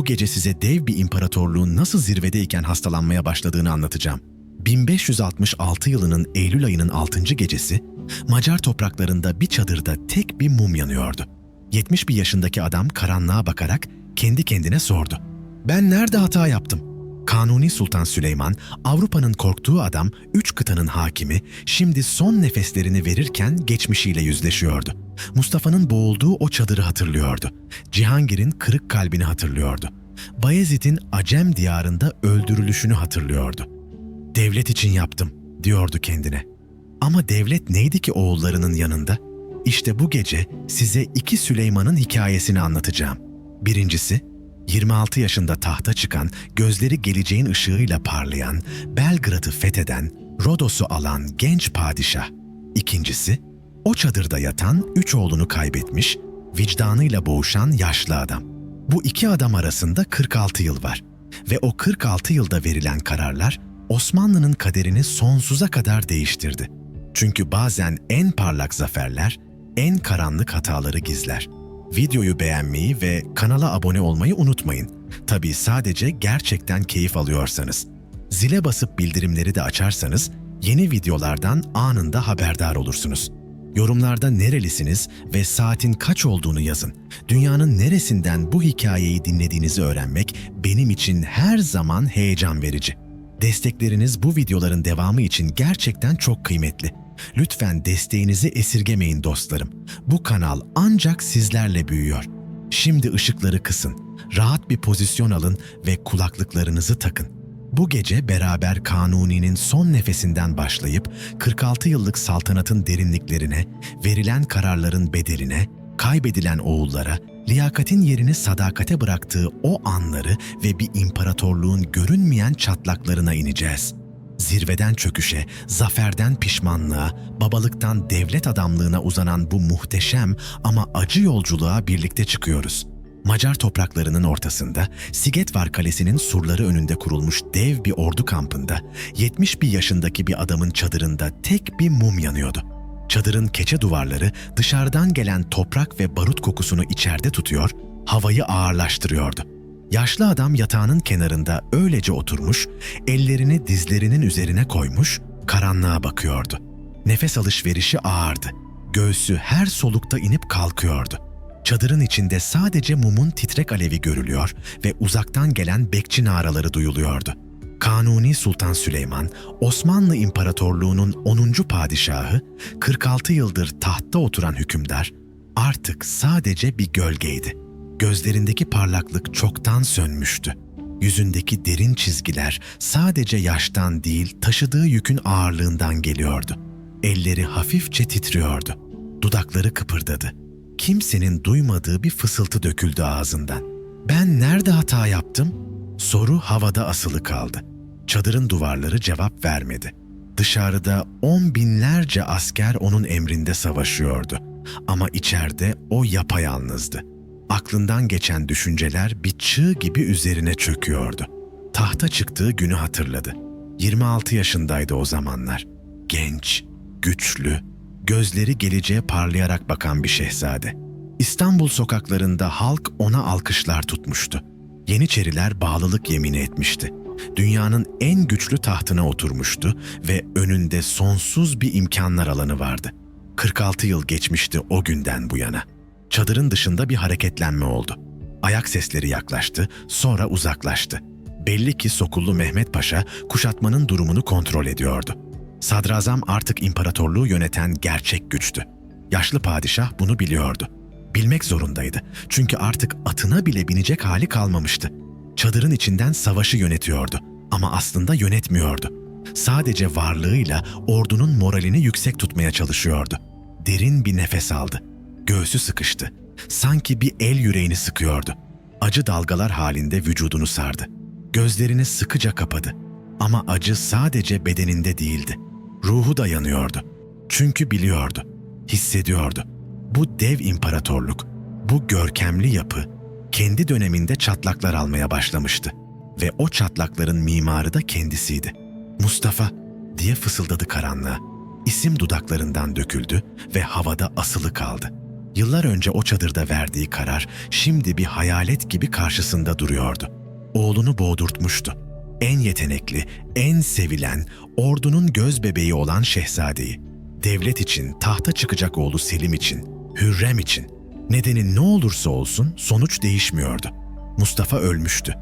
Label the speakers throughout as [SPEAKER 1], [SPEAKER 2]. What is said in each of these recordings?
[SPEAKER 1] Bu gece size dev bir imparatorluğun nasıl zirvedeyken hastalanmaya başladığını anlatacağım. 1566 yılının Eylül ayının 6. gecesi, Macar topraklarında bir çadırda tek bir mum yanıyordu. 71 yaşındaki adam karanlığa bakarak kendi kendine sordu. "Ben nerede hata yaptım?" Kanuni Sultan Süleyman, Avrupa'nın korktuğu adam, 3 kıtanın hakimi, şimdi son nefeslerini verirken geçmişiyle yüzleşiyordu. Mustafa'nın boğulduğu o çadırı hatırlıyordu. Cihangir'in kırık kalbini hatırlıyordu. Bayezid'in Acem diyarında öldürülüşünü hatırlıyordu. "Devlet için yaptım," diyordu kendine. Ama devlet neydi ki oğullarının yanında? İşte bu gece size 2 Süleyman'ın hikayesini anlatacağım. Birincisi, 26 yaşında tahta çıkan, gözleri geleceğin ışığıyla parlayan, Belgrad'ı fetheden, Rodos'u alan genç padişah. İkincisi, o çadırda yatan 3 oğlunu kaybetmiş, vicdanıyla boğuşan yaşlı adam. Bu 2 adam arasında 46 yıl var ve o 46 yılda verilen kararlar Osmanlı'nın kaderini sonsuza kadar değiştirdi. Çünkü bazen en parlak zaferler, en karanlık hataları gizler. Videoyu beğenmeyi ve kanala abone olmayı unutmayın. Tabii sadece gerçekten keyif alıyorsanız. Zile basıp bildirimleri de açarsanız yeni videolardan anında haberdar olursunuz. Yorumlarda nerelisiniz ve saatin kaç olduğunu yazın. Dünyanın neresinden bu hikayeyi dinlediğinizi öğrenmek benim için her zaman heyecan verici. Destekleriniz bu videoların devamı için gerçekten çok kıymetli. Lütfen desteğinizi esirgemeyin dostlarım. Bu kanal ancak sizlerle büyüyor. Şimdi ışıkları kısın, rahat bir pozisyon alın ve kulaklıklarınızı takın. Bu gece beraber Kanuni'nin son nefesinden başlayıp 46 yıllık saltanatın derinliklerine, verilen kararların bedeline, kaybedilen oğullara, liyakatin yerini sadakate bıraktığı o anları ve bir imparatorluğun görünmeyen çatlaklarına ineceğiz. Zirveden çöküşe, zaferden pişmanlığa, babalıktan devlet adamlığına uzanan bu muhteşem ama acı yolculuğa birlikte çıkıyoruz. Macar topraklarının ortasında, Sigetvar Kalesi'nin surları önünde kurulmuş dev bir ordu kampında, 71 yaşındaki bir adamın çadırında tek bir mum yanıyordu. Çadırın keçe duvarları dışarıdan gelen toprak ve barut kokusunu içeride tutuyor, havayı ağırlaştırıyordu. Yaşlı adam yatağının kenarında öylece oturmuş, ellerini dizlerinin üzerine koymuş, karanlığa bakıyordu. Nefes alışverişi ağırdı. Göğsü her solukta inip kalkıyordu. Çadırın içinde sadece mumun titrek alevi görülüyor ve uzaktan gelen bekçi naraları duyuluyordu. Kanuni Sultan Süleyman, Osmanlı İmparatorluğu'nun 10. padişahı, 46 yıldır tahtta oturan hükümdar, artık sadece bir gölgeydi. Gözlerindeki parlaklık çoktan sönmüştü. Yüzündeki derin çizgiler sadece yaştan değil, taşıdığı yükün ağırlığından geliyordu. Elleri hafifçe titriyordu. Dudakları kıpırdadı. Kimsenin duymadığı bir fısıltı döküldü ağzından. "Ben nerede hata yaptım?" Soru havada asılı kaldı. Çadırın duvarları cevap vermedi. Dışarıda 10 binlerce asker onun emrinde savaşıyordu. Ama içeride o yapayalnızdı. Aklından geçen düşünceler bir çığ gibi üzerine çöküyordu. Tahta çıktığı günü hatırladı. 26 yaşındaydı o zamanlar. Genç, güçlü, gözleri geleceğe parlayarak bakan bir şehzade. İstanbul sokaklarında halk ona alkışlar tutmuştu. Yeniçeriler bağlılık yemini etmişti. Dünyanın en güçlü tahtına oturmuştu ve önünde sonsuz bir imkanlar alanı vardı. 46 yıl geçmişti o günden bu yana. Çadırın dışında bir hareketlenme oldu. Ayak sesleri yaklaştı, sonra uzaklaştı. Belli ki Sokullu Mehmet Paşa kuşatmanın durumunu kontrol ediyordu. Sadrazam artık imparatorluğu yöneten gerçek güçtü. Yaşlı padişah bunu biliyordu. Bilmek zorundaydı. Çünkü artık atına bile binecek hali kalmamıştı. Çadırın içinden savaşı yönetiyordu ama aslında yönetmiyordu. Sadece varlığıyla ordunun moralini yüksek tutmaya çalışıyordu. Derin bir nefes aldı. Göğsü sıkıştı. Sanki bir el yüreğini sıkıyordu. Acı dalgalar halinde vücudunu sardı. Gözlerini sıkıca kapadı. Ama acı sadece bedeninde değildi. Ruhu da yanıyordu. Çünkü biliyordu, hissediyordu. Bu dev imparatorluk, bu görkemli yapı kendi döneminde çatlaklar almaya başlamıştı. Ve o çatlakların mimarı da kendisiydi. "Mustafa," diye fısıldadı karanlığa. İsim dudaklarından döküldü ve havada asılı kaldı. Yıllar önce o çadırda verdiği karar şimdi bir hayalet gibi karşısında duruyordu. Oğlunu boğdurtmuştu. En yetenekli, en sevilen, ordunun gözbebeği olan şehzadeyi. Devlet için, tahta çıkacak oğlu Selim için, Hürrem için. Nedeni ne olursa olsun sonuç değişmiyordu. Mustafa ölmüştü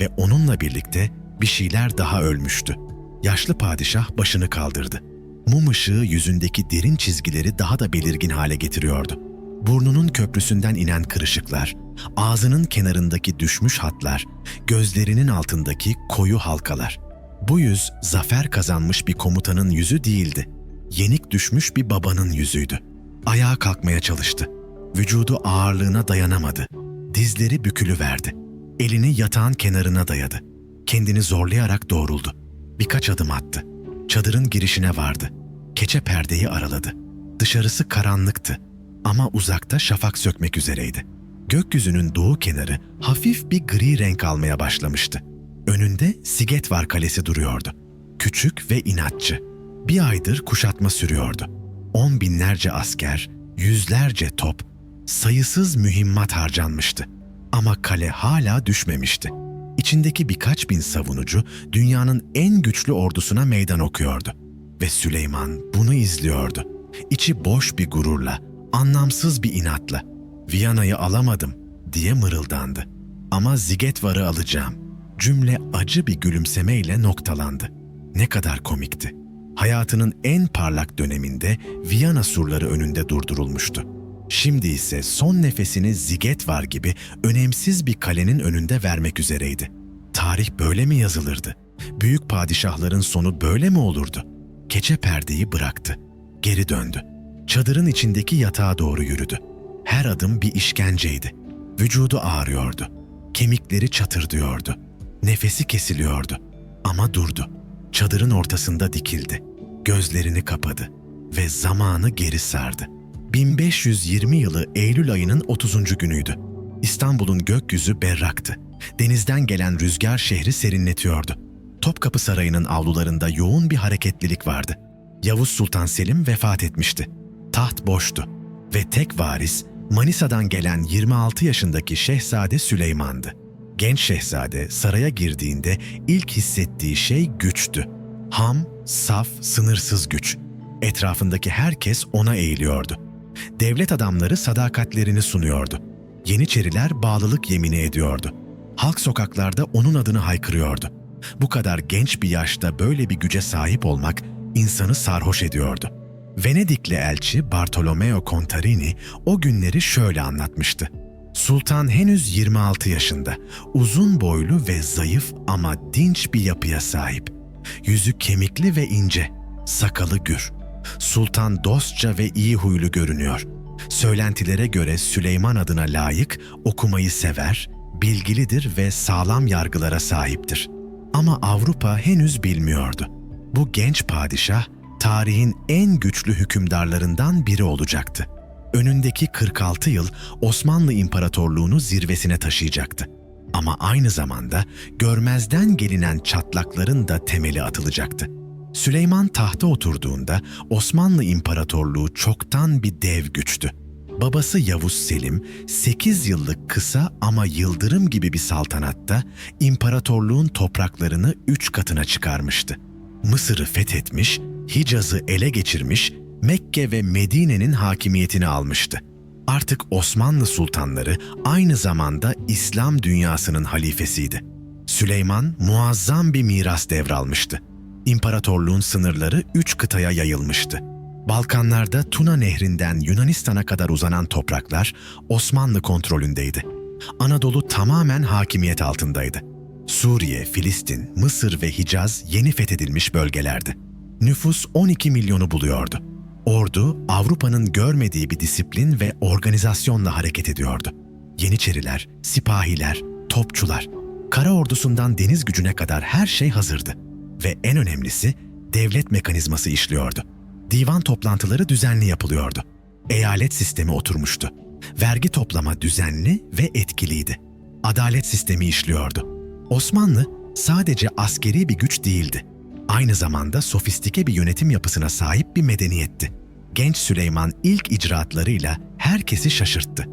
[SPEAKER 1] ve onunla birlikte bir şeyler daha ölmüştü. Yaşlı padişah başını kaldırdı. Mum ışığı yüzündeki derin çizgileri daha da belirgin hale getiriyordu. Burnunun köprüsünden inen kırışıklar, ağzının kenarındaki düşmüş hatlar, gözlerinin altındaki koyu halkalar. Bu yüz zafer kazanmış bir komutanın yüzü değildi. Yenik düşmüş bir babanın yüzüydü. Ayağa kalkmaya çalıştı. Vücudu ağırlığına dayanamadı. Dizleri bükülüverdi. Elini yatağın kenarına dayadı. Kendini zorlayarak doğruldu. Birkaç adım attı. Çadırın girişine vardı. Keçe perdeyi araladı. Dışarısı karanlıktı ama uzakta şafak sökmek üzereydi. Gökyüzünün doğu kenarı hafif bir gri renk almaya başlamıştı. Önünde Sigetvar Kalesi duruyordu. Küçük ve inatçı. Bir aydır kuşatma sürüyordu. 10 binlerce asker, yüzlerce top, sayısız mühimmat harcanmıştı. Ama kale hala düşmemişti. İçindeki birkaç bin savunucu dünyanın en güçlü ordusuna meydan okuyordu. Ve Süleyman bunu izliyordu. İçi boş bir gururla, anlamsız bir inatla. "Viyana'yı alamadım," diye mırıldandı. "Ama Zigetvar'ı alacağım." Cümle acı bir gülümsemeyle noktalandı. Ne kadar komikti. Hayatının en parlak döneminde Viyana surları önünde durdurulmuştu. Şimdi ise son nefesini Zigetvar gibi önemsiz bir kalenin önünde vermek üzereydi. Tarih böyle mi yazılırdı? Büyük padişahların sonu böyle mi olurdu? Keçe perdeyi bıraktı. Geri döndü. Çadırın içindeki yatağa doğru yürüdü. Her adım bir işkenceydi. Vücudu ağrıyordu. Kemikleri çatırdıyordu. Nefesi kesiliyordu. Ama durdu. Çadırın ortasında dikildi. Gözlerini kapadı ve zamanı geri sardı. 1520 yılı Eylül ayının 30. günüydü. İstanbul'un gökyüzü berraktı. Denizden gelen rüzgar şehri serinletiyordu. Topkapı Sarayı'nın avlularında yoğun bir hareketlilik vardı. Yavuz Sultan Selim vefat etmişti. Taht boştu ve tek varis Manisa'dan gelen 26 yaşındaki Şehzade Süleyman'dı. Genç şehzade saraya girdiğinde ilk hissettiği şey güçtü. Ham, saf, sınırsız güç. Etrafındaki herkes ona eğiliyordu. Devlet adamları sadakatlerini sunuyordu. Yeniçeriler bağlılık yemini ediyordu. Halk sokaklarda onun adını haykırıyordu. Bu kadar genç bir yaşta böyle bir güce sahip olmak insanı sarhoş ediyordu. Venedikli elçi Bartolomeo Contarini o günleri şöyle anlatmıştı. Sultan henüz 26 yaşında, uzun boylu ve zayıf ama dinç bir yapıya sahip. Yüzü kemikli ve ince, sakalı gür. Sultan dostça ve iyi huylu görünüyor. Söylentilere göre Süleyman adına layık, okumayı sever, bilgilidir ve sağlam yargılara sahiptir. Ama Avrupa henüz bilmiyordu. Bu genç padişah, tarihin en güçlü hükümdarlarından biri olacaktı. Önündeki 46 yıl Osmanlı İmparatorluğunu zirvesine taşıyacaktı. Ama aynı zamanda görmezden gelinen çatlakların da temeli atılacaktı. Süleyman tahta oturduğunda Osmanlı İmparatorluğu çoktan bir dev güçtü. Babası Yavuz Selim 8 yıllık kısa ama yıldırım gibi bir saltanatta imparatorluğun topraklarını 3 katına çıkarmıştı. Mısır'ı fethetmiş, Hicaz'ı ele geçirmiş, Mekke ve Medine'nin hakimiyetini almıştı. Artık Osmanlı sultanları aynı zamanda İslam dünyasının halifesiydi. Süleyman muazzam bir miras devralmıştı. İmparatorluğun sınırları 3 kıtaya yayılmıştı. Balkanlarda Tuna Nehri'nden Yunanistan'a kadar uzanan topraklar Osmanlı kontrolündeydi. Anadolu tamamen hakimiyet altındaydı. Suriye, Filistin, Mısır ve Hicaz yeni fethedilmiş bölgelerdi. Nüfus 12 milyonu buluyordu. Ordu, Avrupa'nın görmediği bir disiplin ve organizasyonla hareket ediyordu. Yeniçeriler, sipahiler, topçular, kara ordusundan deniz gücüne kadar her şey hazırdı. Ve en önemlisi, devlet mekanizması işliyordu. Divan toplantıları düzenli yapılıyordu. Eyalet sistemi oturmuştu. Vergi toplama düzenli ve etkiliydi. Adalet sistemi işliyordu. Osmanlı sadece askeri bir güç değildi. Aynı zamanda sofistike bir yönetim yapısına sahip bir medeniyetti. Genç Süleyman ilk icraatlarıyla herkesi şaşırttı.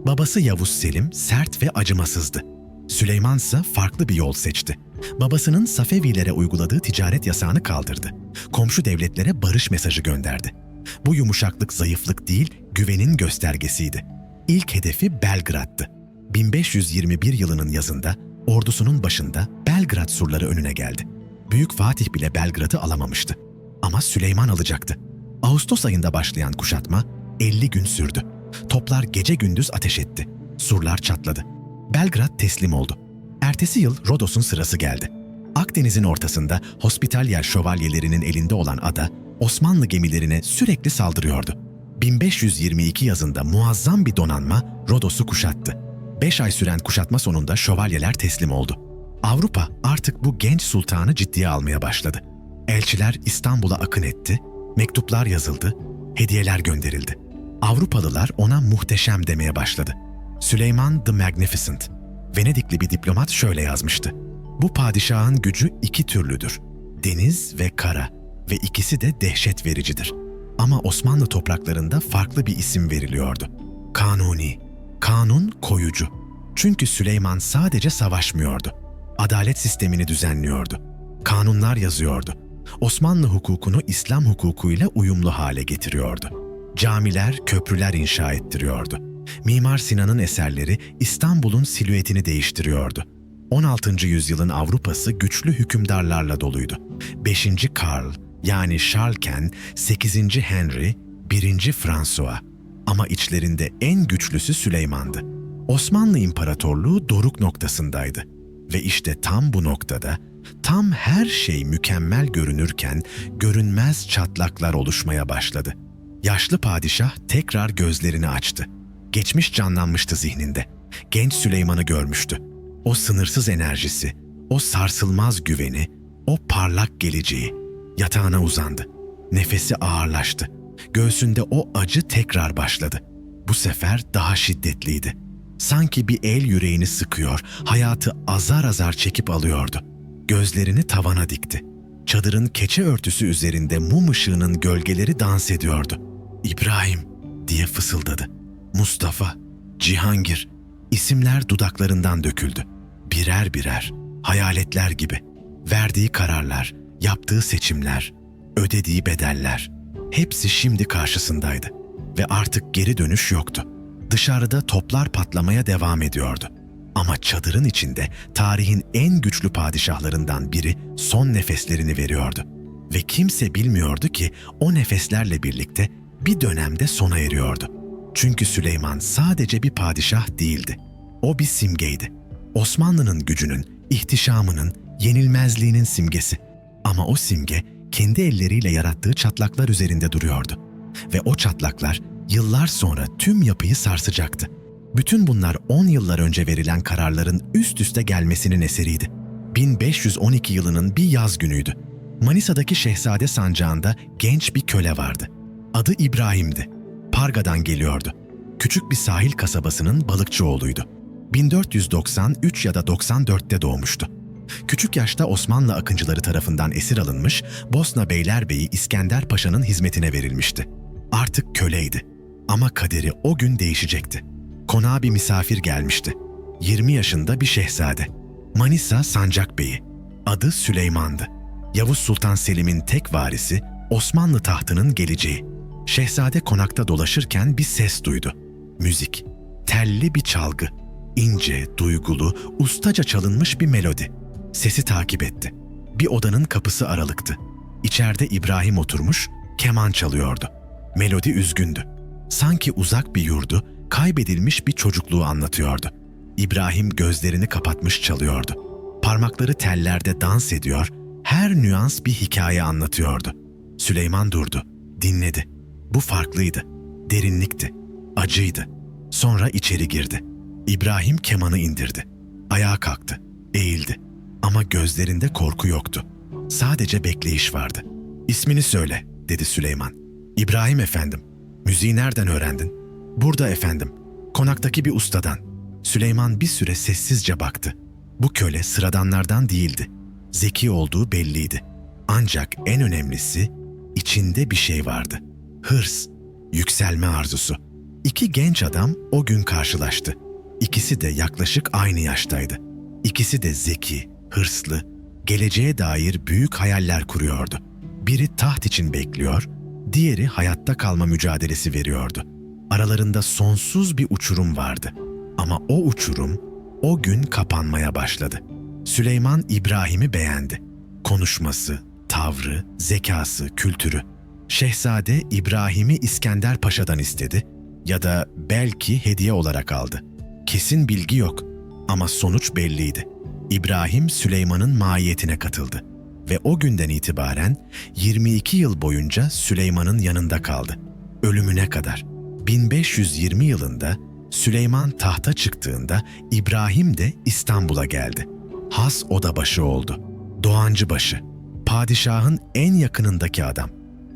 [SPEAKER 1] Babası Yavuz Selim sert ve acımasızdı. Süleyman ise farklı bir yol seçti. Babasının Safevilere uyguladığı ticaret yasağını kaldırdı. Komşu devletlere barış mesajı gönderdi. Bu yumuşaklık zayıflık değil, güvenin göstergesiydi. İlk hedefi Belgrad'tı. 1521 yılının yazında ordusunun başında Belgrad surları önüne geldi. Büyük Fatih bile Belgrad'ı alamamıştı. Ama Süleyman alacaktı. Ağustos ayında başlayan kuşatma 50 gün sürdü. Toplar gece gündüz ateş etti. Surlar çatladı. Belgrad teslim oldu. Ertesi yıl Rodos'un sırası geldi. Akdeniz'in ortasında Hospitalyer şövalyelerinin elinde olan ada, Osmanlı gemilerine sürekli saldırıyordu. 1522 yazında muazzam bir donanma Rodos'u kuşattı. 5 ay süren kuşatma sonunda şövalyeler teslim oldu. Avrupa artık bu genç sultanı ciddiye almaya başladı. Elçiler İstanbul'a akın etti, mektuplar yazıldı, hediyeler gönderildi. Avrupalılar ona muhteşem demeye başladı. Süleyman the Magnificent, Venedikli bir diplomat şöyle yazmıştı. Bu padişahın gücü iki türlüdür. Deniz ve kara ve ikisi de dehşet vericidir. Ama Osmanlı topraklarında farklı bir isim veriliyordu. Kanuni, kanun koyucu. Çünkü Süleyman sadece savaşmıyordu. Adalet sistemini düzenliyordu. Kanunlar yazıyordu. Osmanlı hukukunu İslam hukukuyla uyumlu hale getiriyordu. Camiler, köprüler inşa ettiriyordu. Mimar Sinan'ın eserleri İstanbul'un silüetini değiştiriyordu. 16. yüzyılın Avrupa'sı güçlü hükümdarlarla doluydu. 5. Karl yani Charles'ken 8. Henry, 1. François. Ama içlerinde en güçlüsü Süleyman'dı. Osmanlı İmparatorluğu doruk noktasındaydı. Ve işte tam bu noktada, tam her şey mükemmel görünürken görünmez çatlaklar oluşmaya başladı. Yaşlı padişah tekrar gözlerini açtı. Geçmiş canlanmıştı zihninde. Genç Süleyman'ı görmüştü. O sınırsız enerjisi, o sarsılmaz güveni, o parlak geleceği. Yatağına uzandı. Nefesi ağırlaştı. Göğsünde o acı tekrar başladı. Bu sefer daha şiddetliydi. Sanki bir el yüreğini sıkıyor, hayatı azar azar çekip alıyordu. Gözlerini tavana dikti. Çadırın keçe örtüsü üzerinde mum ışığının gölgeleri dans ediyordu. "İbrahim," diye fısıldadı. "Mustafa, Cihangir," isimler dudaklarından döküldü. Birer birer, hayaletler gibi. Verdiği kararlar, yaptığı seçimler, ödediği bedeller. Hepsi şimdi karşısındaydı. Ve artık geri dönüş yoktu. Dışarıda toplar patlamaya devam ediyordu. Ama çadırın içinde tarihin en güçlü padişahlarından biri son nefeslerini veriyordu. Ve kimse bilmiyordu ki o nefeslerle birlikte bir dönemde sona eriyordu. Çünkü Süleyman sadece bir padişah değildi. O bir simgeydi. Osmanlı'nın gücünün, ihtişamının, yenilmezliğinin simgesi. Ama o simge kendi elleriyle yarattığı çatlaklar üzerinde duruyordu. Ve o çatlaklar yıllar sonra tüm yapıyı sarsacaktı. Bütün bunlar 10 yıllar önce verilen kararların üst üste gelmesinin eseriydi. 1512 yılının bir yaz günüydü. Manisa'daki Şehzade Sancağı'nda genç bir köle vardı. Adı İbrahim'di. Parga'dan geliyordu. Küçük bir sahil kasabasının balıkçıoğluydu. 1493 ya da 94'te doğmuştu. Küçük yaşta Osmanlı akıncıları tarafından esir alınmış, Bosna Beylerbeyi İskender Paşa'nın hizmetine verilmişti. Artık köleydi. Ama kaderi o gün değişecekti. Konağa bir misafir gelmişti. 20 yaşında bir şehzade. Manisa Sancak Beyi. Adı Süleyman'dı. Yavuz Sultan Selim'in tek varisi, Osmanlı tahtının geleceği. Şehzade konakta dolaşırken bir ses duydu. Müzik. Telli bir çalgı. İnce, duygulu, ustaca çalınmış bir melodi. Sesi takip etti. Bir odanın kapısı aralıktı. İçeride İbrahim oturmuş, keman çalıyordu. Melodi üzgündü. Sanki uzak bir yurdu, kaybedilmiş bir çocukluğu anlatıyordu. İbrahim gözlerini kapatmış çalıyordu. Parmakları tellerde dans ediyor, her nüans bir hikaye anlatıyordu. Süleyman durdu, dinledi. Bu farklıydı, derinlikti, acıydı. Sonra içeri girdi. İbrahim kemanı indirdi. Ayağa kalktı, eğildi. Ama gözlerinde korku yoktu. Sadece bekleyiş vardı. "İsmini söyle," dedi Süleyman. "İbrahim efendim." "Müziği nereden öğrendin?" "Burada efendim, konaktaki bir ustadan." Süleyman bir süre sessizce baktı. Bu köle sıradanlardan değildi. Zeki olduğu belliydi. Ancak en önemlisi, içinde bir şey vardı. Hırs, yükselme arzusu. İki genç adam o gün karşılaştı. İkisi de yaklaşık aynı yaştaydı. İkisi de zeki, hırslı, geleceğe dair büyük hayaller kuruyordu. Biri taht için bekliyor, diğeri hayatta kalma mücadelesi veriyordu. Aralarında sonsuz bir uçurum vardı. Ama o uçurum o gün kapanmaya başladı. Süleyman İbrahim'i beğendi. Konuşması, tavrı, zekası, kültürü. Şehzade İbrahim'i İskender Paşa'dan istedi ya da belki hediye olarak aldı. Kesin bilgi yok ama sonuç belliydi. İbrahim Süleyman'ın mahiyetine katıldı ve o günden itibaren 22 yıl boyunca Süleyman'ın yanında kaldı. Ölümüne kadar. 1520 yılında Süleyman tahta çıktığında İbrahim de İstanbul'a geldi. Has odabaşı oldu. Doğancıbaşı. Padişahın en yakınındaki adam.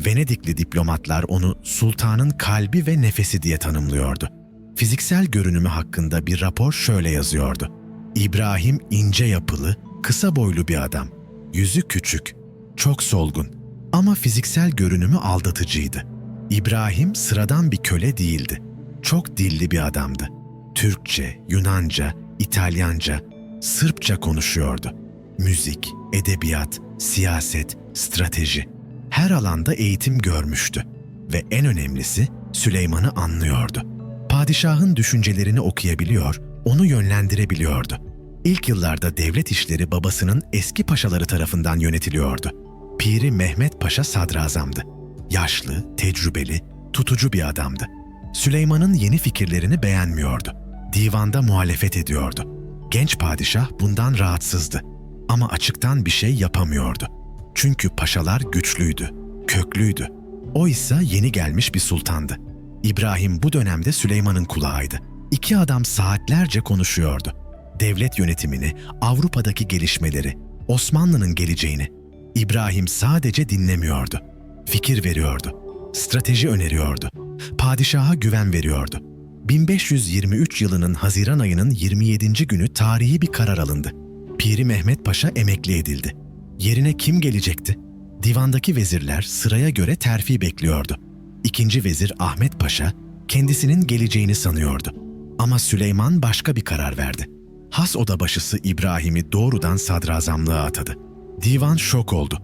[SPEAKER 1] Venedikli diplomatlar onu sultanın kalbi ve nefesi diye tanımlıyordu. Fiziksel görünümü hakkında bir rapor şöyle yazıyordu. İbrahim ince yapılı, kısa boylu bir adam. Yüzü küçük, çok solgun ama fiziksel görünümü aldatıcıydı. İbrahim sıradan bir köle değildi. Çok dilli bir adamdı. Türkçe, Yunanca, İtalyanca, Sırpça konuşuyordu. Müzik, edebiyat, siyaset, strateji. Her alanda eğitim görmüştü ve en önemlisi Süleyman'ı anlıyordu. Padişahın düşüncelerini okuyabiliyor, onu yönlendirebiliyordu. İlk yıllarda devlet işleri babasının eski paşaları tarafından yönetiliyordu. Piri Mehmet Paşa sadrazamdı. Yaşlı, tecrübeli, tutucu bir adamdı. Süleyman'ın yeni fikirlerini beğenmiyordu. Divanda muhalefet ediyordu. Genç padişah bundan rahatsızdı. Ama açıktan bir şey yapamıyordu. Çünkü paşalar güçlüydü, köklüydü. O ise yeni gelmiş bir sultandı. İbrahim bu dönemde Süleyman'ın kulağıydı. İki adam saatlerce konuşuyordu. Devlet yönetimini, Avrupa'daki gelişmeleri, Osmanlı'nın geleceğini. İbrahim sadece dinlemiyordu. Fikir veriyordu. Strateji öneriyordu. Padişaha güven veriyordu. 1523 yılının Haziran ayının 27. günü tarihi bir karar alındı. Piri Mehmet Paşa emekli edildi. Yerine kim gelecekti? Divandaki vezirler sıraya göre terfi bekliyordu. İkinci vezir Ahmet Paşa kendisinin geleceğini sanıyordu. Ama Süleyman başka bir karar verdi. Has odabaşısı İbrahim'i doğrudan sadrazamlığa atadı. Divan şok oldu.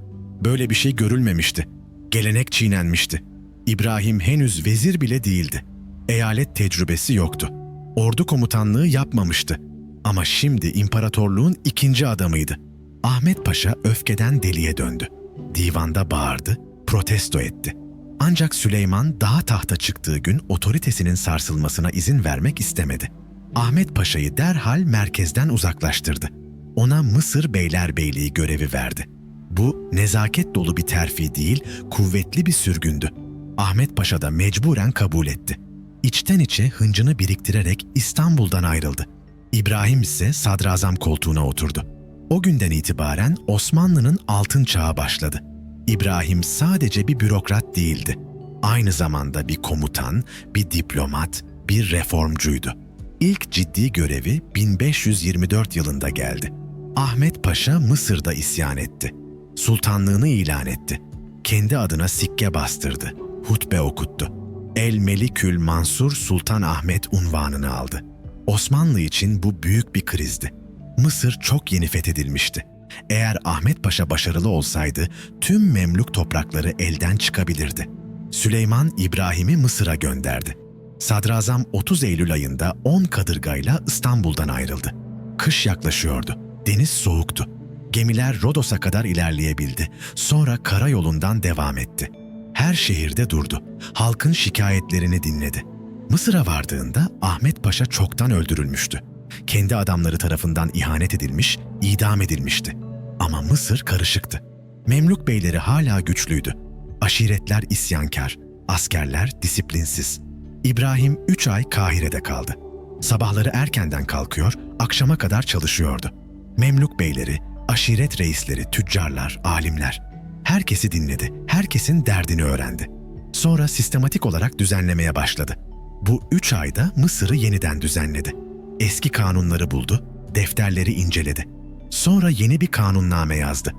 [SPEAKER 1] Böyle bir şey görülmemişti. Gelenek çiğnenmişti. İbrahim henüz vezir bile değildi. Eyalet tecrübesi yoktu. Ordu komutanlığı yapmamıştı. Ama şimdi imparatorluğun ikinci adamıydı. Ahmet Paşa öfkeden deliye döndü. Divanda bağırdı, protesto etti. Ancak Süleyman daha tahta çıktığı gün otoritesinin sarsılmasına izin vermek istemedi. Ahmet Paşa'yı derhal merkezden uzaklaştırdı. Ona Mısır Beylerbeyliği görevi verdi. Bu nezaket dolu bir terfi değil, kuvvetli bir sürgündü. Ahmet Paşa da mecburen kabul etti. İçten içe hıncını biriktirerek İstanbul'dan ayrıldı. İbrahim ise sadrazam koltuğuna oturdu. O günden itibaren Osmanlı'nın altın çağı başladı. İbrahim sadece bir bürokrat değildi. Aynı zamanda bir komutan, bir diplomat, bir reformcuydu. İlk ciddi görevi 1524 yılında geldi. Ahmet Paşa Mısır'da isyan etti. Sultanlığını ilan etti. Kendi adına sikke bastırdı. Hutbe okuttu. El Melikül Mansur Sultan Ahmet unvanını aldı. Osmanlı için bu büyük bir krizdi. Mısır çok yeni fethedilmişti. Eğer Ahmet Paşa başarılı olsaydı tüm Memlük toprakları elden çıkabilirdi. Süleyman İbrahim'i Mısır'a gönderdi. Sadrazam 30 Eylül ayında 10 kadırgayla İstanbul'dan ayrıldı. Kış yaklaşıyordu. Deniz soğuktu. Gemiler Rodos'a kadar ilerleyebildi. Sonra karayolundan devam etti. Her şehirde durdu. Halkın şikayetlerini dinledi. Mısır'a vardığında Ahmet Paşa çoktan öldürülmüştü. Kendi adamları tarafından ihanet edilmiş, idam edilmişti. Ama Mısır karışıktı. Memlük beyleri hala güçlüydü. Aşiretler isyankar, askerler disiplinsiz. İbrahim 3 ay Kahire'de kaldı. Sabahları erkenden kalkıyor, akşama kadar çalışıyordu. Memlük beyleri, aşiret reisleri, tüccarlar, alimler. Herkesi dinledi, herkesin derdini öğrendi. Sonra sistematik olarak düzenlemeye başladı. Bu 3 ayda Mısır'ı yeniden düzenledi. Eski kanunları buldu, defterleri inceledi. Sonra yeni bir kanunname yazdı.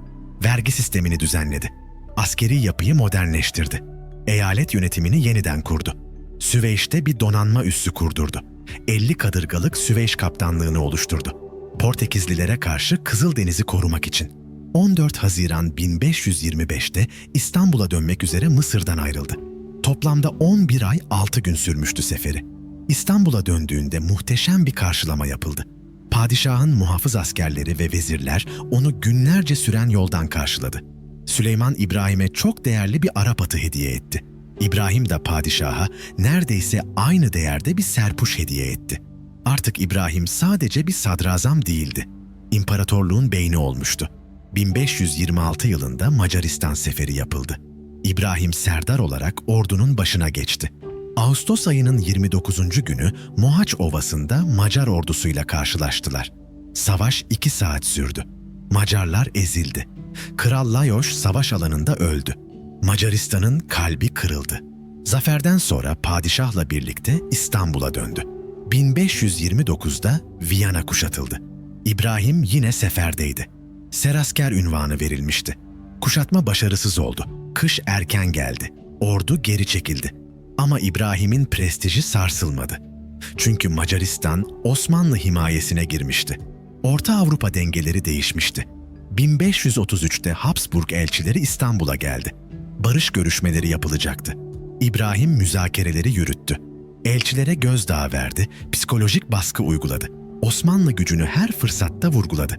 [SPEAKER 1] Vergi sistemini düzenledi. Askeri yapıyı modernleştirdi. Eyalet yönetimini yeniden kurdu. Süveyş'te bir donanma üssü kurdurdu. 50 kadırgalık Süveyş kaptanlığını oluşturdu. Portekizlilere karşı Kızıldeniz'i korumak için. 14 Haziran 1525'te İstanbul'a dönmek üzere Mısır'dan ayrıldı. Toplamda 11 ay 6 gün sürmüştü seferi. İstanbul'a döndüğünde muhteşem bir karşılama yapıldı. Padişahın muhafız askerleri ve vezirler onu günlerce süren yoldan karşıladı. Süleyman İbrahim'e çok değerli bir Arap atı hediye etti. İbrahim de padişaha neredeyse aynı değerde bir serpuş hediye etti. Artık İbrahim sadece bir sadrazam değildi. İmparatorluğun beyni olmuştu. 1526 yılında Macaristan seferi yapıldı. İbrahim serdar olarak ordunun başına geçti. Ağustos ayının 29. günü Mohaç Ovası'nda Macar ordusuyla karşılaştılar. Savaş 2 saat sürdü. Macarlar ezildi. Kral Lajos savaş alanında öldü. Macaristan'ın kalbi kırıldı. Zaferden sonra padişahla birlikte İstanbul'a döndü. 1529'da Viyana kuşatıldı. İbrahim yine seferdeydi. Serasker unvanı verilmişti. Kuşatma başarısız oldu. Kış erken geldi. Ordu geri çekildi. Ama İbrahim'in prestiji sarsılmadı. Çünkü Macaristan Osmanlı himayesine girmişti. Orta Avrupa dengeleri değişmişti. 1533'te Habsburg elçileri İstanbul'a geldi. Barış görüşmeleri yapılacaktı. İbrahim müzakereleri yürüttü. Elçilere gözdağı verdi, psikolojik baskı uyguladı. Osmanlı gücünü her fırsatta vurguladı.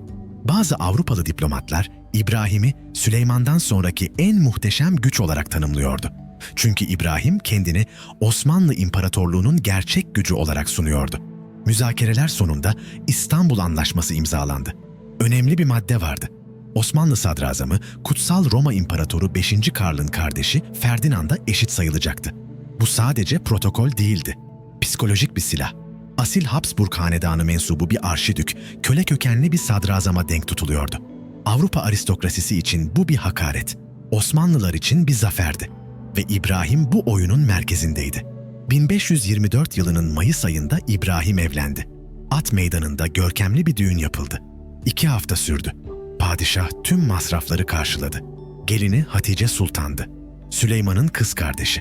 [SPEAKER 1] Bazı Avrupalı diplomatlar İbrahim'i Süleyman'dan sonraki en muhteşem güç olarak tanımlıyordu. Çünkü İbrahim kendini Osmanlı İmparatorluğu'nun gerçek gücü olarak sunuyordu. Müzakereler sonunda İstanbul Anlaşması imzalandı. Önemli bir madde vardı. Osmanlı sadrazamı Kutsal Roma İmparatoru 5. Karl'ın kardeşi Ferdinand'a eşit sayılacaktı. Bu sadece protokol değildi. Psikolojik bir silah. Asil Habsburg hanedanı mensubu bir arşidük, köle kökenli bir sadrazama denk tutuluyordu. Avrupa aristokrasisi için bu bir hakaret. Osmanlılar için bir zaferdi. Ve İbrahim bu oyunun merkezindeydi. 1524 yılının Mayıs ayında İbrahim evlendi. At meydanında görkemli bir düğün yapıldı. 2 hafta sürdü. Padişah tüm masrafları karşıladı. Gelini Hatice Sultan'dı. Süleyman'ın kız kardeşi.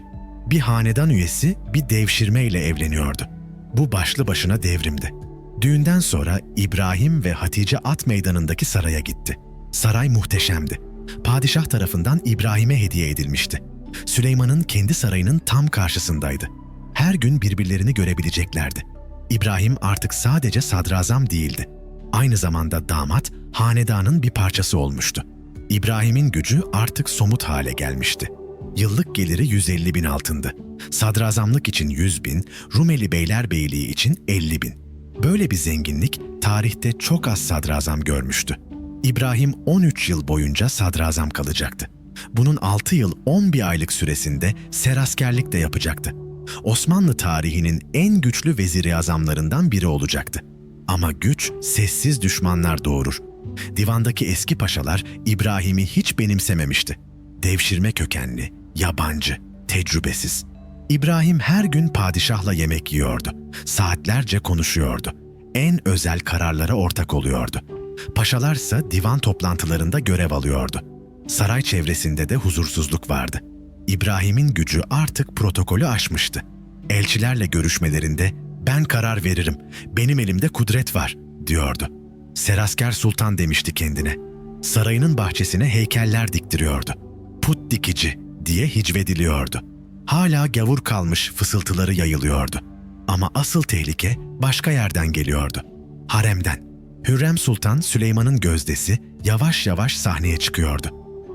[SPEAKER 1] Bir hanedan üyesi bir devşirmeyle evleniyordu. Bu başlı başına devrimdi. Düğünden sonra İbrahim ve Hatice at meydanındaki saraya gitti. Saray muhteşemdi. Padişah tarafından İbrahim'e hediye edilmişti. Süleyman'ın kendi sarayının tam karşısındaydı. Her gün birbirlerini görebileceklerdi. İbrahim artık sadece sadrazam değildi. Aynı zamanda damat, hanedanın bir parçası olmuştu. İbrahim'in gücü artık somut hale gelmişti. Yıllık geliri 150 bin altındı. Sadrazamlık için 100 bin, Rumeli Beylerbeyliği için 50 bin. Böyle bir zenginlik tarihte çok az sadrazam görmüştü. İbrahim 13 yıl boyunca sadrazam kalacaktı. Bunun 6 yıl 11 aylık süresinde seraskerlik de yapacaktı. Osmanlı tarihinin en güçlü vezir-i azamlarından biri olacaktı. Ama güç sessiz düşmanlar doğurur. Divandaki eski paşalar İbrahim'i hiç benimsememişti. Devşirme kökenli, yabancı, tecrübesiz. İbrahim her gün padişahla yemek yiyordu. Saatlerce konuşuyordu. En özel kararlara ortak oluyordu. Paşalarsa divan toplantılarında görev alıyordu. Saray çevresinde de huzursuzluk vardı. İbrahim'in gücü artık protokolü aşmıştı. Elçilerle görüşmelerinde "Ben karar veririm, benim elimde kudret var," diyordu. Serasker Sultan demişti kendine. Sarayının bahçesine heykeller diktiriyordu. "Put dikici," diye hicvediliyordu. Hala gavur kalmış fısıltıları yayılıyordu. Ama asıl tehlike başka yerden geliyordu. Haremden. Hürrem Sultan Süleyman'ın gözdesi yavaş yavaş sahneye çıkıyordu.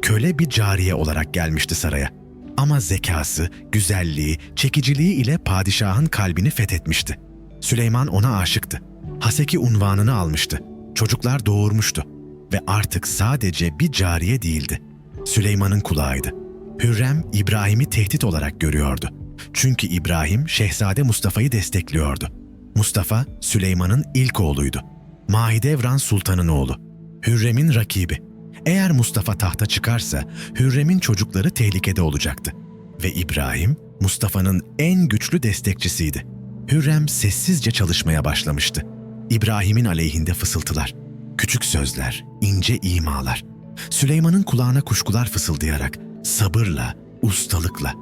[SPEAKER 1] Köle bir cariye olarak gelmişti saraya. Ama zekası, güzelliği, çekiciliği ile padişahın kalbini fethetmişti. Süleyman ona aşıktı. Haseki unvanını almıştı. Çocuklar doğurmuştu. Ve artık sadece bir cariye değildi. Süleyman'ın kulağıydı. Hürrem, İbrahim'i tehdit olarak görüyordu. Çünkü İbrahim, Şehzade Mustafa'yı destekliyordu. Mustafa, Süleyman'ın ilk oğluydu. Mahidevran Sultan'ın oğlu. Hürrem'in rakibi. Eğer Mustafa tahta çıkarsa, Hürrem'in çocukları tehlikede olacaktı. Ve İbrahim, Mustafa'nın en güçlü destekçisiydi. Hürrem sessizce çalışmaya başlamıştı. İbrahim'in aleyhinde fısıltılar, küçük sözler, ince imalar. Süleyman'ın kulağına kuşkular fısıldayarak, sabırla, ustalıkla,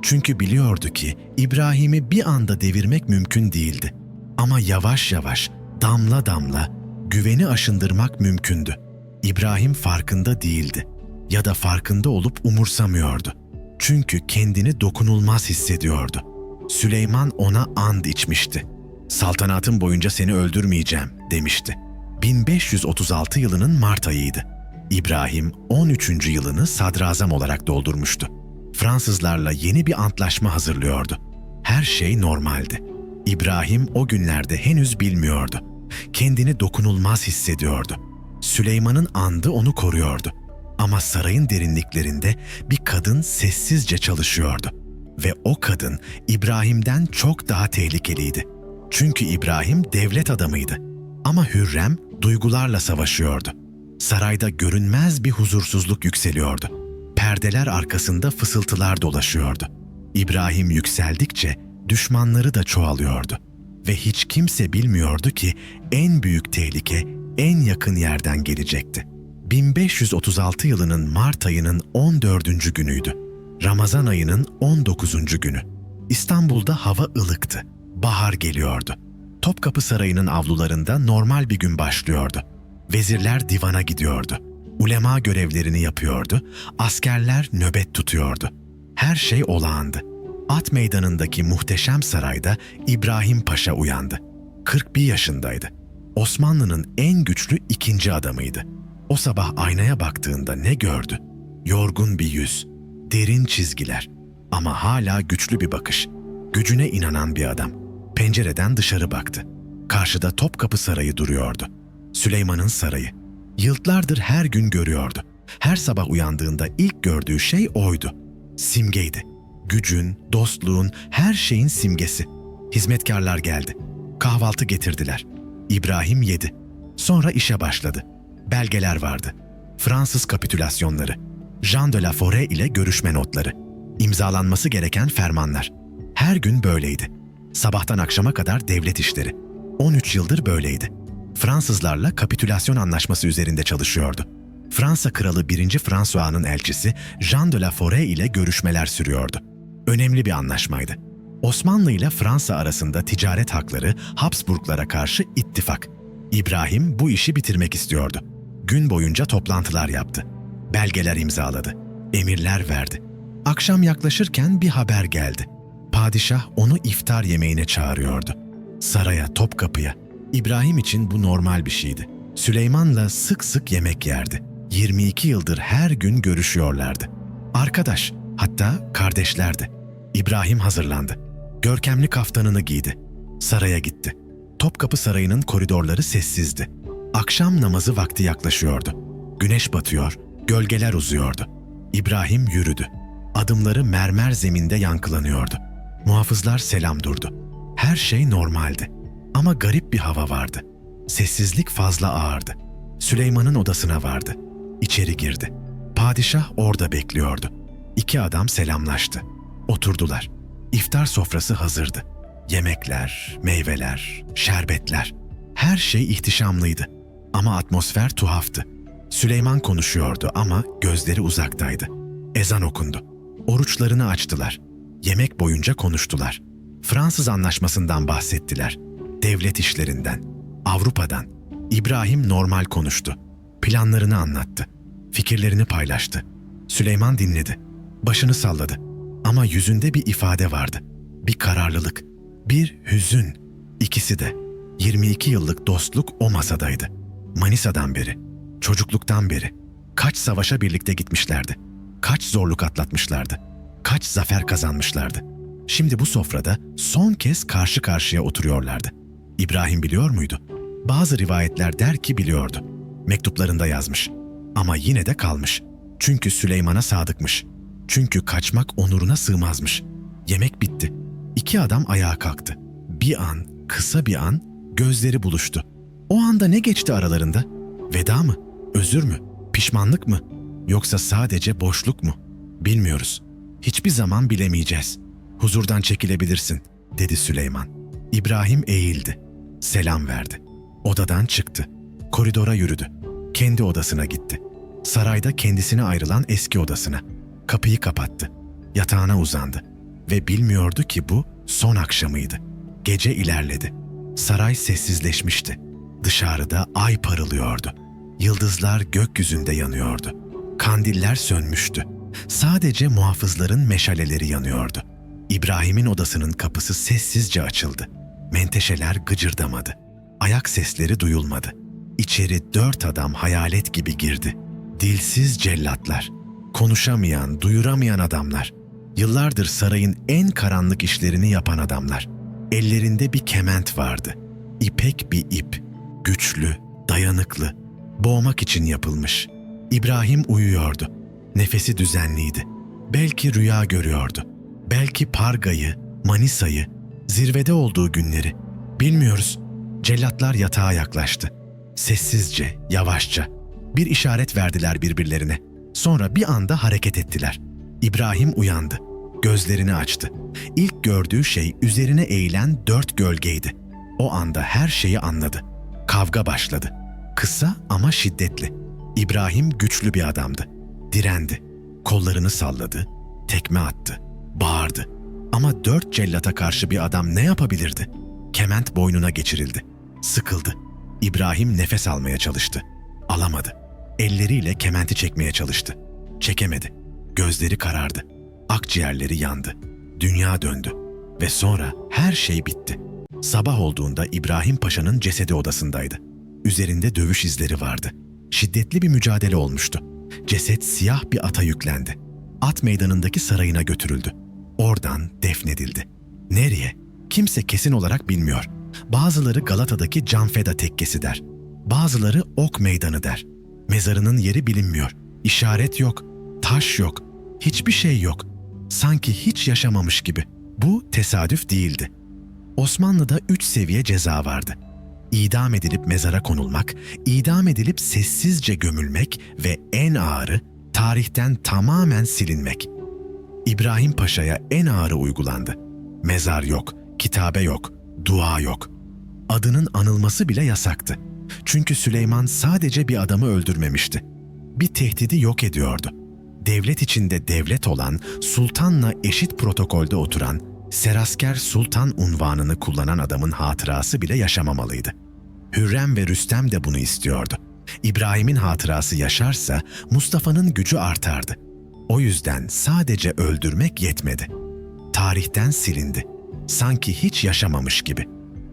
[SPEAKER 1] Çünkü biliyordu ki İbrahim'i bir anda devirmek mümkün değildi. Ama yavaş yavaş, damla damla güveni aşındırmak mümkündü. İbrahim farkında değildi ya da farkında olup umursamıyordu. Çünkü kendini dokunulmaz hissediyordu. Süleyman ona and içmişti. "Saltanatım boyunca seni öldürmeyeceğim," demişti. 1536 yılının Mart ayıydı. İbrahim 13. yılını sadrazam olarak doldurmuştu. Fransızlarla yeni bir antlaşma hazırlıyordu. Her şey normaldi. İbrahim o günlerde henüz bilmiyordu. Kendini dokunulmaz hissediyordu. Süleyman'ın andı onu koruyordu. Ama sarayın derinliklerinde bir kadın sessizce çalışıyordu. Ve o kadın İbrahim'den çok daha tehlikeliydi. Çünkü İbrahim devlet adamıydı. Ama Hürrem duygularla savaşıyordu. Sarayda görünmez bir huzursuzluk yükseliyordu. Perdeler arkasında fısıltılar dolaşıyordu. İbrahim yükseldikçe düşmanları da çoğalıyordu. Ve hiç kimse bilmiyordu ki en büyük tehlike en yakın yerden gelecekti. 1536 yılının Mart ayının 14. günüydü. Ramazan ayının 19. günü. İstanbul'da hava ılıktı. Bahar geliyordu. Topkapı Sarayı'nın avlularında normal bir gün başlıyordu. Vezirler divana gidiyordu. Ulema görevlerini yapıyordu. Askerler nöbet tutuyordu. Her şey olağandı. At meydanındaki muhteşem sarayda İbrahim Paşa uyandı. 41 yaşındaydı. Osmanlı'nın en güçlü ikinci adamıydı. O sabah aynaya baktığında ne gördü? Yorgun bir yüz, derin çizgiler ama hala güçlü bir bakış. Gücüne inanan bir adam. Pencereden dışarı baktı. Karşıda Topkapı Sarayı duruyordu. Süleyman'ın sarayı. Yıllardır her gün görüyordu. Her sabah uyandığında ilk gördüğü şey oydu. Simgeydi. Gücün, dostluğun, her şeyin simgesi. Hizmetkarlar geldi. Kahvaltı getirdiler. İbrahim yedi. Sonra işe başladı. Belgeler vardı. Fransız kapitülasyonları. Jean de la Forêt ile görüşme notları. İmzalanması gereken fermanlar. Her gün böyleydi. Sabahtan akşama kadar devlet işleri. 13 yıldır böyleydi. Fransızlarla kapitülasyon anlaşması üzerinde çalışıyordu. Fransa Kralı 1. François'nın elçisi Jean de la Forêt ile görüşmeler sürüyordu. Önemli bir anlaşmaydı. Osmanlı ile Fransa arasında ticaret hakları, Habsburglara karşı ittifak. İbrahim bu işi bitirmek istiyordu. Gün boyunca toplantılar yaptı. Belgeler imzaladı. Emirler verdi. Akşam yaklaşırken bir haber geldi. Padişah onu iftar yemeğine çağırıyordu. Saraya, Topkapı'ya. İbrahim için bu normal bir şeydi. Süleyman'la sık sık yemek yerdi. 22 yıldır her gün görüşüyorlardı. Arkadaş, hatta kardeşlerdi. İbrahim hazırlandı. Görkemli kaftanını giydi. Saraya gitti. Topkapı Sarayı'nın koridorları sessizdi. Akşam namazı vakti yaklaşıyordu. Güneş batıyor, gölgeler uzuyordu. İbrahim yürüdü. Adımları mermer zeminde yankılanıyordu. Muhafızlar selam durdu. Her şey normaldi. Ama garip bir hava vardı. Sessizlik fazla ağırdı. Süleyman'ın odasına vardı. İçeri girdi. Padişah orada bekliyordu. İki adam selamlaştı. Oturdular. İftar sofrası hazırdı. Yemekler, meyveler, şerbetler. Her şey ihtişamlıydı. Ama atmosfer tuhaftı. Süleyman konuşuyordu ama gözleri uzaktaydı. Ezan okundu. Oruçlarını açtılar. Yemek boyunca konuştular. Fransız anlaşmasından bahsettiler. Devlet işlerinden, Avrupa'dan. İbrahim normal konuştu. Planlarını anlattı. Fikirlerini paylaştı. Süleyman dinledi. Başını salladı. Ama yüzünde bir ifade vardı. Bir kararlılık, bir hüzün. İkisi de. 22 yıllık dostluk o masadaydı. Manisa'dan beri, çocukluktan beri. Kaç savaşa birlikte gitmişlerdi. Kaç zorluk atlatmışlardı. Kaç zafer kazanmışlardı. Şimdi bu sofrada son kez karşı karşıya oturuyorlardı. İbrahim biliyor muydu? Bazı rivayetler der ki biliyordu. Mektuplarında yazmış. Ama yine de kalmış. Çünkü Süleyman'a sadıkmış. Çünkü kaçmak onuruna sığmazmış. Yemek bitti. İki adam ayağa kalktı. Bir an, kısa bir an gözleri buluştu. O anda ne geçti aralarında? Veda mı? Özür mü? Pişmanlık mı? Yoksa sadece boşluk mu? Bilmiyoruz. Hiçbir zaman bilemeyeceğiz. Huzurdan çekilebilirsin, dedi Süleyman. İbrahim eğildi. Selam verdi. Odadan çıktı. Koridora yürüdü. Kendi odasına gitti. Sarayda kendisine ayrılan eski odasına. Kapıyı kapattı. Yatağına uzandı. Ve bilmiyordu ki bu son akşamıydı. Gece ilerledi. Saray sessizleşmişti. Dışarıda ay parılıyordu. Yıldızlar gökyüzünde yanıyordu. Kandiller sönmüştü. Sadece muhafızların meşaleleri yanıyordu. İbrahim'in odasının kapısı sessizce açıldı. Menteşeler gıcırdamadı. Ayak sesleri duyulmadı. İçeri 4 adam hayalet gibi girdi. Dilsiz cellatlar. Konuşamayan, duyuramayan adamlar. Yıllardır sarayın en karanlık işlerini yapan adamlar. Ellerinde bir kement vardı. İpek bir ip. Güçlü, dayanıklı. Boğmak için yapılmış. İbrahim uyuyordu. Nefesi düzenliydi. Belki rüya görüyordu. Belki Parga'yı, Manisa'yı, zirvede olduğu günleri. Bilmiyoruz. Cellatlar yatağa yaklaştı. Sessizce, yavaşça. Bir işaret verdiler birbirlerine. Sonra bir anda hareket ettiler. İbrahim uyandı. Gözlerini açtı. İlk gördüğü şey üzerine eğilen 4 gölgeydi. O anda her şeyi anladı. Kavga başladı. Kısa ama şiddetli. İbrahim güçlü bir adamdı. Direndi. Kollarını salladı. Tekme attı. Bağırdı. Ama 4 cellata karşı bir adam ne yapabilirdi? Kement boynuna geçirildi. Sıkıldı. İbrahim nefes almaya çalıştı. Alamadı. Elleriyle kementi çekmeye çalıştı. Çekemedi. Gözleri karardı. Akciğerleri yandı. Dünya döndü. Ve sonra her şey bitti. Sabah olduğunda İbrahim Paşa'nın cesedi odasındaydı. Üzerinde dövüş izleri vardı. Şiddetli bir mücadele olmuştu. Ceset siyah bir ata yüklendi. At meydanındaki sarayına götürüldü. Oradan defnedildi. Nereye? Kimse kesin olarak bilmiyor. Bazıları Galata'daki Canfeda tekkesi der. Bazıları Ok Meydanı der. Mezarının yeri bilinmiyor. İşaret yok. Taş yok. Hiçbir şey yok. Sanki hiç yaşamamış gibi. Bu tesadüf değildi. Osmanlı'da 3 seviye ceza vardı. İdam edilip mezara konulmak, idam edilip sessizce gömülmek ve en ağırı tarihten tamamen silinmek. İbrahim Paşa'ya en ağırı uygulandı. Mezar yok, kitabe yok, dua yok. Adının anılması bile yasaktı. Çünkü Süleyman sadece bir adamı öldürmemişti. Bir tehdidi yok ediyordu. Devlet içinde devlet olan, sultanla eşit protokolde oturan, Serasker Sultan unvanını kullanan adamın hatırası bile yaşamamalıydı. Hürrem ve Rüstem de bunu istiyordu. İbrahim'in hatırası yaşarsa Mustafa'nın gücü artardı. O yüzden sadece öldürmek yetmedi. Tarihten silindi. Sanki hiç yaşamamış gibi.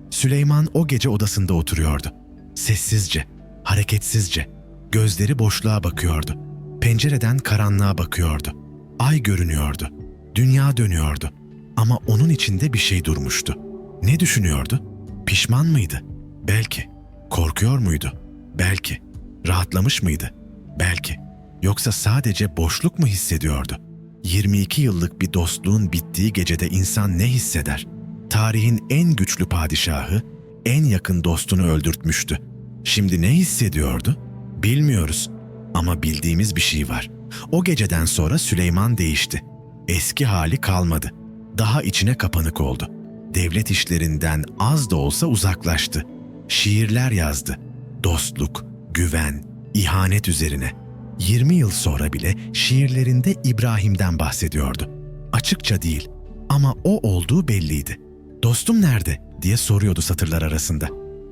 [SPEAKER 1] Süleyman o gece odasında oturuyordu. Sessizce, hareketsizce, gözleri boşluğa bakıyordu. Pencereden karanlığa bakıyordu. Ay görünüyordu. Dünya dönüyordu. Ama onun içinde bir şey durmuştu. Ne düşünüyordu? Pişman mıydı? Belki. Korkuyor muydu? Belki. Rahatlamış mıydı? Belki. Yoksa sadece boşluk mu hissediyordu? 22 yıllık bir dostluğun bittiği gecede insan ne hisseder? Tarihin en güçlü padişahı, en yakın dostunu öldürtmüştü. Şimdi ne hissediyordu? Bilmiyoruz. Ama bildiğimiz bir şey var. O geceden sonra Süleyman değişti. Eski hali kalmadı. Daha içine kapanık oldu. Devlet işlerinden az da olsa uzaklaştı. Şiirler yazdı. Dostluk, güven, ihanet üzerine. 20 yıl sonra bile şiirlerinde İbrahim'den bahsediyordu. Açıkça değil ama o olduğu belliydi. "Dostum nerede?" diye soruyordu satırlar arasında.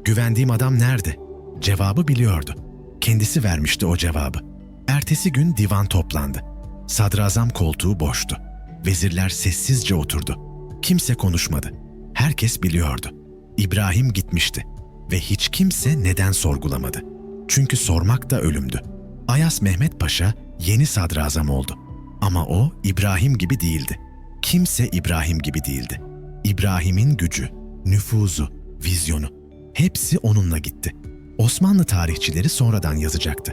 [SPEAKER 1] "Güvendiğim adam nerede?" Cevabı biliyordu. Kendisi vermişti o cevabı. Ertesi gün divan toplandı. Sadrazam koltuğu boştu. Vezirler sessizce oturdu. Kimse konuşmadı. Herkes biliyordu. İbrahim gitmişti ve hiç kimse neden sorgulamadı. Çünkü sormak da ölümdü. Ayas Mehmet Paşa yeni sadrazam oldu. Ama o İbrahim gibi değildi. Kimse İbrahim gibi değildi. İbrahim'in gücü, nüfuzu, vizyonu hepsi onunla gitti. Osmanlı tarihçileri sonradan yazacaktı.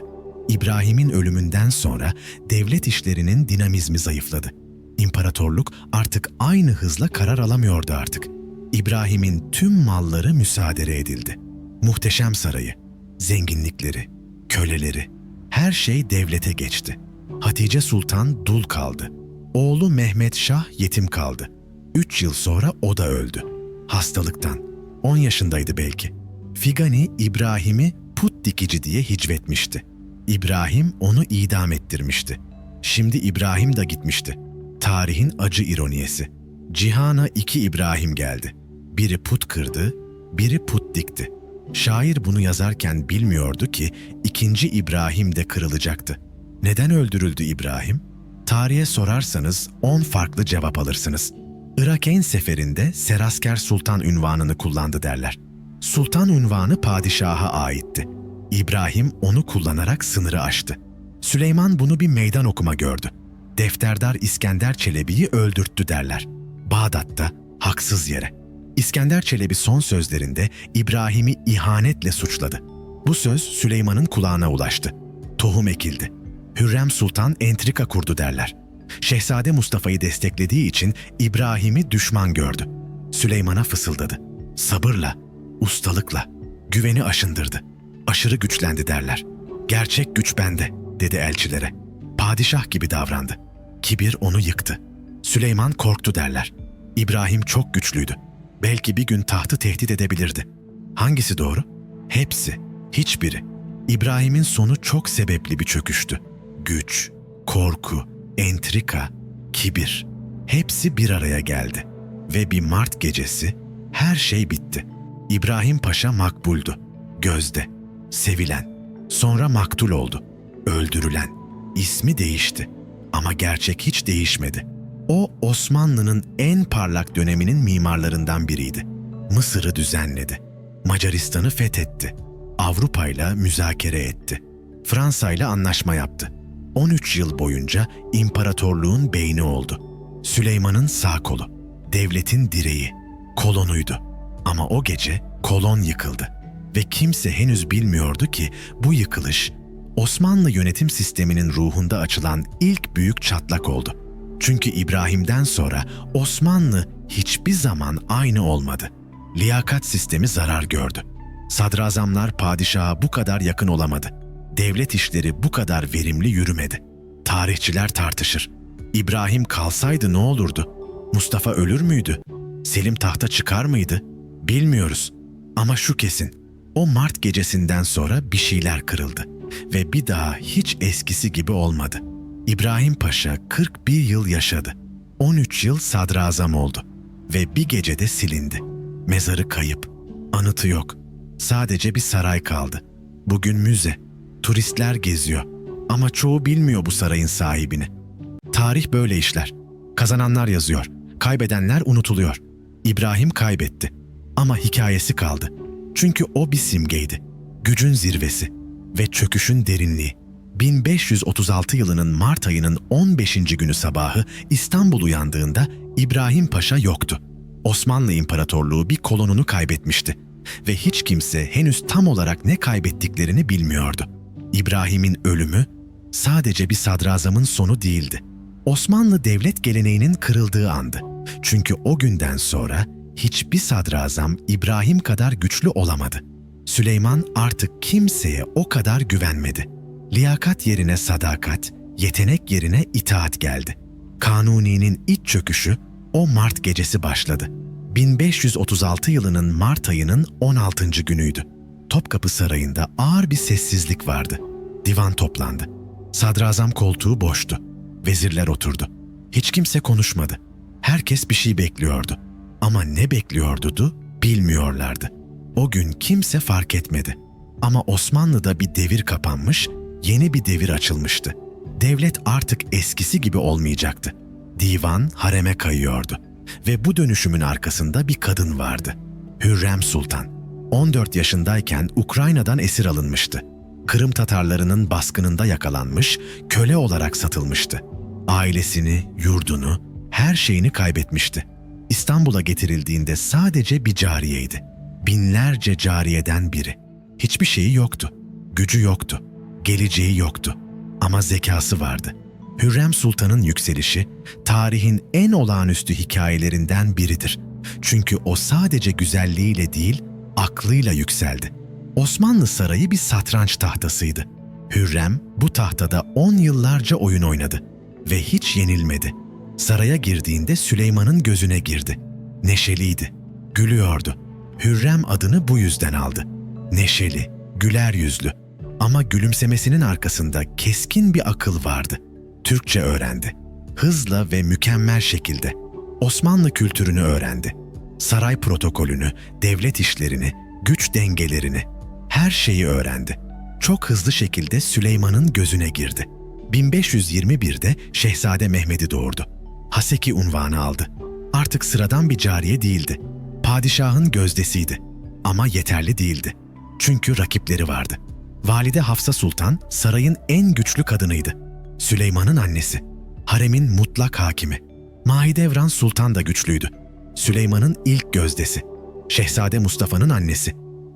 [SPEAKER 1] İbrahim'in ölümünden sonra devlet işlerinin dinamizmi zayıfladı. İmparatorluk artık aynı hızla karar alamıyordu artık. İbrahim'in tüm malları müsaade edildi. Muhteşem sarayı, zenginlikleri, köleleri, her şey devlete geçti. Hatice Sultan dul kaldı. Oğlu Mehmet Şah yetim kaldı. 3 yıl sonra o da öldü. Hastalıktan. 10 yaşındaydı belki. Figani İbrahim'i put dikici diye hicvetmişti. İbrahim onu idam ettirmişti. Şimdi İbrahim de gitmişti. Tarihin acı ironiyesi. Cihana iki İbrahim geldi. Biri put kırdı, biri put dikti. Şair bunu yazarken bilmiyordu ki ikinci İbrahim de kırılacaktı. Neden öldürüldü İbrahim? Tarihe sorarsanız 10 farklı cevap alırsınız. Irakayn seferinde Serasker Sultan unvanını kullandı derler. Sultan unvanı padişaha aitti. İbrahim onu kullanarak sınırı aştı. Süleyman bunu bir meydan okuma gördü. Defterdar İskender Çelebi'yi öldürttü derler. Bağdat'ta haksız yere. İskender Çelebi son sözlerinde İbrahim'i ihanetle suçladı. Bu söz Süleyman'ın kulağına ulaştı. Tohum ekildi. Hürrem Sultan entrika kurdu derler. Şehzade Mustafa'yı desteklediği için İbrahim'i düşman gördü. Süleyman'a fısıldadı. Sabırla, ustalıkla, güveni aşındırdı. Aşırı güçlendi derler. Gerçek güç bende, dedi elçilere. Padişah gibi davrandı. Kibir onu yıktı. Süleyman korktu derler. İbrahim çok güçlüydü. Belki bir gün tahtı tehdit edebilirdi. Hangisi doğru? Hepsi, hiçbiri. İbrahim'in sonu çok sebepli bir çöküştü. Güç, korku, entrika, kibir. Hepsi bir araya geldi. Ve bir Mart gecesi her şey bitti. İbrahim Paşa makbuldü. Gözde, sevilen. Sonra maktul oldu. Öldürülen. İsmi değişti. Ama gerçek hiç değişmedi. O Osmanlı'nın en parlak döneminin mimarlarından biriydi. Mısır'ı düzenledi. Macaristan'ı fethetti. Avrupa'yla müzakere etti. Fransa'yla anlaşma yaptı. 13 yıl boyunca imparatorluğun beyni oldu. Süleyman'ın sağ kolu, devletin direği, kolonuydu. Ama o gece kolon yıkıldı. Ve kimse henüz bilmiyordu ki bu yıkılış Osmanlı yönetim sisteminin ruhunda açılan ilk büyük çatlak oldu. Çünkü İbrahim'den sonra Osmanlı hiçbir zaman aynı olmadı. Liyakat sistemi zarar gördü. Sadrazamlar padişaha bu kadar yakın olamadı. Devlet işleri bu kadar verimli yürümedi. Tarihçiler tartışır. İbrahim kalsaydı ne olurdu? Mustafa ölür müydü? Selim tahta çıkar mıydı? Bilmiyoruz. Ama şu kesin, o Mart gecesinden sonra bir şeyler kırıldı ve bir daha hiç eskisi gibi olmadı. İbrahim Paşa 41 yıl yaşadı. 13 yıl sadrazam oldu ve bir gecede silindi. Mezarı kayıp, anıtı yok. Sadece bir saray kaldı. Bugün müze, turistler geziyor ama çoğu bilmiyor bu sarayın sahibini. Tarih böyle işler. Kazananlar yazıyor, kaybedenler unutuluyor. İbrahim kaybetti ama hikayesi kaldı. Çünkü o bir simgeydi. Gücün zirvesi ve çöküşün derinliği. 1536 yılının Mart ayının 15. günü sabahı İstanbul uyandığında İbrahim Paşa yoktu. Osmanlı İmparatorluğu bir kolonunu kaybetmişti ve hiç kimse henüz tam olarak ne kaybettiklerini bilmiyordu. İbrahim'in ölümü sadece bir sadrazamın sonu değildi. Osmanlı devlet geleneğinin kırıldığı andı. Çünkü o günden sonra hiçbir sadrazam İbrahim kadar güçlü olamadı. Süleyman artık kimseye o kadar güvenmedi. Liyakat yerine sadakat, yetenek yerine itaat geldi. Kanuni'nin iç çöküşü o Mart gecesi başladı. 1536 yılının Mart ayının 16. günüydü. Topkapı Sarayı'nda ağır bir sessizlik vardı. Divan toplandı. Sadrazam koltuğu boştu. Vezirler oturdu. Hiç kimse konuşmadı. Herkes bir şey bekliyordu. Ama ne bekliyordu bilmiyorlardı. O gün kimse fark etmedi. Ama Osmanlı'da bir devir kapanmış, yeni bir devir açılmıştı. Devlet artık eskisi gibi olmayacaktı. Divan hareme kayıyordu. Ve bu dönüşümün arkasında bir kadın vardı. Hürrem Sultan. 14 yaşındayken Ukrayna'dan esir alınmıştı. Kırım Tatarlarının baskınında yakalanmış, köle olarak satılmıştı. Ailesini, yurdunu, her şeyini kaybetmişti. İstanbul'a getirildiğinde sadece bir cariyeydi. Binlerce cariyeden biri. Hiçbir şeyi yoktu. Gücü yoktu. Geleceği yoktu. Ama zekası vardı. Hürrem Sultan'ın yükselişi, tarihin en olağanüstü hikayelerinden biridir. Çünkü o sadece güzelliğiyle değil, aklıyla yükseldi. Osmanlı Sarayı bir satranç tahtasıydı. Hürrem bu tahtada 10 yıllarca oyun oynadı ve hiç yenilmedi. Saraya girdiğinde Süleyman'ın gözüne girdi. Neşeliydi, gülüyordu. Hürrem adını bu yüzden aldı. Neşeli, güler yüzlü. Ama gülümsemesinin arkasında keskin bir akıl vardı. Türkçe öğrendi. Hızla ve mükemmel şekilde. Osmanlı kültürünü öğrendi. Saray protokolünü, devlet işlerini, güç dengelerini, her şeyi öğrendi. Çok hızlı şekilde Süleyman'ın gözüne girdi. 1521'de Şehzade Mehmet'i doğurdu. Haseki unvanı aldı. Artık sıradan bir cariye değildi. Padişahın gözdesiydi. Ama yeterli değildi. Çünkü rakipleri vardı. Valide Hafsa Sultan sarayın en güçlü kadınıydı. Süleyman'ın annesi. Haremin mutlak hakimi. Mahidevran Sultan da güçlüydü. Süleyman'ın ilk gözdesi. Şehzade Mustafa'nın annesi.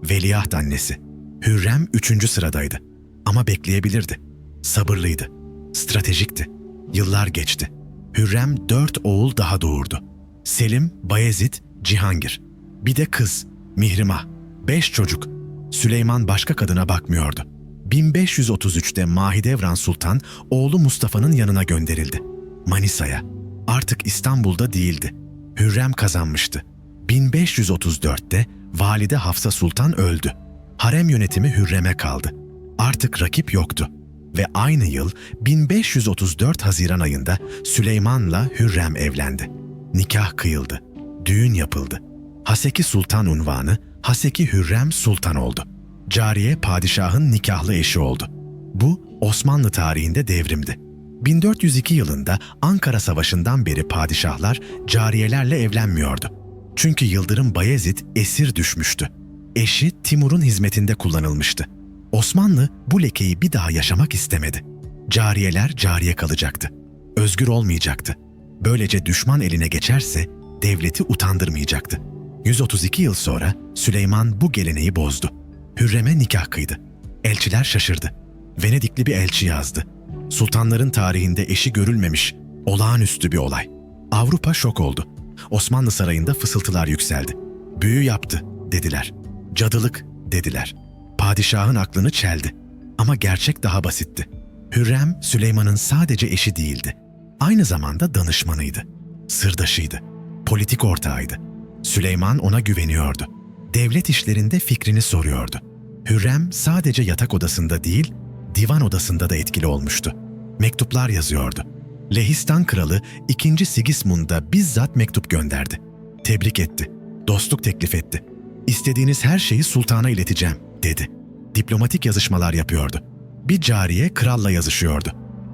[SPEAKER 1] Veliaht annesi. Hürrem 3. sıradaydı. Ama bekleyebilirdi. Sabırlıydı. Stratejikti. Yıllar geçti. Hürrem 4 oğul daha doğurdu. Selim, Bayezid, Cihangir. Bir de kız, Mihrimah. 5 çocuk. Süleyman başka kadına bakmıyordu. 1533'te Mahidevran Sultan oğlu Mustafa'nın yanına gönderildi. Manisa'ya. Artık İstanbul'da değildi. Hürrem kazanmıştı. 1534'te Valide Hafsa Sultan öldü. Harem yönetimi Hürrem'e kaldı. Artık rakip yoktu. Ve aynı yıl 1534 Haziran ayında Süleyman'la Hürrem evlendi. Nikah kıyıldı. Düğün yapıldı. Haseki Sultan unvanı Haseki Hürrem Sultan oldu. Cariye padişahın nikahlı eşi oldu. Bu Osmanlı tarihinde devrimdi. 1402 yılında Ankara Savaşı'ndan beri padişahlar cariyelerle evlenmiyordu. Çünkü Yıldırım Bayezid esir düşmüştü. Eşi Timur'un hizmetinde kullanılmıştı. Osmanlı bu lekeyi bir daha yaşamak istemedi. Cariyeler cariye kalacaktı. Özgür olmayacaktı. Böylece düşman eline geçerse devleti utandırmayacaktı. 132 yıl sonra Süleyman bu geleneği bozdu. Hürrem'e nikah kıydı. Elçiler şaşırdı. Venedikli bir elçi yazdı. Sultanların tarihinde eşi görülmemiş, olağanüstü bir olay. Avrupa şok oldu. Osmanlı sarayında fısıltılar yükseldi. Büyü yaptı, dediler. Cadılık, dediler. Padişahın aklını çeldi. Ama gerçek daha basitti. Hürrem, Süleyman'ın sadece eşi değildi. Aynı zamanda danışmanıydı. Sırdaşıydı. Politik ortağıydı. Süleyman ona güveniyordu. Devlet işlerinde fikrini soruyordu. Hürrem sadece yatak odasında değil, divan odasında da etkili olmuştu. Mektuplar yazıyordu. Lehistan Kralı 2. Sigismund'a bizzat mektup gönderdi. Tebrik etti. Dostluk teklif etti. İstediğiniz her şeyi sultana ileteceğim, dedi. Diplomatik yazışmalar yapıyordu. Bir cariye kralla yazışıyordu.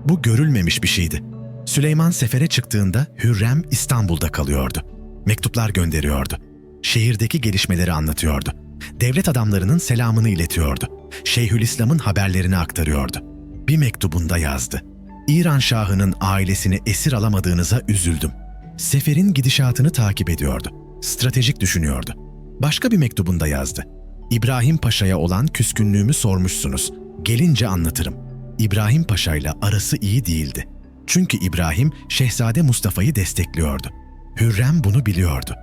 [SPEAKER 1] Bu görülmemiş bir şeydi. Süleyman sefere çıktığında Hürrem İstanbul'da kalıyordu. Mektuplar gönderiyordu. Şehirdeki gelişmeleri anlatıyordu. Devlet adamlarının selamını iletiyordu. Şeyhülislam'ın haberlerini aktarıyordu. Bir mektubunda yazdı. İran Şahı'nın ailesini esir alamadığınıza üzüldüm. Seferin gidişatını takip ediyordu. Stratejik düşünüyordu. Başka bir mektubunda yazdı. İbrahim Paşa'ya olan küskünlüğümü sormuşsunuz. Gelince anlatırım. İbrahim Paşa'yla arası iyi değildi. Çünkü İbrahim Şehzade Mustafa'yı destekliyordu. Hürrem bunu biliyordu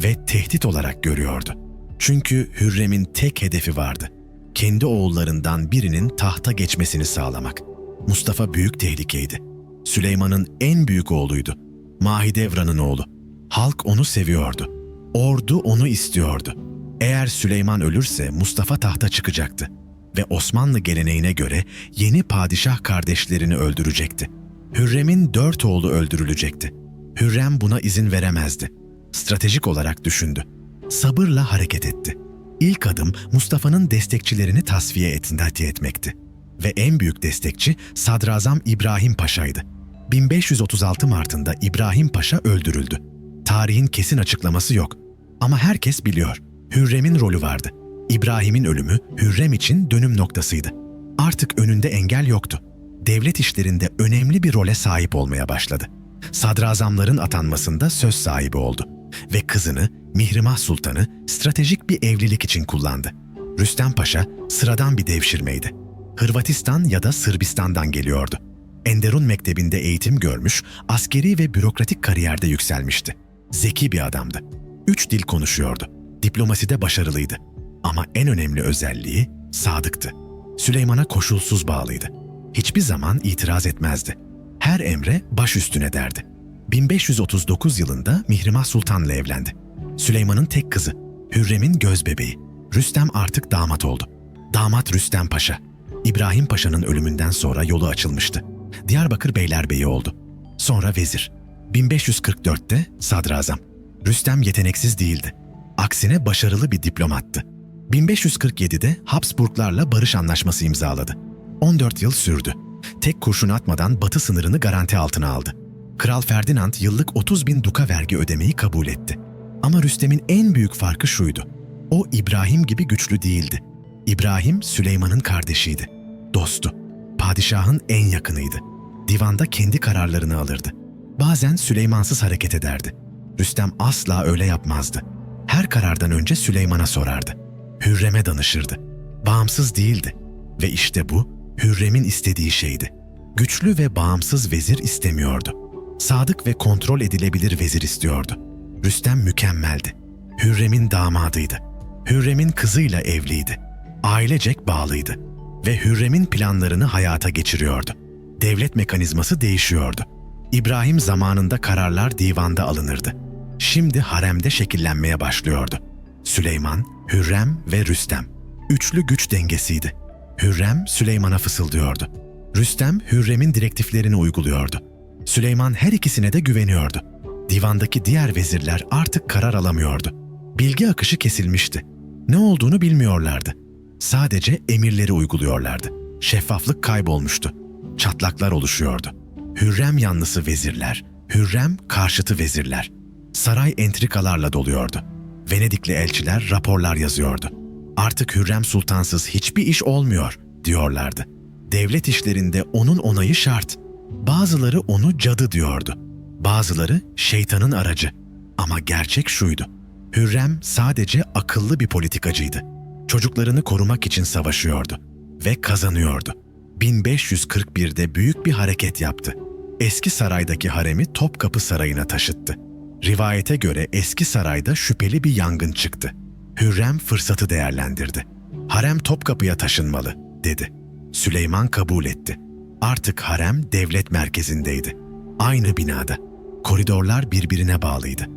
[SPEAKER 1] ve tehdit olarak görüyordu. Çünkü Hürrem'in tek hedefi vardı. Kendi oğullarından birinin tahta geçmesini sağlamak. Mustafa büyük tehlikeydi. Süleyman'ın en büyük oğluydu. Mahidevran'ın oğlu. Halk onu seviyordu. Ordu onu istiyordu. Eğer Süleyman ölürse Mustafa tahta çıkacaktı ve Osmanlı geleneğine göre yeni padişah kardeşlerini öldürecekti. Hürrem'in 4 oğlu öldürülecekti. Hürrem buna izin veremezdi. Stratejik olarak düşündü. Sabırla hareket etti. İlk adım Mustafa'nın destekçilerini tasfiye etmekti. Ve en büyük destekçi Sadrazam İbrahim Paşa'ydı. 1536 Mart'ında İbrahim Paşa öldürüldü. Tarihin kesin açıklaması yok. Ama herkes biliyor. Hürrem'in rolü vardı. İbrahim'in ölümü Hürrem için dönüm noktasıydı. Artık önünde engel yoktu. Devlet işlerinde önemli bir role sahip olmaya başladı. Sadrazamların atanmasında söz sahibi oldu. Ve kızını, Mihrimah Sultan'ı stratejik bir evlilik için kullandı. Rüstem Paşa sıradan bir devşirmeydi. Hırvatistan ya da Sırbistan'dan geliyordu. Enderun Mektebi'nde eğitim görmüş, askeri ve bürokratik kariyerde yükselmişti. Zeki bir adamdı. 3 dil konuşuyordu. Diplomaside başarılıydı. Ama en önemli özelliği sadıktı. Süleyman'a koşulsuz bağlıydı. Hiçbir zaman itiraz etmezdi. Her emre baş üstüne derdi. 1539 yılında Mihrimah Sultan'la evlendi. Süleyman'ın tek kızı, Hürrem'in gözbebeği. Rüstem artık damat oldu. Damat Rüstem Paşa. İbrahim Paşa'nın ölümünden sonra yolu açılmıştı. Diyarbakır Beylerbeyi oldu. Sonra vezir. 1544'te sadrazam. Rüstem yeteneksiz değildi. Aksine başarılı bir diplomattı. 1547'de Habsburglarla barış anlaşması imzaladı. 14 yıl sürdü. Tek kurşun atmadan batı sınırını garanti altına aldı. Kral Ferdinand yıllık 30.000 duka vergi ödemeyi kabul etti. Ama Rüstem'in en büyük farkı şuydu. O İbrahim gibi güçlü değildi. İbrahim Süleyman'ın kardeşiydi. Dostu. Padişahın en yakınıydı. Divanda kendi kararlarını alırdı. Bazen Süleymansız hareket ederdi. Rüstem asla öyle yapmazdı. Her karardan önce Süleyman'a sorardı. Hürrem'e danışırdı. Bağımsız değildi. Ve işte bu, Hürrem'in istediği şeydi. Güçlü ve bağımsız vezir istemiyordu. Sadık ve kontrol edilebilir vezir istiyordu. Rüstem mükemmeldi. Hürrem'in damadıydı. Hürrem'in kızıyla evliydi. Ailecek bağlıydı. Ve Hürrem'in planlarını hayata geçiriyordu. Devlet mekanizması değişiyordu. İbrahim zamanında kararlar divanda alınırdı. Şimdi haremde şekillenmeye başlıyordu. Süleyman, Hürrem ve Rüstem. Üçlü güç dengesiydi. Hürrem Süleyman'a fısıldıyordu. Rüstem Hürrem'in direktiflerini uyguluyordu. Süleyman her ikisine de güveniyordu. Divandaki diğer vezirler artık karar alamıyordu. Bilgi akışı kesilmişti. Ne olduğunu bilmiyorlardı. Sadece emirleri uyguluyorlardı. Şeffaflık kaybolmuştu. Çatlaklar oluşuyordu. Hürrem yanlısı vezirler, Hürrem karşıtı vezirler. Saray entrikalarla doluyordu. Venedikli elçiler raporlar yazıyordu. Artık Hürrem Sultansız hiçbir iş olmuyor diyorlardı. Devlet işlerinde onun onayı şart. Bazıları onu cadı diyordu. Bazıları şeytanın aracı. Ama gerçek şuydu. Hürrem sadece akıllı bir politikacıydı. Çocuklarını korumak için savaşıyordu. Ve kazanıyordu. 1541'de büyük bir hareket yaptı. Eski saraydaki haremi Topkapı Sarayı'na taşıttı. Rivayete göre eski sarayda şüpheli bir yangın çıktı. Hürrem fırsatı değerlendirdi. Harem Topkapı'ya taşınmalı, dedi. Süleyman kabul etti. Artık harem devlet merkezindeydi. Aynı binada. Koridorlar birbirine bağlıydı.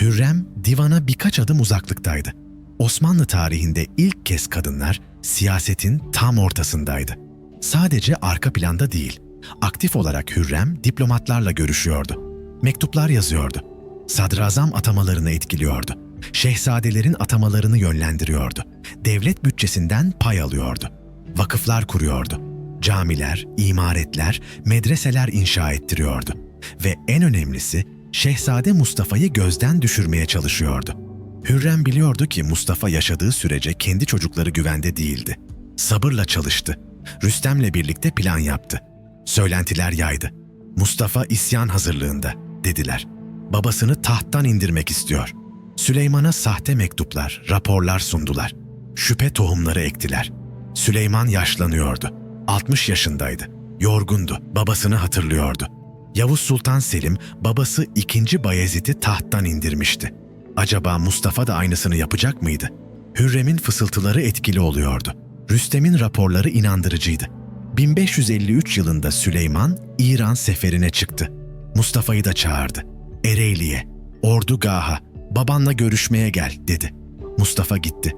[SPEAKER 1] Hürrem divana birkaç adım uzaklıktaydı. Osmanlı tarihinde ilk kez kadınlar siyasetin tam ortasındaydı. Sadece arka planda değil, aktif olarak Hürrem diplomatlarla görüşüyordu. Mektuplar yazıyordu. Sadrazam atamalarını etkiliyordu. Şehzadelerin atamalarını yönlendiriyordu. Devlet bütçesinden pay alıyordu. Vakıflar kuruyordu. Camiler, imaretler, medreseler inşa ettiriyordu. Ve en önemlisi Şehzade Mustafa'yı gözden düşürmeye çalışıyordu. Hürrem biliyordu ki Mustafa yaşadığı sürece kendi çocukları güvende değildi. Sabırla çalıştı. Rüstem'le birlikte plan yaptı. Söylentiler yaydı. Mustafa isyan hazırlığında, dediler. Babasını tahttan indirmek istiyor. Süleyman'a sahte mektuplar, raporlar sundular. Şüphe tohumları ektiler. Süleyman yaşlanıyordu. 60 yaşındaydı. Yorgundu, babasını hatırlıyordu. Yavuz Sultan Selim, babası 2. Bayezid'i tahttan indirmişti. Acaba Mustafa da aynısını yapacak mıydı? Hürrem'in fısıltıları etkili oluyordu. Rüstem'in raporları inandırıcıydı. 1553 yılında Süleyman, İran seferine çıktı. Mustafa'yı da çağırdı. Ereğli'ye, ordugâha, babanla görüşmeye gel, dedi. Mustafa gitti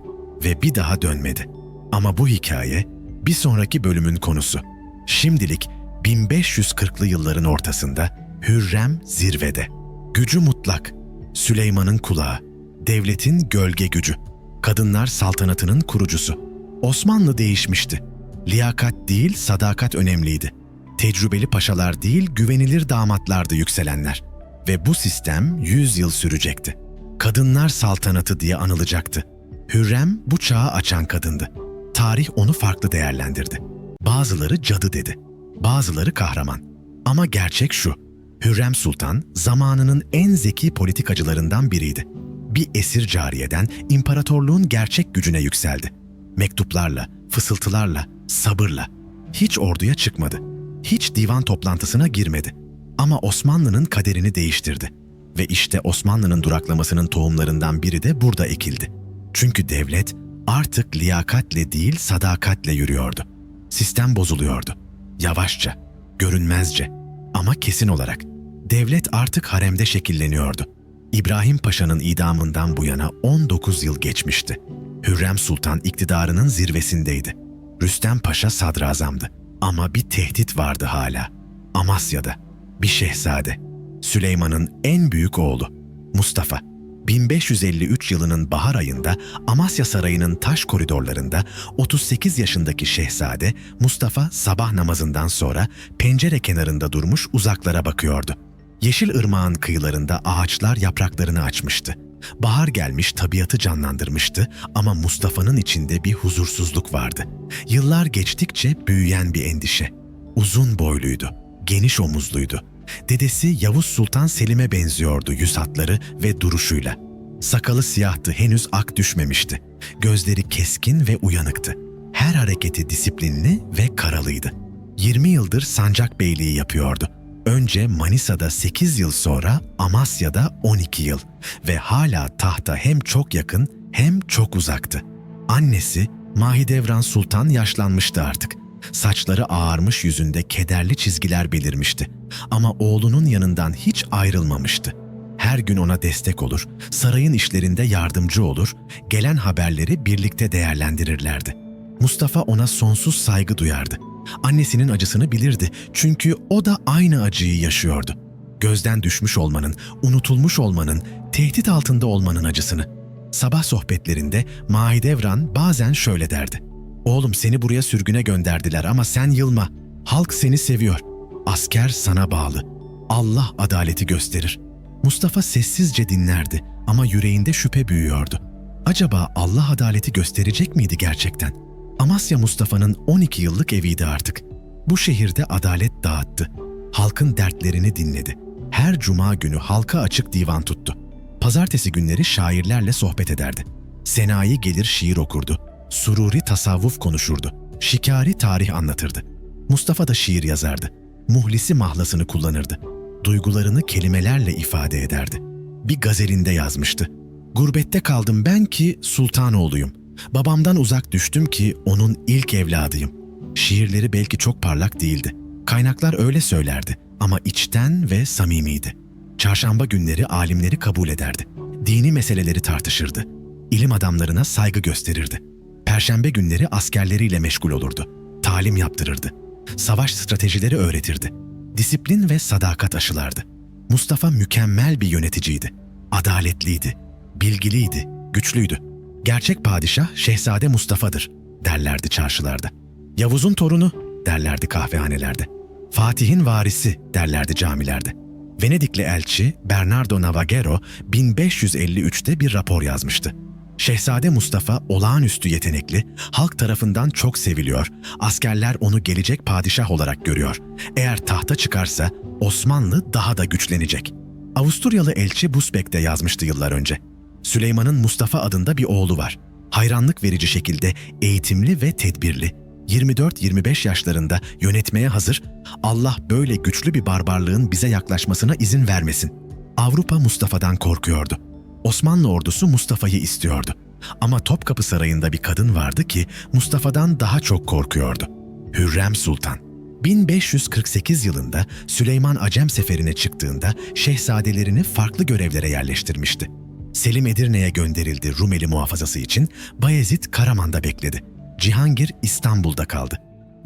[SPEAKER 1] ve bir daha dönmedi. Ama bu hikaye bir sonraki bölümün konusu. Şimdilik 1540'lı yılların ortasında Hürrem zirvede. Gücü mutlak, Süleyman'ın kulağı, devletin gölge gücü, kadınlar saltanatının kurucusu. Osmanlı değişmişti. Liyakat değil, sadakat önemliydi. Tecrübeli paşalar değil, güvenilir damatlardı yükselenler. Ve bu sistem 100 yıl sürecekti. Kadınlar saltanatı diye anılacaktı. Hürrem bu çağı açan kadındı. Tarih onu farklı değerlendirdi. Bazıları cadı dedi, bazıları kahraman. Ama gerçek şu, Hürrem Sultan zamanının en zeki politikacılarından biriydi. Bir esir cariyeden imparatorluğun gerçek gücüne yükseldi. Mektuplarla, fısıltılarla, sabırla. Hiç orduya çıkmadı. Hiç divan toplantısına girmedi. Ama Osmanlı'nın kaderini değiştirdi. Ve işte Osmanlı'nın duraklamasının tohumlarından biri de burada ekildi. Çünkü devlet artık liyakatle değil sadakatle yürüyordu. Sistem bozuluyordu. Yavaşça, görünmezce ama kesin olarak. Devlet artık haremde şekilleniyordu. İbrahim Paşa'nın idamından bu yana 19 yıl geçmişti. Hürrem Sultan iktidarının zirvesindeydi. Rüstem Paşa sadrazamdı. Ama bir tehdit vardı hala. Amasya'da. Bir şehzade. Süleyman'ın en büyük oğlu Mustafa. 1553 yılının bahar ayında Amasya Sarayı'nın taş koridorlarında 38 yaşındaki şehzade Mustafa sabah namazından sonra pencere kenarında durmuş uzaklara bakıyordu. Yeşil ırmağın kıyılarında ağaçlar yapraklarını açmıştı. Bahar gelmiş tabiatı canlandırmıştı ama Mustafa'nın içinde bir huzursuzluk vardı. Yıllar geçtikçe büyüyen bir endişe. Uzun boyluydu, geniş omuzluydu. Dedesi Yavuz Sultan Selim'e benziyordu yüz hatları ve duruşuyla. Sakalı siyahtı, henüz ak düşmemişti. Gözleri keskin ve uyanıktı. Her hareketi disiplinli ve karalıydı. 20 yıldır sancak beyliği yapıyordu. Önce Manisa'da 8 yıl, sonra Amasya'da 12 yıl ve hala tahta hem çok yakın hem çok uzaktı. Annesi Mahidevran Sultan yaşlanmıştı artık. Saçları ağarmış, yüzünde kederli çizgiler belirmişti. Ama oğlunun yanından hiç ayrılmamıştı. Her gün ona destek olur, sarayın işlerinde yardımcı olur, gelen haberleri birlikte değerlendirirlerdi. Mustafa ona sonsuz saygı duyardı. Annesinin acısını bilirdi çünkü o da aynı acıyı yaşıyordu. Gözden düşmüş olmanın, unutulmuş olmanın, tehdit altında olmanın acısını. Sabah sohbetlerinde Mahidevran bazen şöyle derdi: "Oğlum, seni buraya sürgüne gönderdiler ama sen yılma. Halk seni seviyor. Asker sana bağlı. Allah adaleti gösterir." Mustafa sessizce dinlerdi ama yüreğinde şüphe büyüyordu. Acaba Allah adaleti gösterecek miydi gerçekten? Amasya Mustafa'nın 12 yıllık eviydi artık. Bu şehirde adalet dağıttı. Halkın dertlerini dinledi. Her cuma günü halka açık divan tuttu. Pazartesi günleri şairlerle sohbet ederdi. Senayi gelir şiir okurdu. Sururi tasavvuf konuşurdu. Şikari tarih anlatırdı. Mustafa da şiir yazardı. Muhlisi mahlasını kullanırdı. Duygularını kelimelerle ifade ederdi. Bir gazelinde yazmıştı: "Gurbette kaldım ben ki sultanoğluyum. Babamdan uzak düştüm ki onun ilk evladıyım." Şiirleri belki çok parlak değildi. Kaynaklar öyle söylerdi ama içten ve samimiydi. Çarşamba günleri alimleri kabul ederdi. Dini meseleleri tartışırdı. İlim adamlarına saygı gösterirdi. Perşembe günleri askerleriyle meşgul olurdu. Talim yaptırırdı. Savaş stratejileri öğretirdi. Disiplin ve sadakat aşılardı. Mustafa mükemmel bir yöneticiydi. Adaletliydi, bilgiliydi, güçlüydü. "Gerçek padişah Şehzade Mustafa'dır," derlerdi çarşılarda. "Yavuz'un torunu," derlerdi kahvehanelerde. "Fatih'in varisi," derlerdi camilerde. Venedikli elçi Bernardo Navagero 1553'te bir rapor yazmıştı. Şehzade Mustafa olağanüstü yetenekli, halk tarafından çok seviliyor, askerler onu gelecek padişah olarak görüyor. Eğer tahta çıkarsa Osmanlı daha da güçlenecek. Avusturyalı elçi Busbek de yazmıştı yıllar önce. Süleyman'ın Mustafa adında bir oğlu var. Hayranlık verici şekilde eğitimli ve tedbirli. 24-25 yaşlarında yönetmeye hazır, Allah böyle güçlü bir barbarlığın bize yaklaşmasına izin vermesin. Avrupa Mustafa'dan korkuyordu. Osmanlı ordusu Mustafa'yı istiyordu. Ama Topkapı Sarayı'nda bir kadın vardı ki Mustafa'dan daha çok korkuyordu. Hürrem Sultan. 1548 yılında Süleyman Acem seferine çıktığında şehzadelerini farklı görevlere yerleştirmişti. Selim Edirne'ye gönderildi Rumeli muhafazası için, Bayezid Karaman'da bekledi. Cihangir İstanbul'da kaldı.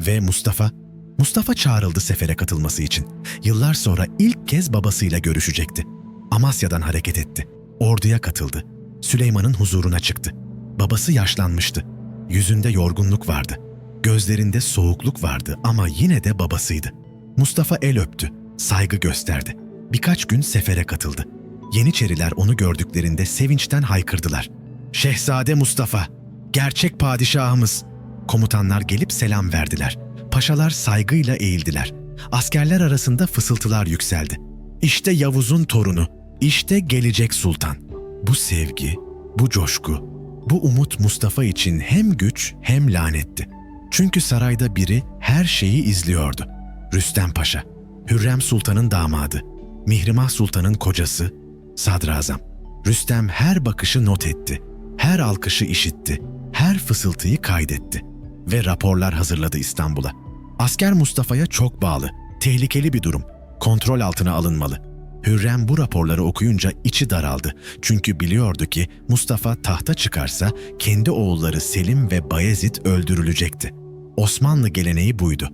[SPEAKER 1] Ve Mustafa çağrıldı sefere katılması için. Yıllar sonra ilk kez babasıyla görüşecekti. Amasya'dan hareket etti. Orduya katıldı. Süleyman'ın huzuruna çıktı. Babası yaşlanmıştı. Yüzünde yorgunluk vardı. Gözlerinde soğukluk vardı ama yine de babasıydı. Mustafa el öptü, saygı gösterdi. Birkaç gün sefere katıldı. Yeniçeriler onu gördüklerinde sevinçten haykırdılar. "Şehzade Mustafa, gerçek padişahımız!" Komutanlar gelip selam verdiler. Paşalar saygıyla eğildiler. Askerler arasında fısıltılar yükseldi. "İşte Yavuz'un torunu, işte gelecek sultan." Bu sevgi, bu coşku, bu umut Mustafa için hem güç hem lanetti. Çünkü sarayda biri her şeyi izliyordu. Rüstem Paşa, Hürrem Sultan'ın damadı, Mihrimah Sultan'ın kocası, sadrazam. Rüstem her bakışı not etti, her alkışı işitti, her fısıltıyı kaydetti ve raporlar hazırladı İstanbul'a. Asker Mustafa'ya çok bağlı, tehlikeli bir durum, kontrol altına alınmalı. Hürrem bu raporları okuyunca içi daraldı. Çünkü biliyordu ki Mustafa tahta çıkarsa kendi oğulları Selim ve Bayezid öldürülecekti. Osmanlı geleneği buydu.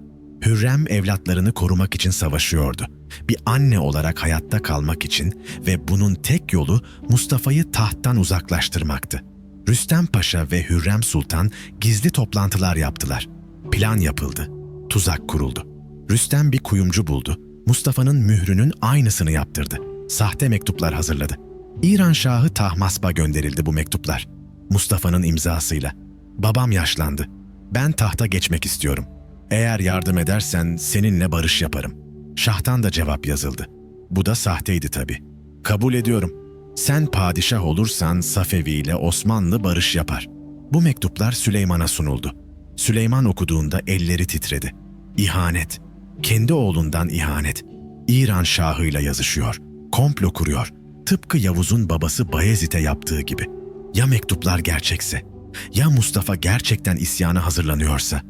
[SPEAKER 1] Hürrem evlatlarını korumak için savaşıyordu. Bir anne olarak hayatta kalmak için ve bunun tek yolu Mustafa'yı tahttan uzaklaştırmaktı. Rüstem Paşa ve Hürrem Sultan gizli toplantılar yaptılar. Plan yapıldı. Tuzak kuruldu. Rüstem bir kuyumcu buldu. Mustafa'nın mührünün aynısını yaptırdı. Sahte mektuplar hazırladı. İran Şahı Tahmasp'a gönderildi bu mektuplar. Mustafa'nın imzasıyla. Babam yaşlandı. Ben tahta geçmek istiyorum. Eğer yardım edersen seninle barış yaparım. Şah'tan da cevap yazıldı. Bu da sahteydi tabii. Kabul ediyorum. Sen padişah olursan Safevi ile Osmanlı barış yapar. Bu mektuplar Süleyman'a sunuldu. Süleyman okuduğunda elleri titredi. İhanet. Kendi oğlundan ihanet. İran Şahı'yla yazışıyor. Komplo kuruyor. Tıpkı Yavuz'un babası Bayezid'e yaptığı gibi. Ya mektuplar gerçekse? Ya Mustafa gerçekten isyana hazırlanıyorsa?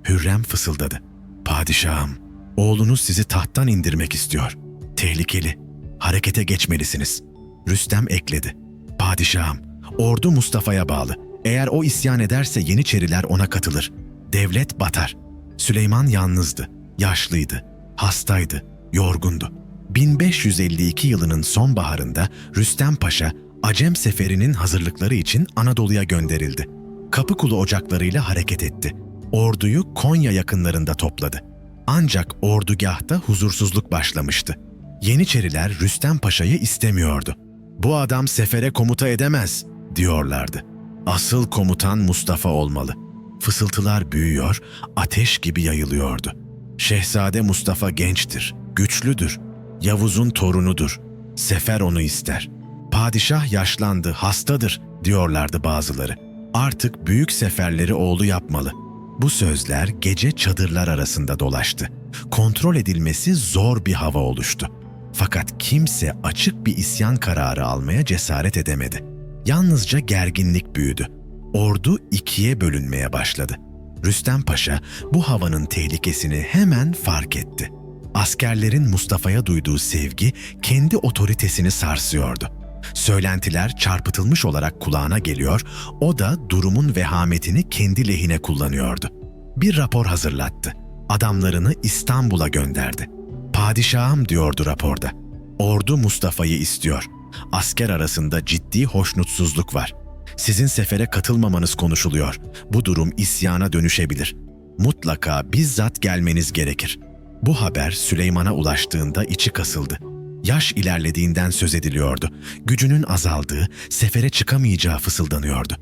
[SPEAKER 1] Hürrem fısıldadı. Padişahım, oğlunuz sizi tahttan indirmek istiyor. Tehlikeli. Harekete geçmelisiniz. Rüstem ekledi. Padişahım, ordu Mustafa'ya bağlı. Eğer o isyan ederse Yeniçeriler ona katılır. Devlet batar. Süleyman yalnızdı, yaşlıydı, hastaydı, yorgundu. 1552 yılının sonbaharında Rüstem Paşa, Acem Seferi'nin hazırlıkları için Anadolu'ya gönderildi. Kapıkulu ocaklarıyla hareket etti. Orduyu Konya yakınlarında topladı. Ancak ordugahta huzursuzluk başlamıştı. Yeniçeriler Rüstem Paşa'yı istemiyordu. "Bu adam sefere komuta edemez," diyorlardı. "Asıl komutan Mustafa olmalı." Fısıltılar büyüyor, ateş gibi yayılıyordu. "Şehzade Mustafa gençtir, güçlüdür. Yavuz'un torunudur. Sefer onu ister. Padişah yaşlandı, hastadır," diyorlardı bazıları. "Artık büyük seferleri oğlu yapmalı." Bu sözler gece çadırlar arasında dolaştı. Kontrol edilmesi zor bir hava oluştu. Fakat kimse açık bir isyan kararı almaya cesaret edemedi. Yalnızca gerginlik büyüdü. Ordu ikiye bölünmeye başladı. Rüstem Paşa bu havanın tehlikesini hemen fark etti. Askerlerin Mustafa'ya duyduğu sevgi kendi otoritesini sarsıyordu. Söylentiler çarpıtılmış olarak kulağına geliyor, o da durumun vehametini kendi lehine kullanıyordu. Bir rapor hazırlattı. Adamlarını İstanbul'a gönderdi. "Padişahım," diyordu raporda, "ordu Mustafa'yı istiyor. Asker arasında ciddi hoşnutsuzluk var. Sizin sefere katılmamanız konuşuluyor. Bu durum isyana dönüşebilir. Mutlaka bizzat gelmeniz gerekir." Bu haber Süleyman'a ulaştığında içi kasıldı. Yaş ilerlediğinden söz ediliyordu. Gücünün azaldığı, sefere çıkamayacağı fısıldanıyordu.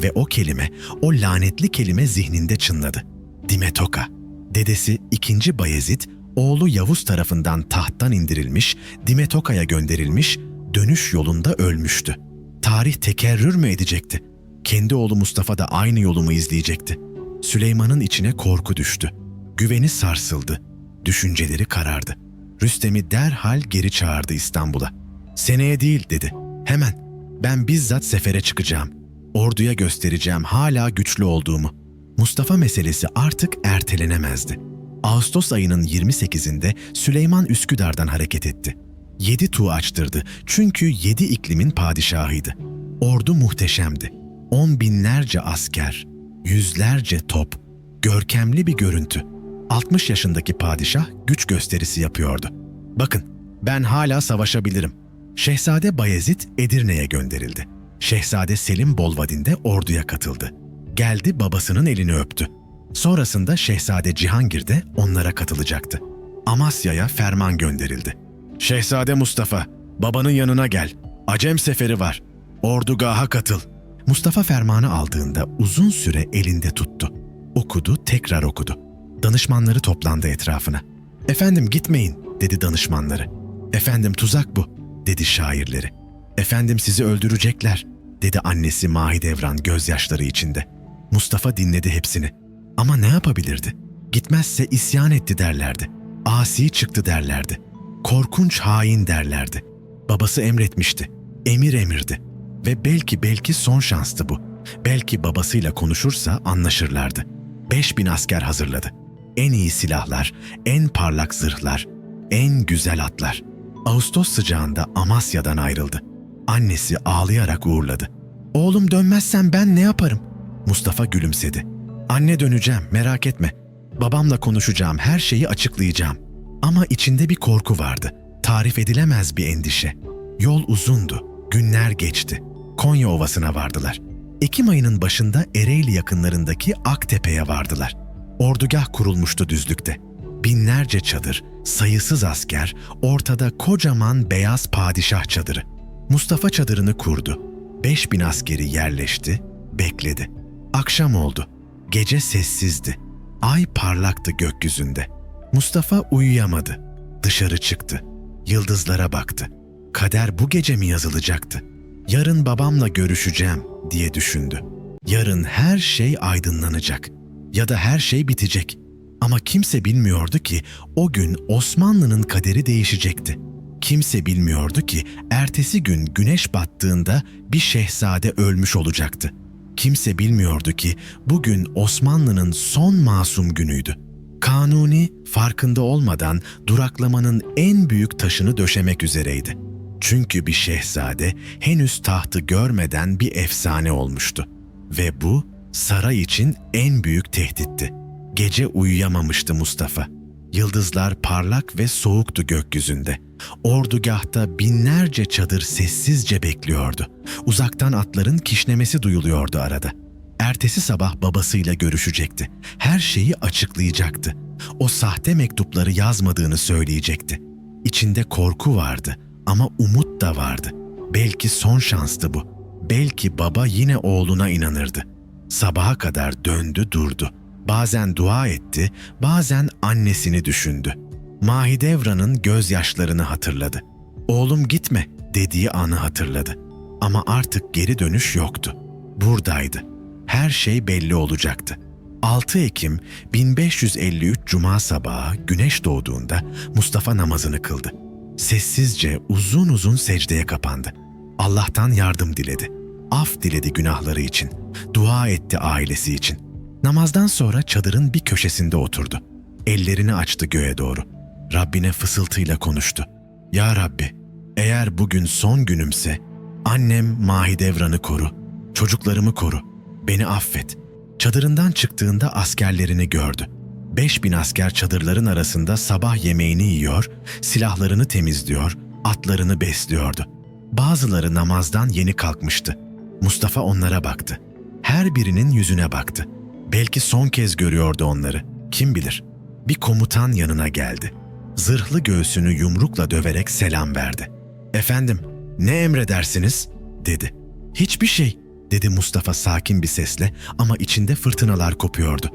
[SPEAKER 1] Ve o kelime, o lanetli kelime zihninde çınladı. Dimetoka. Dedesi 2. Bayezid, oğlu Yavuz tarafından tahttan indirilmiş, Dimetoka'ya gönderilmiş, dönüş yolunda ölmüştü. Tarih tekerrür mü edecekti? Kendi oğlu Mustafa da aynı yolu mu izleyecekti? Süleyman'ın içine korku düştü. Güveni sarsıldı. Düşünceleri karardı. Rüstem'i derhal geri çağırdı İstanbul'a. "Seneye değil," dedi. "Hemen. Ben bizzat sefere çıkacağım. Orduya göstereceğim hala güçlü olduğumu." Mustafa meselesi artık ertelenemezdi. Ağustos ayının 28'inde Süleyman Üsküdar'dan hareket etti. 7 tuğ açtırdı çünkü 7 iklimin padişahıydı. Ordu muhteşemdi. 10 binlerce asker, yüzlerce top, görkemli bir görüntü. 60 yaşındaki padişah güç gösterisi yapıyordu. "Bakın, ben hala savaşabilirim." Şehzade Bayezid Edirne'ye gönderildi. Şehzade Selim Bolvadin'de orduya katıldı. Geldi, babasının elini öptü. Sonrasında Şehzade Cihangir de onlara katılacaktı. Amasya'ya ferman gönderildi. "Şehzade Mustafa, babanın yanına gel. Acem seferi var. Ordugaha katıl." Mustafa fermanı aldığında uzun süre elinde tuttu. Okudu, tekrar okudu. Danışmanları toplandı etrafına. "Efendim gitmeyin," dedi danışmanları. "Efendim tuzak bu," dedi şairleri. "Efendim sizi öldürecekler," dedi annesi Mahidevran gözyaşları içinde. Mustafa dinledi hepsini. Ama ne yapabilirdi? Gitmezse isyan etti derlerdi. Asi çıktı derlerdi. Korkunç hain derlerdi. Babası emretmişti. Emir emirdi. Ve belki son şanstı bu. Belki babasıyla konuşursa anlaşırlardı. 5000 asker hazırladı. En iyi silahlar, en parlak zırhlar, en güzel atlar. Ağustos sıcağında Amasya'dan ayrıldı. Annesi ağlayarak uğurladı. "Oğlum dönmezsen ben ne yaparım?" Mustafa gülümsedi. "Anne döneceğim, merak etme. Babamla konuşacağım, her şeyi açıklayacağım." Ama içinde bir korku vardı. Tarif edilemez bir endişe. Yol uzundu. Günler geçti. Konya Ovası'na vardılar. Ekim ayının başında Ereğli yakınlarındaki Aktepe'ye vardılar. Ordugah kurulmuştu düzlükte. Binlerce çadır, sayısız asker, ortada kocaman beyaz padişah çadırı. Mustafa çadırını kurdu. 5000 askeri yerleşti, bekledi. Akşam oldu. Gece sessizdi. Ay parlaktı gökyüzünde. Mustafa uyuyamadı. Dışarı çıktı. Yıldızlara baktı. Kader bu gece mi yazılacaktı? Yarın babamla görüşeceğim diye düşündü. Yarın her şey aydınlanacak ya da her şey bitecek. Ama kimse bilmiyordu ki o gün Osmanlı'nın kaderi değişecekti. Kimse bilmiyordu ki ertesi gün güneş battığında bir şehzade ölmüş olacaktı. Kimse bilmiyordu ki bugün Osmanlı'nın son masum günüydü. Kanuni farkında olmadan duraklamanın en büyük taşını döşemek üzereydi. Çünkü bir şehzade henüz tahtı görmeden bir efsane olmuştu. Ve bu saray için en büyük tehditti. Gece uyuyamamıştı Mustafa. Yıldızlar parlak ve soğuktu gökyüzünde. Ordugahta binlerce çadır sessizce bekliyordu. Uzaktan atların kişnemesi duyuluyordu arada. Ertesi sabah babasıyla görüşecekti. Her şeyi açıklayacaktı. O sahte mektupları yazmadığını söyleyecekti. İçinde korku vardı ama umut da vardı. Belki son şanstı bu. Belki baba yine oğluna inanırdı. Sabaha kadar döndü durdu. Bazen dua etti, bazen annesini düşündü. Mahidevran'ın gözyaşlarını hatırladı. "Oğlum gitme" dediği anı hatırladı. Ama artık geri dönüş yoktu. Buradaydı. Her şey belli olacaktı. 6 Ekim 1553 Cuma sabahı güneş doğduğunda Mustafa namazını kıldı. Sessizce uzun uzun secdeye kapandı. Allah'tan yardım diledi. Af diledi günahları için. Dua etti ailesi için. Namazdan sonra çadırın bir köşesinde oturdu. Ellerini açtı göğe doğru. Rabbine fısıltıyla konuştu. "Ya Rabbi, eğer bugün son günümse annem Mahidevran'ı koru, çocuklarımı koru, beni affet." Çadırından çıktığında askerlerini gördü. 5000 asker çadırların arasında sabah yemeğini yiyor, silahlarını temizliyor, atlarını besliyordu. Bazıları namazdan yeni kalkmıştı. Mustafa onlara baktı. Her birinin yüzüne baktı. Belki son kez görüyordu onları. Kim bilir? Bir komutan yanına geldi. Zırhlı göğsünü yumrukla döverek selam verdi. "Efendim, ne emredersiniz?" dedi. "Hiçbir şey," dedi Mustafa sakin bir sesle ama içinde fırtınalar kopuyordu.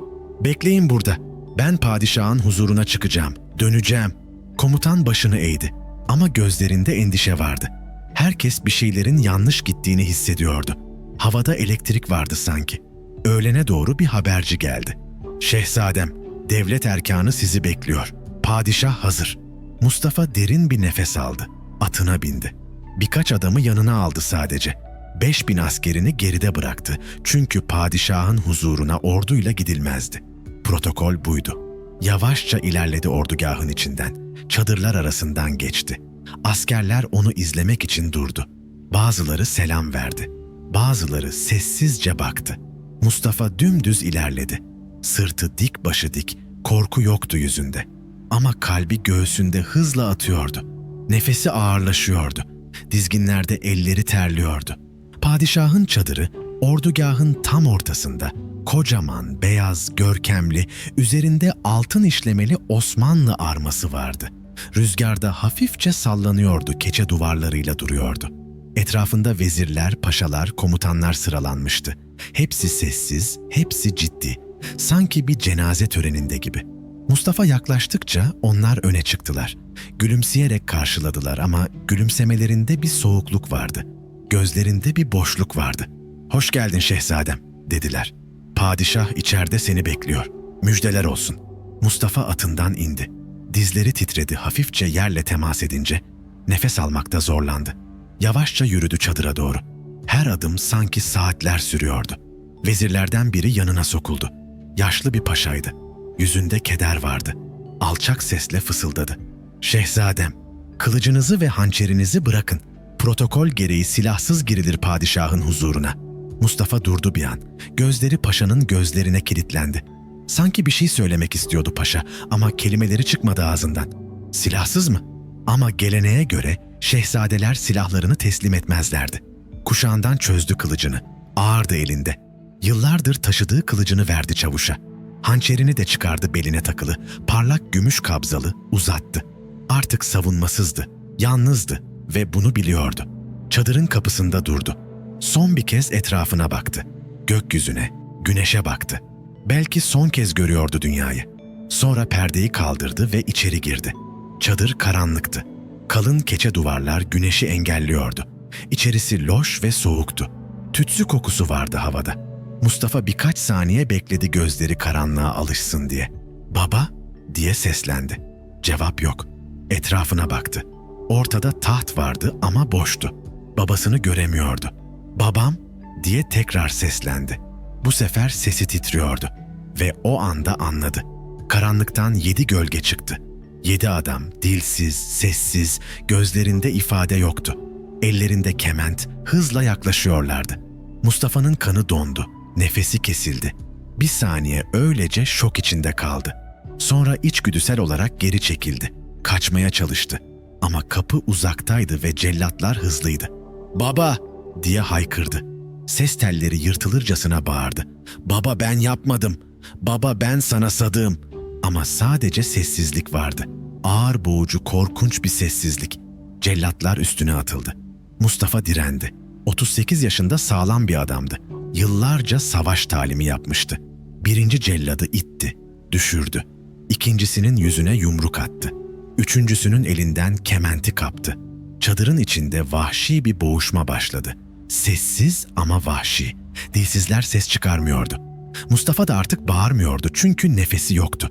[SPEAKER 1] "Bekleyin burada. Ben padişahın huzuruna çıkacağım. Döneceğim." Komutan başını eğdi ama gözlerinde endişe vardı. Herkes bir şeylerin yanlış gittiğini hissediyordu. Havada elektrik vardı sanki. Öğlene doğru bir haberci geldi. "Şehzadem, devlet erkanı sizi bekliyor. Padişah hazır." Mustafa derin bir nefes aldı. Atına bindi. Birkaç adamı yanına aldı sadece. 5000 askerini geride bıraktı. Çünkü padişahın huzuruna orduyla gidilmezdi. Protokol buydu. Yavaşça ilerledi ordugahın içinden. Çadırlar arasından geçti. Askerler onu izlemek için durdu. Bazıları selam verdi. Bazıları sessizce baktı. Mustafa dümdüz ilerledi. Sırtı dik, başı dik, korku yoktu yüzünde. Ama kalbi göğsünde hızla atıyordu. Nefesi ağırlaşıyordu. Dizginlerde elleri terliyordu. Padişahın çadırı ordugahın tam ortasında, kocaman, beyaz, görkemli, üzerinde altın işlemeli Osmanlı arması vardı. Rüzgarda hafifçe sallanıyordu, keçe duvarlarıyla duruyordu. Etrafında vezirler, paşalar, komutanlar sıralanmıştı. Hepsi sessiz, hepsi ciddi. Sanki bir cenaze töreninde gibi. Mustafa yaklaştıkça onlar öne çıktılar. Gülümseyerek karşıladılar ama gülümsemelerinde bir soğukluk vardı. Gözlerinde bir boşluk vardı. "Hoş geldin şehzadem," dediler. "Padişah içeride seni bekliyor. Müjdeler olsun." Mustafa atından indi. Dizleri titredi hafifçe yerle temas edince. Nefes almakta zorlandı. Yavaşça yürüdü çadıra doğru. Her adım sanki saatler sürüyordu. Vezirlerden biri yanına sokuldu. Yaşlı bir paşaydı. Yüzünde keder vardı. Alçak sesle fısıldadı. "Şehzadem, kılıcınızı ve hançerinizi bırakın. Protokol gereği silahsız girilir padişahın huzuruna." Mustafa durdu bir an. Gözleri paşanın gözlerine kilitlendi. Sanki bir şey söylemek istiyordu paşa ama kelimeleri çıkmadı ağzından. Silahsız mı? Ama geleneğe göre şehzadeler silahlarını teslim etmezlerdi. Kuşağından çözdü kılıcını. Ağırdı elinde. Yıllardır taşıdığı kılıcını verdi çavuşa. Hançerini de çıkardı beline takılı, parlak gümüş kabzalı, uzattı. Artık savunmasızdı, yalnızdı ve bunu biliyordu. Çadırın kapısında durdu. Son bir kez etrafına baktı. Gökyüzüne, güneşe baktı. Belki son kez görüyordu dünyayı. Sonra perdeyi kaldırdı ve içeri girdi. Çadır karanlıktı. Kalın keçe duvarlar güneşi engelliyordu. İçerisi loş ve soğuktu. Tütsü kokusu vardı havada. Mustafa birkaç saniye bekledi gözleri karanlığa alışsın diye. "Baba?" diye seslendi. Cevap yok. Etrafına baktı. Ortada taht vardı ama boştu. Babasını göremiyordu. "Babam?" diye tekrar seslendi. Bu sefer sesi titriyordu ve o anda anladı. Karanlıktan 7 gölge çıktı. 7 adam, dilsiz, sessiz, gözlerinde ifade yoktu. Ellerinde kement, hızla yaklaşıyorlardı. Mustafa'nın kanı dondu, nefesi kesildi. Bir saniye öylece şok içinde kaldı. Sonra içgüdüsel olarak geri çekildi. Kaçmaya çalıştı. Ama kapı uzaktaydı ve cellatlar hızlıydı. "Baba!" diye haykırdı. Ses telleri yırtılırcasına bağırdı. "Baba, ben yapmadım. Baba, ben sana sadığım." Ama sadece sessizlik vardı. Ağır boğucu, korkunç bir sessizlik. Cellatlar üstüne atıldı. Mustafa direndi. 38 yaşında sağlam bir adamdı. Yıllarca savaş talimi yapmıştı. Birinci celladı itti, düşürdü. İkincisinin yüzüne yumruk attı. Üçüncüsünün elinden kementi kaptı. Çadırın içinde vahşi bir boğuşma başladı. Sessiz ama vahşi. Dilsizler ses çıkarmıyordu. Mustafa da artık bağırmıyordu çünkü nefesi yoktu.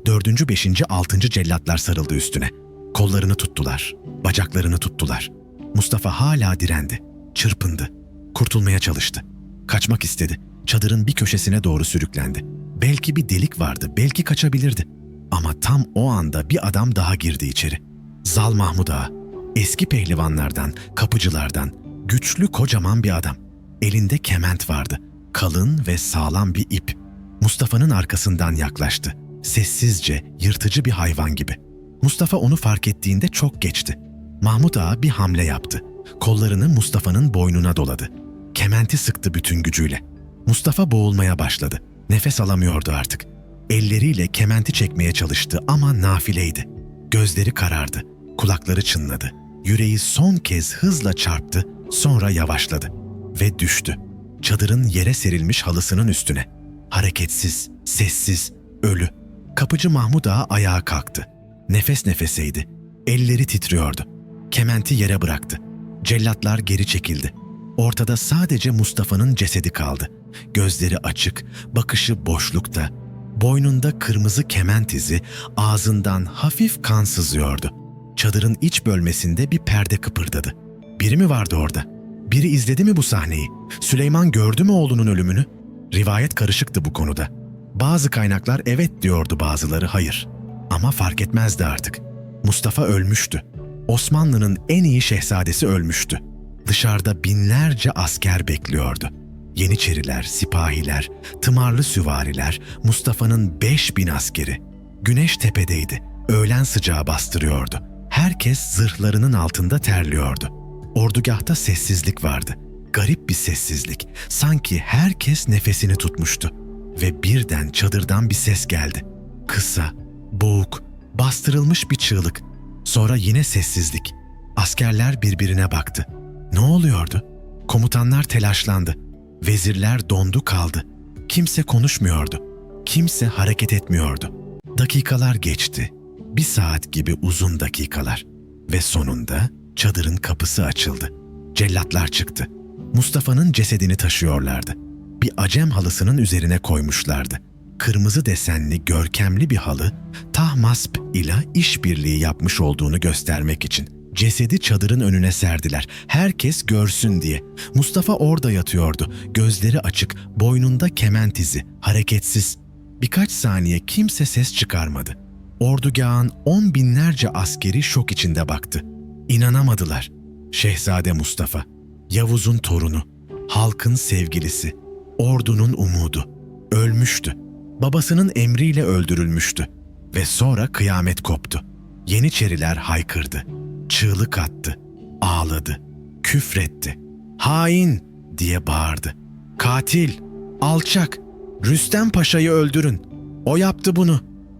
[SPEAKER 1] 4. 5. 6. cellatlar sarıldı üstüne. Kollarını tuttular, bacaklarını tuttular. Mustafa hala direndi, çırpındı. Kurtulmaya çalıştı. Kaçmak istedi. Çadırın bir köşesine doğru sürüklendi. Belki bir delik vardı, belki kaçabilirdi. Ama tam o anda bir adam daha girdi içeri. Zal Mahmud Ağa, eski pehlivanlardan, kapıcılardan, güçlü kocaman bir adam. Elinde kement vardı, kalın ve sağlam bir ip. Mustafa'nın arkasından yaklaştı. Sessizce, yırtıcı bir hayvan gibi. Mustafa onu fark ettiğinde çok geçti. Mahmud Ağa bir hamle yaptı. Kollarını Mustafa'nın boynuna doladı. Kementi sıktı bütün gücüyle. Mustafa boğulmaya başladı. Nefes alamıyordu artık. Elleriyle kementi çekmeye çalıştı ama nafileydi. Gözleri karardı, kulakları çınladı. Yüreği son kez hızla çarptı, sonra yavaşladı ve düştü. Çadırın yere serilmiş halısının üstüne. Hareketsiz, sessiz, ölü. Kapıcı Mahmud Ağa ayağa kalktı. Nefes nefeseydi. Elleri titriyordu. Kementi yere bıraktı. Cellatlar geri çekildi. Ortada sadece Mustafa'nın cesedi kaldı. Gözleri açık, bakışı boşlukta. Boynunda kırmızı kement izi, ağzından hafif kan sızıyordu. Çadırın iç bölmesinde bir perde kıpırdadı. Biri mi vardı orada? Biri izledi mi bu sahneyi? Süleyman gördü mü oğlunun ölümünü? Rivayet karışıktı bu konuda. Bazı kaynaklar evet diyordu, bazıları hayır. Ama fark etmezdi artık. Mustafa ölmüştü. Osmanlı'nın en iyi şehzadesi ölmüştü. Dışarıda binlerce asker bekliyordu. Yeniçeriler, sipahiler, tımarlı süvariler, Mustafa'nın 5000 askeri. Güneş tepedeydi. Öğlen sıcağı bastırıyordu. Herkes zırhlarının altında terliyordu. Ordugahta sessizlik vardı. Garip bir sessizlik. Sanki herkes nefesini tutmuştu. Ve birden çadırdan bir ses geldi. Kısa, boğuk, bastırılmış bir çığlık. Sonra yine sessizlik. Askerler birbirine baktı. Ne oluyordu? Komutanlar telaşlandı. Vezirler dondu kaldı. Kimse konuşmuyordu. Kimse hareket etmiyordu. Dakikalar geçti. 1 saat gibi uzun dakikalar. Ve sonunda çadırın kapısı açıldı. Cellatlar çıktı. Mustafa'nın cesedini taşıyorlardı. Bir acem halısının üzerine koymuşlardı. Kırmızı desenli, görkemli bir halı, Tahmasp ile işbirliği yapmış olduğunu göstermek için. Cesedi çadırın önüne serdiler. Herkes görsün diye. Mustafa orada yatıyordu. Gözleri açık, boynunda kement izi, hareketsiz. Birkaç saniye kimse ses çıkarmadı. Ordugahın 10 binlerce askeri şok içinde baktı. İnanamadılar. Şehzade Mustafa, Yavuz'un torunu, halkın sevgilisi, ordunun umudu, ölmüştü. Babasının emriyle öldürülmüştü. Ve sonra kıyamet koptu. Yeniçeriler haykırdı, çığlık attı, ağladı, küfretti. "Hain!" diye bağırdı. "Katil! Alçak! Rüstem Paşa'yı öldürün! O yaptı bunu!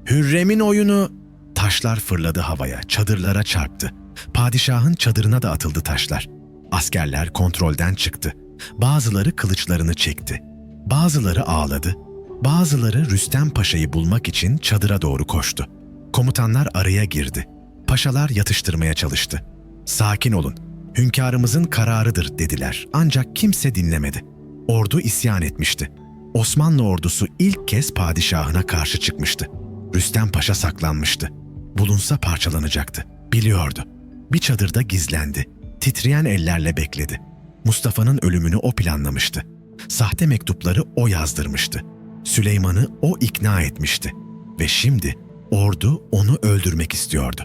[SPEAKER 1] Hürrem'in oyunu!" Taşlar fırladı havaya, çadırlara çarptı. Padişahın çadırına da atıldı taşlar. Askerler kontrolden çıktı. Bazıları kılıçlarını çekti. Bazıları ağladı. Bazıları Rüstem Paşa'yı bulmak için çadıra doğru koştu. Komutanlar araya girdi. Paşalar yatıştırmaya çalıştı. "Sakin olun, hünkârımızın kararıdır," dediler. Ancak kimse dinlemedi. Ordu isyan etmişti. Osmanlı ordusu ilk kez padişahına karşı çıkmıştı. Rüstem Paşa saklanmıştı. Bulunsa parçalanacaktı. Biliyordu. Bir çadırda gizlendi. Titreyen ellerle bekledi. Mustafa'nın ölümünü o planlamıştı. Sahte mektupları o yazdırmıştı. Süleyman'ı o ikna etmişti. Ve şimdi ordu onu öldürmek istiyordu.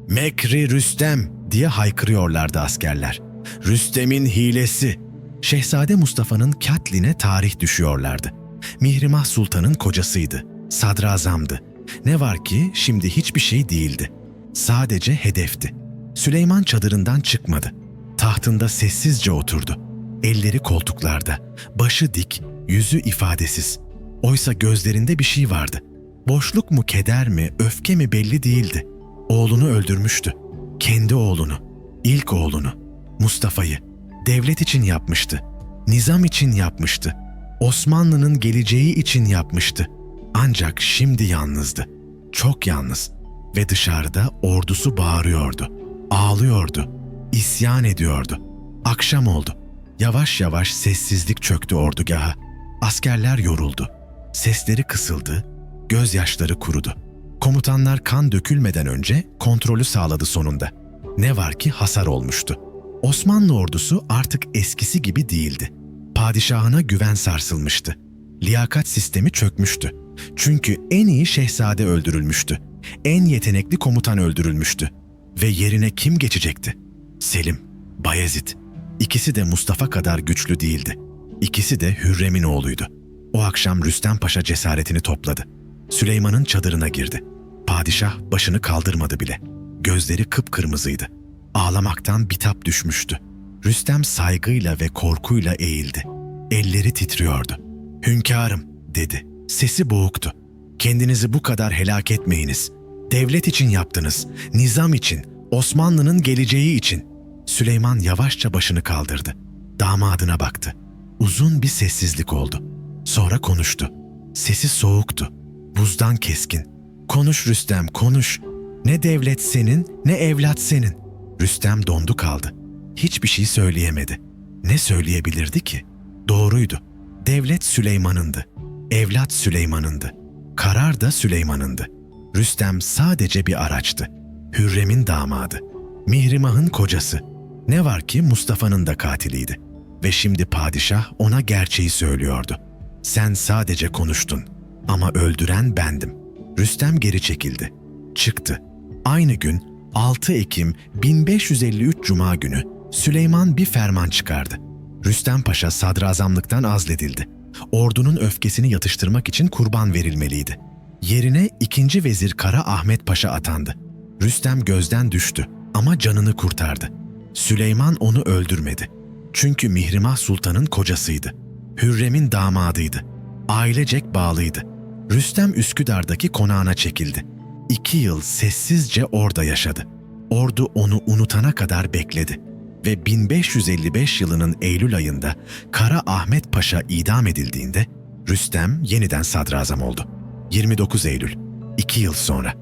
[SPEAKER 1] "Mekri Rüstem!" diye haykırıyorlardı askerler. "Rüstem'in hilesi!" Şehzade Mustafa'nın katline tarih düşüyorlardı. Mihrimah Sultan'ın kocasıydı, sadrazamdı. Ne var ki şimdi hiçbir şey değildi. Sadece hedefti. Süleyman çadırından çıkmadı. Tahtında sessizce oturdu. Elleri koltuklarda, başı dik, yüzü ifadesiz. Oysa gözlerinde bir şey vardı. Boşluk mu, keder mi, öfke mi belli değildi. Oğlunu öldürmüştü. Kendi oğlunu, ilk oğlunu, Mustafa'yı. Devlet için yapmıştı. Nizam için yapmıştı. Osmanlı'nın geleceği için yapmıştı. Ancak şimdi yalnızdı. Çok yalnız. Ve dışarıda ordusu bağırıyordu. Ağlıyordu. İsyan ediyordu. Akşam oldu. Yavaş yavaş sessizlik çöktü ordugaha. Askerler yoruldu. Sesleri kısıldı. Gözyaşları kurudu. Komutanlar kan dökülmeden önce kontrolü sağladı sonunda. Ne var ki hasar olmuştu. Osmanlı ordusu artık eskisi gibi değildi. Padişahına güven sarsılmıştı. Liyakat sistemi çökmüştü. Çünkü en iyi şehzade öldürülmüştü. En yetenekli komutan öldürülmüştü. Ve yerine kim geçecekti? Selim, Bayezid. İkisi de Mustafa kadar güçlü değildi. İkisi de Hürrem'in oğluydu. O akşam Rüstem Paşa cesaretini topladı. Süleyman'ın çadırına girdi. Padişah başını kaldırmadı bile. Gözleri kıpkırmızıydı. Ağlamaktan bitap düşmüştü. Rüstem saygıyla ve korkuyla eğildi. Elleri titriyordu. "Hünkârım," dedi. Sesi boğuktu. "Kendinizi bu kadar helak etmeyiniz. Devlet için yaptınız, nizam için, Osmanlı'nın geleceği için." Süleyman yavaşça başını kaldırdı. Damadına baktı. Uzun bir sessizlik oldu. Sonra konuştu. Sesi soğuktu. Buzdan keskin. "Konuş Rüstem, konuş. Ne devlet senin, ne evlat senin." Rüstem dondu kaldı. Hiçbir şey söyleyemedi. Ne söyleyebilirdi ki? Doğruydu. Devlet Süleyman'ındı. Evlat Süleyman'ındı. Karar da Süleyman'ındı. Rüstem sadece bir araçtı. Hürrem'in damadı. Mihrimah'ın kocası. Ne var ki Mustafa'nın da katiliydi. Ve şimdi padişah ona gerçeği söylüyordu. "Sen sadece konuştun ama öldüren bendim." Rüstem geri çekildi. Çıktı. Aynı gün 6 Ekim 1553 Cuma günü Süleyman bir ferman çıkardı. Rüstem Paşa sadrazamlıktan azledildi. Ordunun öfkesini yatıştırmak için kurban verilmeliydi. Yerine 2. Vezir Kara Ahmet Paşa atandı. Rüstem gözden düştü ama canını kurtardı. Süleyman onu öldürmedi. Çünkü Mihrimah Sultan'ın kocasıydı. Hürrem'in damadıydı. Ailecek bağlıydı. Rüstem Üsküdar'daki konağına çekildi. 2 yıl sessizce orada yaşadı. Ordu onu unutana kadar bekledi. Ve 1555 yılının Eylül ayında Kara Ahmet Paşa idam edildiğinde Rüstem yeniden sadrazam oldu. 29 Eylül, 2 yıl sonra.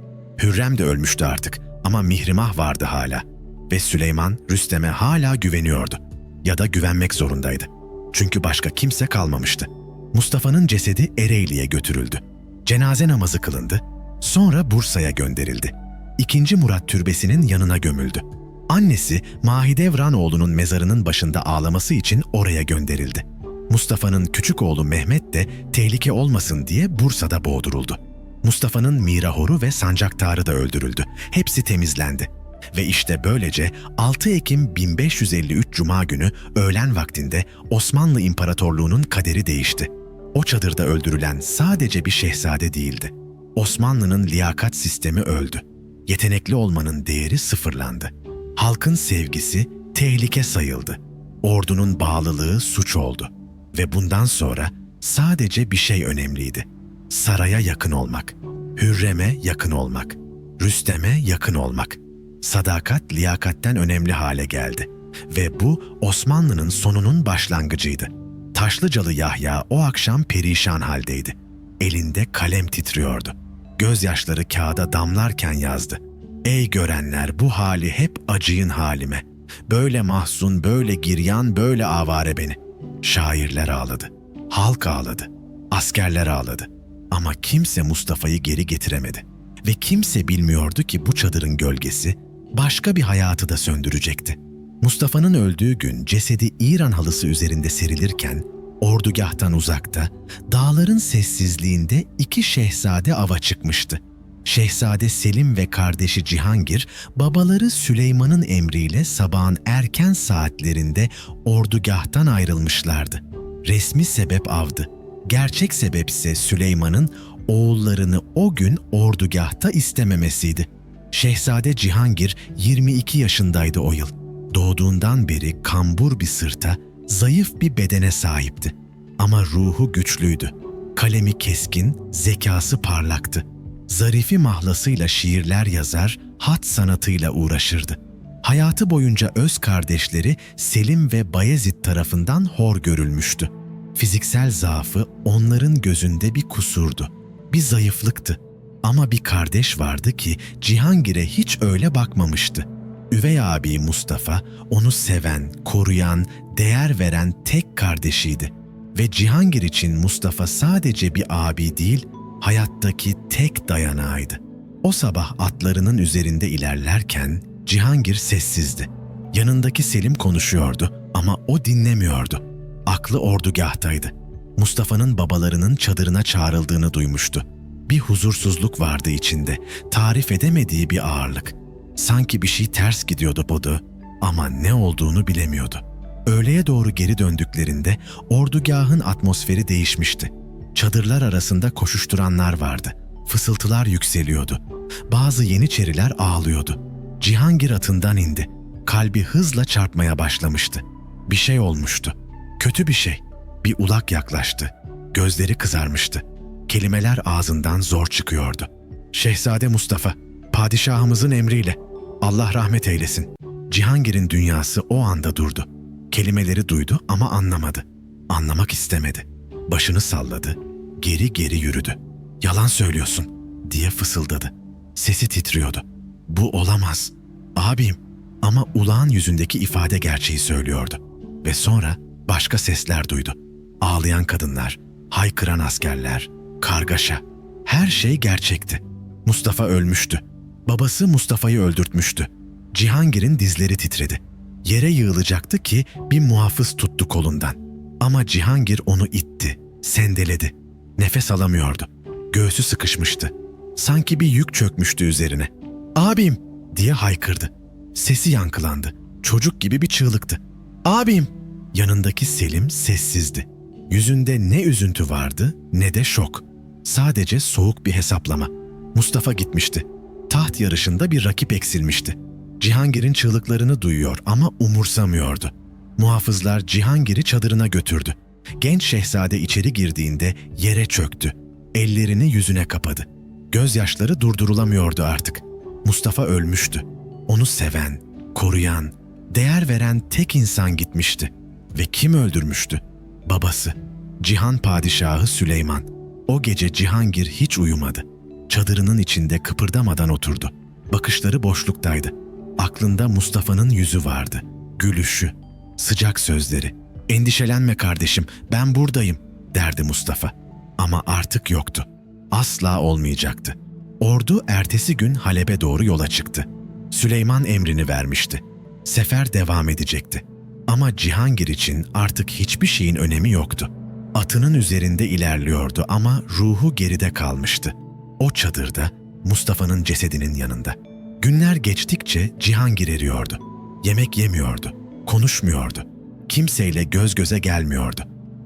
[SPEAKER 1] Hürrem de ölmüştü artık ama Mihrimah vardı hala. Ve Süleyman Rüstem'e hala güveniyordu. Ya da güvenmek zorundaydı. Çünkü başka kimse kalmamıştı. Mustafa'nın cesedi Ereğli'ye götürüldü. Cenaze namazı kılındı. Sonra Bursa'ya gönderildi. 2. Murat Türbesi'nin yanına gömüldü. Annesi Mahidevran mezarının başında ağlaması için oraya gönderildi. Mustafa'nın küçük oğlu Mehmet de tehlike olmasın diye Bursa'da boğduruldu. Mustafa'nın Mirahoru ve Sancaktarı da öldürüldü. Hepsi temizlendi. Ve işte böylece 6 Ekim 1553 Cuma günü öğlen vaktinde Osmanlı İmparatorluğu'nun kaderi değişti. O çadırda öldürülen sadece bir şehzade değildi. Osmanlı'nın liyakat sistemi öldü. Yetenekli olmanın değeri sıfırlandı. Halkın sevgisi tehlike sayıldı. Ordunun bağlılığı suç oldu. Ve bundan sonra sadece bir şey önemliydi. Saraya yakın olmak, Hürrem'e yakın olmak, Rüstem'e yakın olmak. Sadakat liyakatten önemli hale geldi. Ve bu Osmanlı'nın sonunun başlangıcıydı. Taşlıcalı Yahya o akşam perişan haldeydi. Elinde kalem titriyordu. Gözyaşları kağıda damlarken yazdı. Ey görenler, bu hali hep acıyın halime. Böyle mahzun, böyle giryan, böyle avare beni. Şairler ağladı. Halk ağladı. Askerler ağladı. Ama kimse Mustafa'yı geri getiremedi. Ve kimse bilmiyordu ki bu çadırın gölgesi başka bir hayatı da söndürecekti. Mustafa'nın öldüğü gün cesedi İran halısı üzerinde serilirken, ordugahtan uzakta, dağların sessizliğinde iki şehzade ava çıkmıştı. Şehzade Selim ve kardeşi Cihangir, babaları Süleyman'ın emriyle sabahın erken saatlerinde ordugahtan ayrılmışlardı. Resmi sebep avdı. Gerçek sebep ise Süleyman'ın oğullarını o gün ordugahta istememesiydi. Şehzade Cihangir 22 yaşındaydı o yıl. Doğduğundan beri kambur bir sırta, zayıf bir bedene sahipti. Ama ruhu güçlüydü. Kalemi keskin, zekası parlaktı. Zarifi mahlasıyla şiirler yazar, hat sanatıyla uğraşırdı. Hayatı boyunca öz kardeşleri Selim ve Bayezid tarafından hor görülmüştü. Fiziksel zaafı onların gözünde bir kusurdu, bir zayıflıktı. Ama bir kardeş vardı ki Cihangir'e hiç öyle bakmamıştı. Üvey abi Mustafa, onu seven, koruyan, değer veren tek kardeşiydi. Ve Cihangir için Mustafa sadece bir abi değil, hayattaki tek dayanağıydı. O sabah atlarının üzerinde ilerlerken Cihangir sessizdi. Yanındaki Selim konuşuyordu ama o dinlemiyordu. Aklı ordugahtaydı. Mustafa'nın babalarının çadırına çağrıldığını duymuştu. Bir huzursuzluk vardı içinde, tarif edemediği bir ağırlık. Sanki bir şey ters gidiyordu Bodu ama ne olduğunu bilemiyordu. Öğleye doğru geri döndüklerinde ordugahın atmosferi değişmişti. Çadırlar arasında koşuşturanlar vardı. Fısıltılar yükseliyordu. Bazı yeniçeriler ağlıyordu. Cihangir atından indi. Kalbi hızla çarpmaya başlamıştı. Bir şey olmuştu. Kötü bir şey. Bir ulak yaklaştı. Gözleri kızarmıştı. Kelimeler ağzından zor çıkıyordu. Şehzade Mustafa, padişahımızın emriyle. Allah rahmet eylesin. Cihangir'in dünyası o anda durdu. Kelimeleri duydu ama anlamadı. Anlamak istemedi. Başını salladı. Geri geri yürüdü. Yalan söylüyorsun diye fısıldadı. Sesi titriyordu. Bu olamaz. Abim. Ama ulağın yüzündeki ifade gerçeği söylüyordu. Ve sonra başka sesler duydu. Ağlayan kadınlar, haykıran askerler, kargaşa. Her şey gerçekti. Mustafa ölmüştü. Babası Mustafa'yı öldürtmüştü. Cihangir'in dizleri titredi. Yere yığılacaktı ki bir muhafız tuttu kolundan. Ama Cihangir onu itti, sendeledi. Nefes alamıyordu. Göğsü sıkışmıştı. Sanki bir yük çökmüştü üzerine. "Abim!" diye haykırdı. Sesi yankılandı. Çocuk gibi bir çığlıktı. "Abim!" Yanındaki Selim sessizdi. Yüzünde ne üzüntü vardı ne de şok. Sadece soğuk bir hesaplama. Mustafa gitmişti. Taht yarışında bir rakip eksilmişti. Cihangir'in çığlıklarını duyuyor ama umursamıyordu. Muhafızlar Cihangir'i çadırına götürdü. Genç şehzade içeri girdiğinde yere çöktü. Ellerini yüzüne kapadı. Gözyaşları durdurulamıyordu artık. Mustafa ölmüştü. Onu seven, koruyan, değer veren tek insan gitmişti. Ve kim öldürmüştü? Babası. Cihan Padişahı Süleyman. O gece Cihangir hiç uyumadı. Çadırının içinde kıpırdamadan oturdu. Bakışları boşluktaydı. Aklında Mustafa'nın yüzü vardı. Gülüşü, sıcak sözleri. "Endişelenme kardeşim, ben buradayım," derdi Mustafa. Ama artık yoktu. Asla olmayacaktı. Ordu ertesi gün Halep'e doğru yola çıktı. Süleyman emrini vermişti. Sefer devam edecekti. Ama Cihangir için artık hiçbir şeyin önemi yoktu. Atının üzerinde ilerliyordu ama ruhu geride kalmıştı. O çadırda, Mustafa'nın cesedinin yanında. Günler geçtikçe Cihangir eriyordu. Yemek yemiyordu, konuşmuyordu. Kimseyle göz göze gelmiyordu.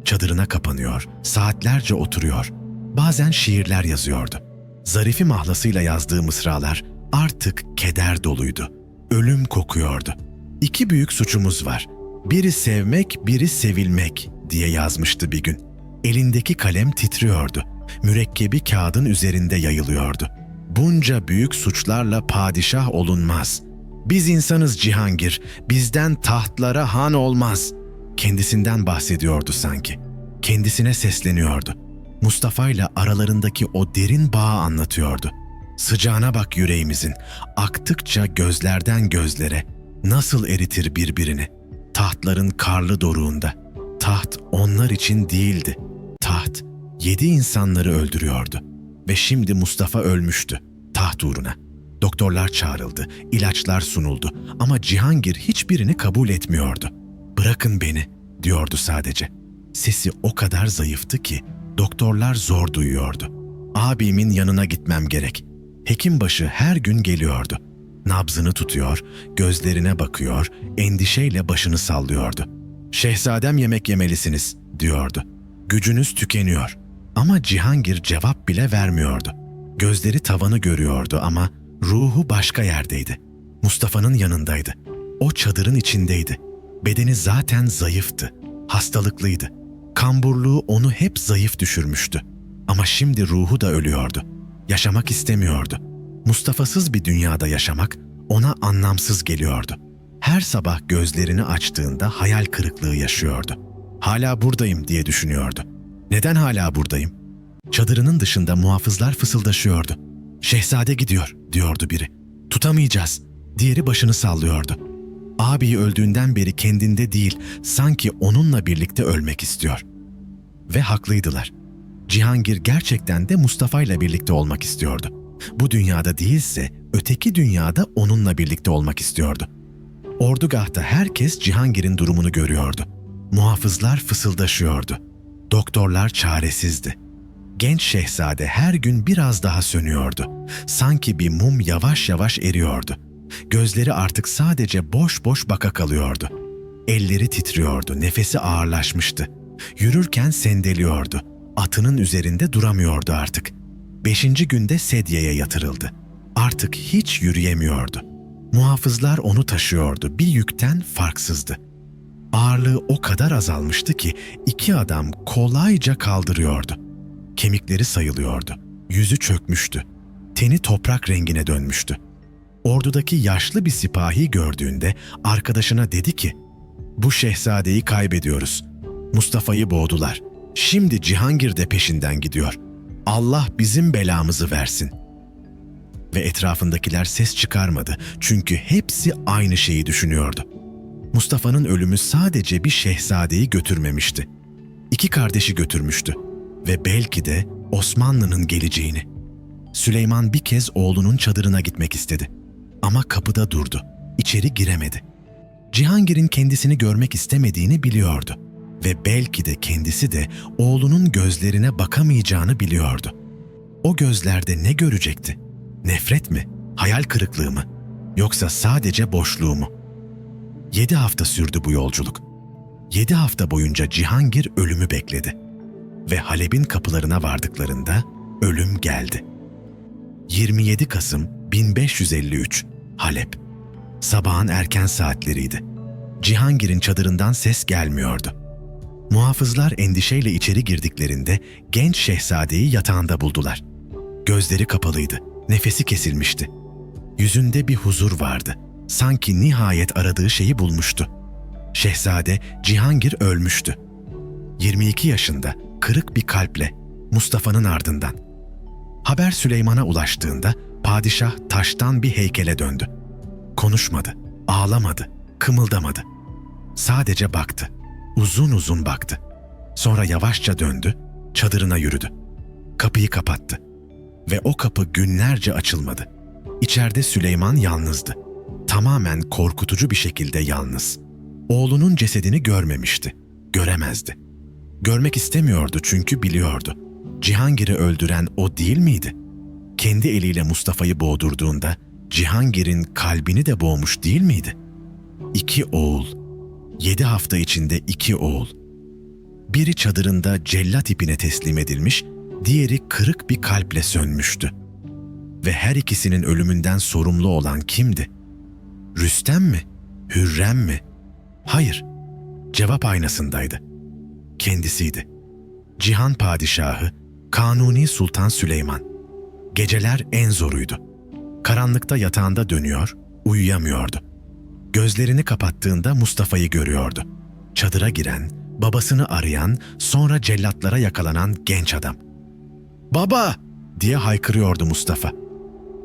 [SPEAKER 1] Çadırına kapanıyor, saatlerce oturuyor. Bazen şiirler yazıyordu. Zarifi mahlasıyla yazdığı mısralar artık keder doluydu. Ölüm kokuyordu. "İki büyük suçumuz var. Biri sevmek, biri sevilmek," diye yazmıştı bir gün. Elindeki kalem titriyordu. Mürekkebi kağıdın üzerinde yayılıyordu. "Bunca büyük suçlarla padişah olunmaz. Biz insanız Cihangir, bizden tahtlara han olmaz." Kendisinden bahsediyordu sanki. Kendisine sesleniyordu. Mustafa ile aralarındaki o derin bağı anlatıyordu. "Sıcağına bak yüreğimizin, aktıkça gözlerden gözlere, nasıl eritir birbirini. Tahtların karlı doruğunda. Taht onlar için değildi. Taht 7 insanları öldürüyordu. Ve şimdi Mustafa ölmüştü, taht uğruna. Doktorlar çağrıldı, ilaçlar sunuldu ama Cihangir hiçbirini kabul etmiyordu. "Bırakın beni," diyordu sadece. Sesi o kadar zayıftı ki doktorlar zor duyuyordu. "Abimin yanına gitmem gerek." Hekimbaşı her gün geliyordu. Nabzını tutuyor, gözlerine bakıyor, endişeyle başını sallıyordu. "Şehzadem, yemek yemelisiniz," diyordu. "Gücünüz tükeniyor." Ama Cihangir cevap bile vermiyordu. Gözleri tavanı görüyordu ama ruhu başka yerdeydi. Mustafa'nın yanındaydı. O çadırın içindeydi. Bedeni zaten zayıftı, hastalıklıydı. Kamburluğu onu hep zayıf düşürmüştü. Ama şimdi ruhu da ölüyordu. Yaşamak istemiyordu. Mustafa'sız bir dünyada yaşamak ona anlamsız geliyordu. Her sabah gözlerini açtığında hayal kırıklığı yaşıyordu. "Hala buradayım," diye düşünüyordu. "Neden hala buradayım?" Çadırının dışında muhafızlar fısıldaşıyordu. "Şehzade gidiyor," diyordu biri. "Tutamayacağız," diğeri başını sallıyordu. Abi öldüğünden beri kendinde değil, sanki onunla birlikte ölmek istiyor. Ve haklıydılar. Cihangir gerçekten de Mustafa ile birlikte olmak istiyordu. Bu dünyada değilse öteki dünyada onunla birlikte olmak istiyordu. Ordugahta herkes Cihangir'in durumunu görüyordu. Muhafızlar fısıldaşıyordu. Doktorlar çaresizdi. Genç şehzade her gün biraz daha sönüyordu. Sanki bir mum yavaş yavaş eriyordu. Gözleri artık sadece boş boş baka kalıyordu. Elleri titriyordu, nefesi ağırlaşmıştı. Yürürken sendeliyordu. Atının üzerinde duramıyordu artık. 5. günde sedyeye yatırıldı. Artık hiç yürüyemiyordu. Muhafızlar onu taşıyordu, bir yükten farksızdı. Ağırlığı o kadar azalmıştı ki 2 adam kolayca kaldırıyordu. Kemikleri sayılıyordu. Yüzü çökmüştü. Teni toprak rengine dönmüştü. Ordudaki yaşlı bir sipahi gördüğünde arkadaşına dedi ki, "Bu şehzadeyi kaybediyoruz. Mustafa'yı boğdular. Şimdi Cihangir de peşinden gidiyor. Allah bizim belamızı versin." Ve etrafındakiler ses çıkarmadı çünkü hepsi aynı şeyi düşünüyordu. Mustafa'nın ölümü sadece bir şehzadeyi götürmemişti. 2 kardeşi götürmüştü ve belki de Osmanlı'nın geleceğini. Süleyman bir kez oğlunun çadırına gitmek istedi. Ama kapıda durdu. İçeri giremedi. Cihangir'in kendisini görmek istemediğini biliyordu. Ve belki de kendisi de oğlunun gözlerine bakamayacağını biliyordu. O gözlerde ne görecekti? Nefret mi? Hayal kırıklığı mı? Yoksa sadece boşluğu mu? 7 hafta sürdü bu yolculuk. 7 hafta boyunca Cihangir ölümü bekledi. Ve Halep'in kapılarına vardıklarında ölüm geldi. 27 Kasım 1553, Halep. Sabahın erken saatleriydi. Cihangir'in çadırından ses gelmiyordu. Muhafızlar endişeyle içeri girdiklerinde genç şehzadeyi yatağında buldular. Gözleri kapalıydı, nefesi kesilmişti. Yüzünde bir huzur vardı. Sanki nihayet aradığı şeyi bulmuştu. Şehzade Cihangir ölmüştü. 22 yaşında, kırık bir kalple, Mustafa'nın ardından. Haber Süleyman'a ulaştığında padişah taştan bir heykele döndü. Konuşmadı, ağlamadı, kımıldamadı. Sadece baktı, uzun uzun baktı. Sonra yavaşça döndü, çadırına yürüdü. Kapıyı kapattı ve o kapı günlerce açılmadı. İçeride Süleyman yalnızdı. Tamamen korkutucu bir şekilde yalnız. Oğlunun cesedini görmemişti, göremezdi. Görmek istemiyordu çünkü biliyordu. Cihangir'i öldüren o değil miydi? Kendi eliyle Mustafa'yı boğdurduğunda Cihangir'in kalbini de boğmuş değil miydi? 2 oğul, 7 hafta içinde 2 oğul. Biri çadırında cellat ipine teslim edilmiş, diğeri kırık bir kalple sönmüştü. Ve her ikisinin ölümünden sorumlu olan kimdi? Rüstem mi? Hürrem mi? Hayır. Cevap aynasındaydı. Kendisiydi. Cihan Padişahı, Kanuni Sultan Süleyman. Geceler en zoruydu. Karanlıkta yatağında dönüyor, uyuyamıyordu. Gözlerini kapattığında Mustafa'yı görüyordu. Çadıra giren, babasını arayan, sonra cellatlara yakalanan genç adam. "Baba!" diye haykırıyordu Mustafa.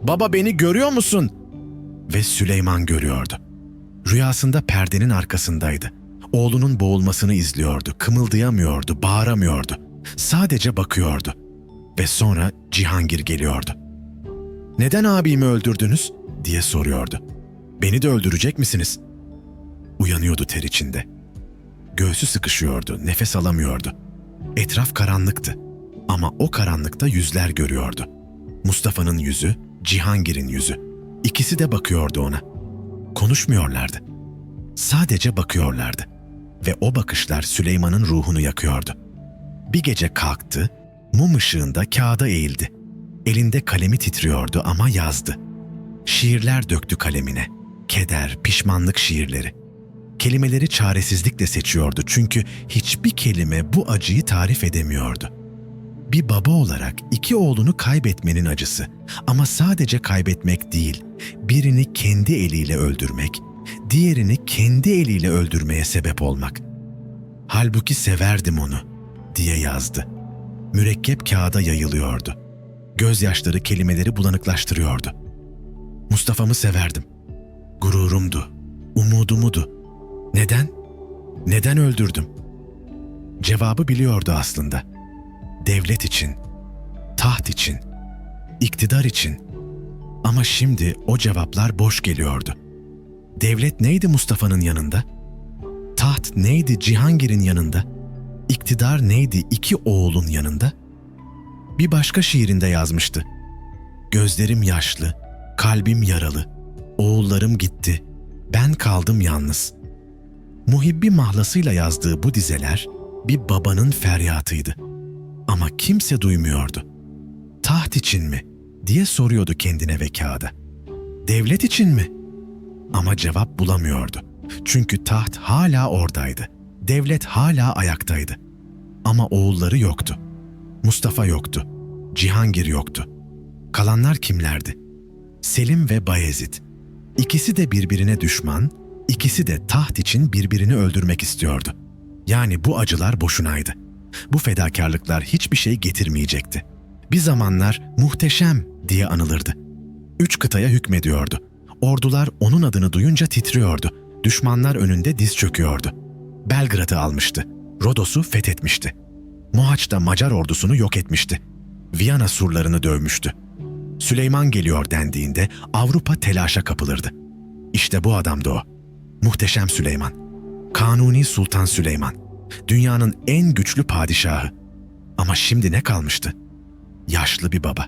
[SPEAKER 1] "Baba, beni görüyor musun?" Ve Süleyman görüyordu. Rüyasında perdenin arkasındaydı. Oğlunun boğulmasını izliyordu, kımıldayamıyordu, bağıramıyordu. Sadece bakıyordu. Ve sonra Cihangir geliyordu. "Neden abimi öldürdünüz?" diye soruyordu. "Beni de öldürecek misiniz?" Uyanıyordu ter içinde. Göğsü sıkışıyordu, nefes alamıyordu. Etraf karanlıktı. Ama o karanlıkta yüzler görüyordu. Mustafa'nın yüzü, Cihangir'in yüzü. İkisi de bakıyordu ona. Konuşmuyorlardı. Sadece bakıyorlardı. Ve o bakışlar Süleyman'ın ruhunu yakıyordu. Bir gece kalktı, mum ışığında kağıda eğildi. Elinde kalemi titriyordu ama yazdı. Şiirler döktü kalemine. Keder, pişmanlık şiirleri. Kelimeleri çaresizlikle seçiyordu çünkü hiçbir kelime bu acıyı tarif edemiyordu. Bir baba olarak iki oğlunu kaybetmenin acısı, ama sadece kaybetmek değil, birini kendi eliyle öldürmek, diğerini kendi eliyle öldürmeye sebep olmak. "Halbuki severdim onu," diye yazdı. Mürekkep kağıda yayılıyordu. Gözyaşları kelimeleri bulanıklaştırıyordu. "Mustafa'mı severdim. Gururumdu, umudumudu. Neden? Neden öldürdüm?" Cevabı biliyordu aslında. Devlet için, taht için, iktidar için. Ama şimdi o cevaplar boş geliyordu. Devlet neydi Mustafa'nın yanında? Taht neydi Cihangir'in yanında? İktidar neydi iki oğulun yanında? Bir başka şiirinde yazmıştı. "Gözlerim yaşlı, kalbim yaralı, oğullarım gitti, ben kaldım yalnız." Muhibbi mahlasıyla yazdığı bu dizeler bir babanın feryatıydı. Ama kimse duymuyordu. "Taht için mi?" diye soruyordu kendine ve kağıda. "Devlet için mi?" Ama cevap bulamıyordu. Çünkü taht hala oradaydı. Devlet hala ayaktaydı. Ama oğulları yoktu. Mustafa yoktu. Cihangir yoktu. Kalanlar kimlerdi? Selim ve Bayezid. İkisi de birbirine düşman, ikisi de taht için birbirini öldürmek istiyordu. Yani bu acılar boşunaydı. Bu fedakarlıklar hiçbir şey getirmeyecekti. Bir zamanlar Muhteşem diye anılırdı. 3 kıtaya hükmediyordu. Ordular onun adını duyunca titriyordu. Düşmanlar önünde diz çöküyordu. Belgrad'ı almıştı. Rodos'u fethetmişti. Mohaç'ta Macar ordusunu yok etmişti. Viyana surlarını dövmüştü. Süleyman geliyor dendiğinde Avrupa telaşa kapılırdı. İşte bu adamdı o. Muhteşem Süleyman. Kanuni Sultan Süleyman. Dünyanın en güçlü padişahı. Ama şimdi ne kalmıştı? Yaşlı bir baba.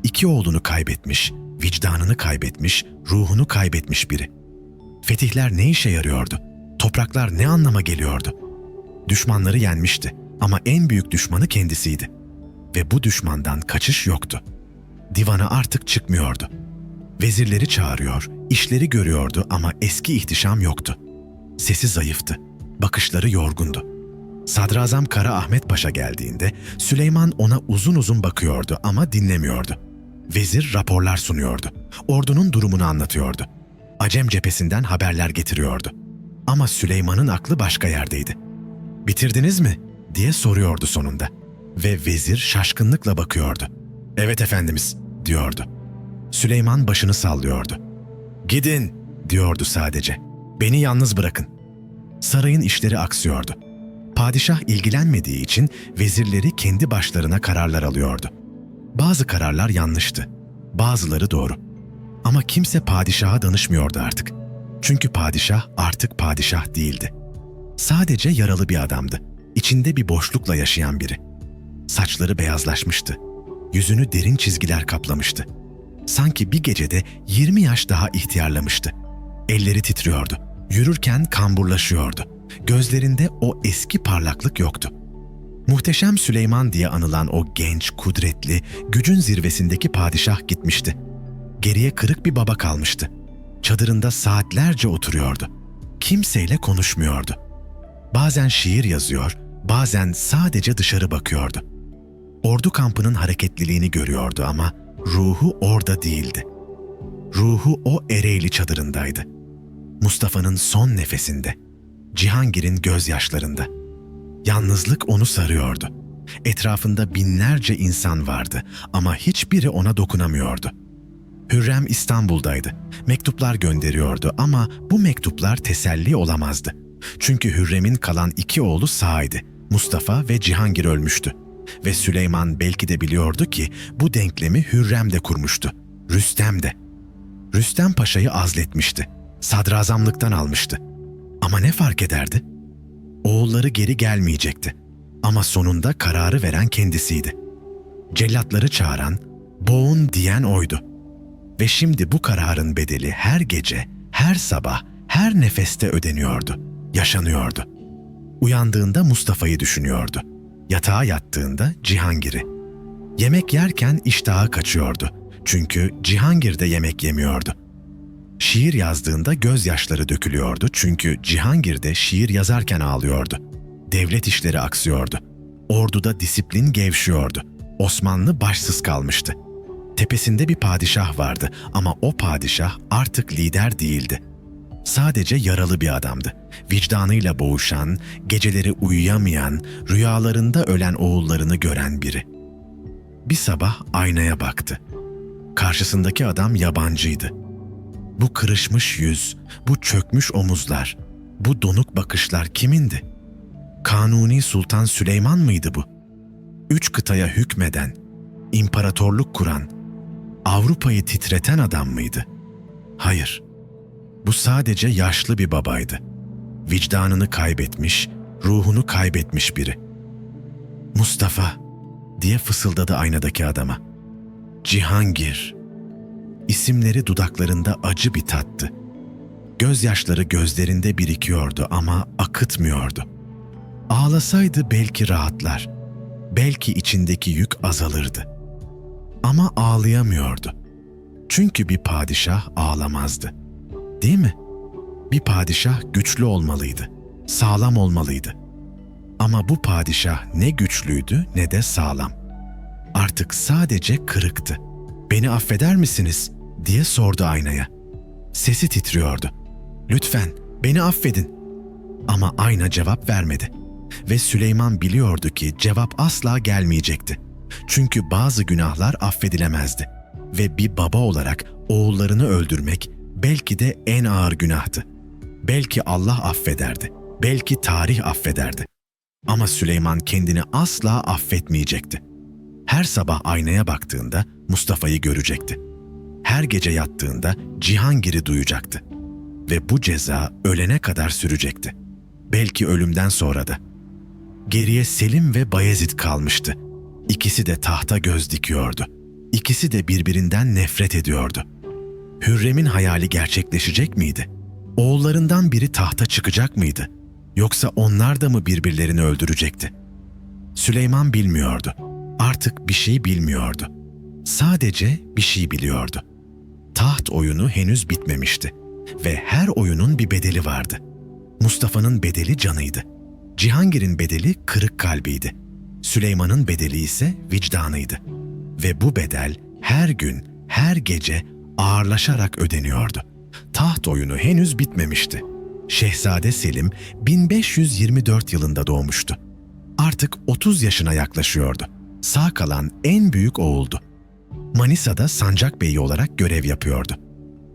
[SPEAKER 1] 2 oğlunu kaybetmiş, vicdanını kaybetmiş, ruhunu kaybetmiş biri. Fetihler ne işe yarıyordu? Topraklar ne anlama geliyordu? Düşmanları yenmişti ama en büyük düşmanı kendisiydi. Ve bu düşmandan kaçış yoktu. Divana artık çıkmıyordu. Vezirleri çağırıyor, işleri görüyordu ama eski ihtişam yoktu. Sesi zayıftı, bakışları yorgundu. Sadrazam Kara Ahmet Paşa geldiğinde Süleyman ona uzun uzun bakıyordu ama dinlemiyordu. Vezir raporlar sunuyordu. Ordunun durumunu anlatıyordu. Acem cephesinden haberler getiriyordu. Ama Süleyman'ın aklı başka yerdeydi. "Bitirdiniz mi?" diye soruyordu sonunda. Ve vezir şaşkınlıkla bakıyordu. "Evet efendimiz," diyordu. Süleyman başını sallıyordu. "Gidin," diyordu sadece. "Beni yalnız bırakın." Sarayın işleri aksıyordu. Padişah ilgilenmediği için vezirleri kendi başlarına kararlar alıyordu. Bazı kararlar yanlıştı, bazıları doğru. Ama kimse padişaha danışmıyordu artık. Çünkü padişah artık padişah değildi. Sadece yaralı bir adamdı. İçinde bir boşlukla yaşayan biri. Saçları beyazlaşmıştı. Yüzünü derin çizgiler kaplamıştı. Sanki bir gecede 20 yaş daha ihtiyarlamıştı. Elleri titriyordu. Yürürken kamburlaşıyordu. Gözlerinde o eski parlaklık yoktu. Muhteşem Süleyman diye anılan o genç, kudretli, gücün zirvesindeki padişah gitmişti. Geriye kırık bir baba kalmıştı. Çadırında saatlerce oturuyordu. Kimseyle konuşmuyordu. Bazen şiir yazıyor, bazen sadece dışarı bakıyordu. Ordu kampının hareketliliğini görüyordu ama ruhu orada değildi. Ruhu o Ereğli çadırındaydı. Mustafa'nın son nefesinde, Cihangir'in gözyaşlarında. Yalnızlık onu sarıyordu. Etrafında binlerce insan vardı ama hiçbiri ona dokunamıyordu. Hürrem İstanbul'daydı. Mektuplar gönderiyordu ama bu mektuplar teselli olamazdı. Çünkü Hürrem'in kalan 2 oğlu sağydı. Mustafa ve Cihangir ölmüştü. Ve Süleyman belki de biliyordu ki bu denklemi Hürrem de kurmuştu. Rüstem de. Rüstem Paşa'yı azletmişti. Sadrazamlıktan almıştı. Ama ne fark ederdi? Oğulları geri gelmeyecekti. Ama sonunda kararı veren kendisiydi. Cellatları çağıran, boğun diyen oydu. Ve şimdi bu kararın bedeli her gece, her sabah, her nefeste ödeniyordu, yaşanıyordu. Uyandığında Mustafa'yı düşünüyordu. Yatağa yattığında Cihangir'i. Yemek yerken iştahı kaçıyordu. Çünkü Cihangir de yemek yemiyordu. Şiir yazdığında gözyaşları dökülüyordu çünkü Cihangir de şiir yazarken ağlıyordu. Devlet işleri aksıyordu. Orduda disiplin gevşiyordu. Osmanlı başsız kalmıştı. Tepesinde bir padişah vardı ama o padişah artık lider değildi. Sadece yaralı bir adamdı. Vicdanıyla boğuşan, geceleri uyuyamayan, rüyalarında ölen oğullarını gören biri. Bir sabah aynaya baktı. Karşısındaki adam yabancıydı. Bu kırışmış yüz, bu çökmüş omuzlar, bu donuk bakışlar kimindi? Kanuni Sultan Süleyman mıydı bu? 3 kıtaya hükmeden, imparatorluk kuran, Avrupa'yı titreten adam mıydı? Hayır. Bu sadece yaşlı bir babaydı. Vicdanını kaybetmiş, ruhunu kaybetmiş biri. "Mustafa," diye fısıldadı aynadaki adama. "Cihangir." İsimleri dudaklarında acı bir tattı. Gözyaşları gözlerinde birikiyordu ama akıtmıyordu. Ağlasaydı belki rahatlar, belki içindeki yük azalırdı. Ama ağlayamıyordu. Çünkü bir padişah ağlamazdı. Değil mi? Bir padişah güçlü olmalıydı, sağlam olmalıydı. Ama bu padişah ne güçlüydü ne de sağlam. Artık sadece kırıktı. "Beni affeder misiniz?" diye sordu aynaya. Sesi titriyordu. "Lütfen beni affedin." Ama ayna cevap vermedi. Ve Süleyman biliyordu ki cevap asla gelmeyecekti. Çünkü bazı günahlar affedilemezdi. Ve bir baba olarak oğullarını öldürmek belki de en ağır günahtı. Belki Allah affederdi, belki tarih affederdi. Ama Süleyman kendini asla affetmeyecekti. Her sabah aynaya baktığında Mustafa'yı görecekti. Her gece yattığında Cihangir'i duyacaktı. Ve bu ceza ölene kadar sürecekti. Belki ölümden sonra da. Geriye Selim ve Bayezid kalmıştı. İkisi de tahta göz dikiyordu. İkisi de birbirinden nefret ediyordu. Hürrem'in hayali gerçekleşecek miydi? Oğullarından biri tahta çıkacak mıydı? Yoksa onlar da mı birbirlerini öldürecekti? Süleyman bilmiyordu. Artık bir şey bilmiyordu. Sadece bir şey biliyordu. Taht oyunu henüz bitmemişti. Ve her oyunun bir bedeli vardı. Mustafa'nın bedeli canıydı. Cihangir'in bedeli kırık kalbiydi. Süleyman'ın bedeli ise vicdanıydı. Ve bu bedel her gün, her gece ağırlaşarak ödeniyordu. Taht oyunu henüz bitmemişti. Şehzade Selim 1524 yılında doğmuştu. Artık 30 yaşına yaklaşıyordu. Sağ kalan en büyük oğuldu. Manisa'da sancak beyi olarak görev yapıyordu.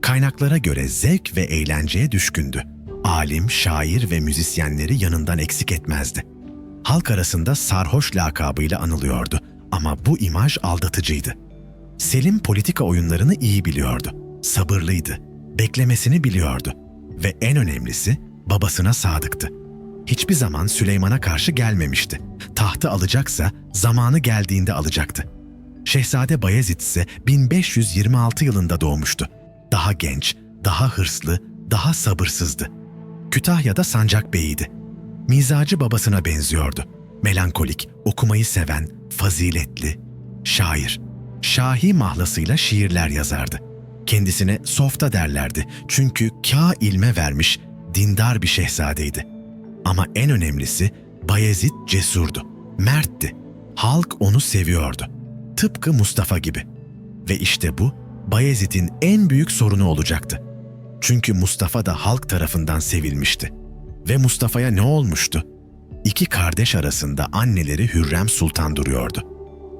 [SPEAKER 1] Kaynaklara göre zevk ve eğlenceye düşkündü. Alim, şair ve müzisyenleri yanından eksik etmezdi. Halk arasında sarhoş lakabıyla anılıyordu ama bu imaj aldatıcıydı. Selim politika oyunlarını iyi biliyordu. Sabırlıydı, beklemesini biliyordu ve en önemlisi babasına sadıktı. Hiçbir zaman Süleyman'a karşı gelmemişti. Tahtı alacaksa zamanı geldiğinde alacaktı. Şehzade Bayezid ise 1526 yılında doğmuştu. Daha genç, daha hırslı, daha sabırsızdı. Kütahya'da sancak beyiydi. Mizacı babasına benziyordu. Melankolik, okumayı seven, faziletli, şair. Şahi mahlasıyla şiirler yazardı. Kendisine softa derlerdi çünkü kâ ilme vermiş, dindar bir şehzadeydi. Ama en önemlisi Bayezid cesurdu, mertti. Halk onu seviyordu. Tıpkı Mustafa gibi. Ve işte bu Bayezid'in en büyük sorunu olacaktı. Çünkü Mustafa da halk tarafından sevilmişti. Ve Mustafa'ya ne olmuştu? İki kardeş arasında anneleri Hürrem Sultan duruyordu.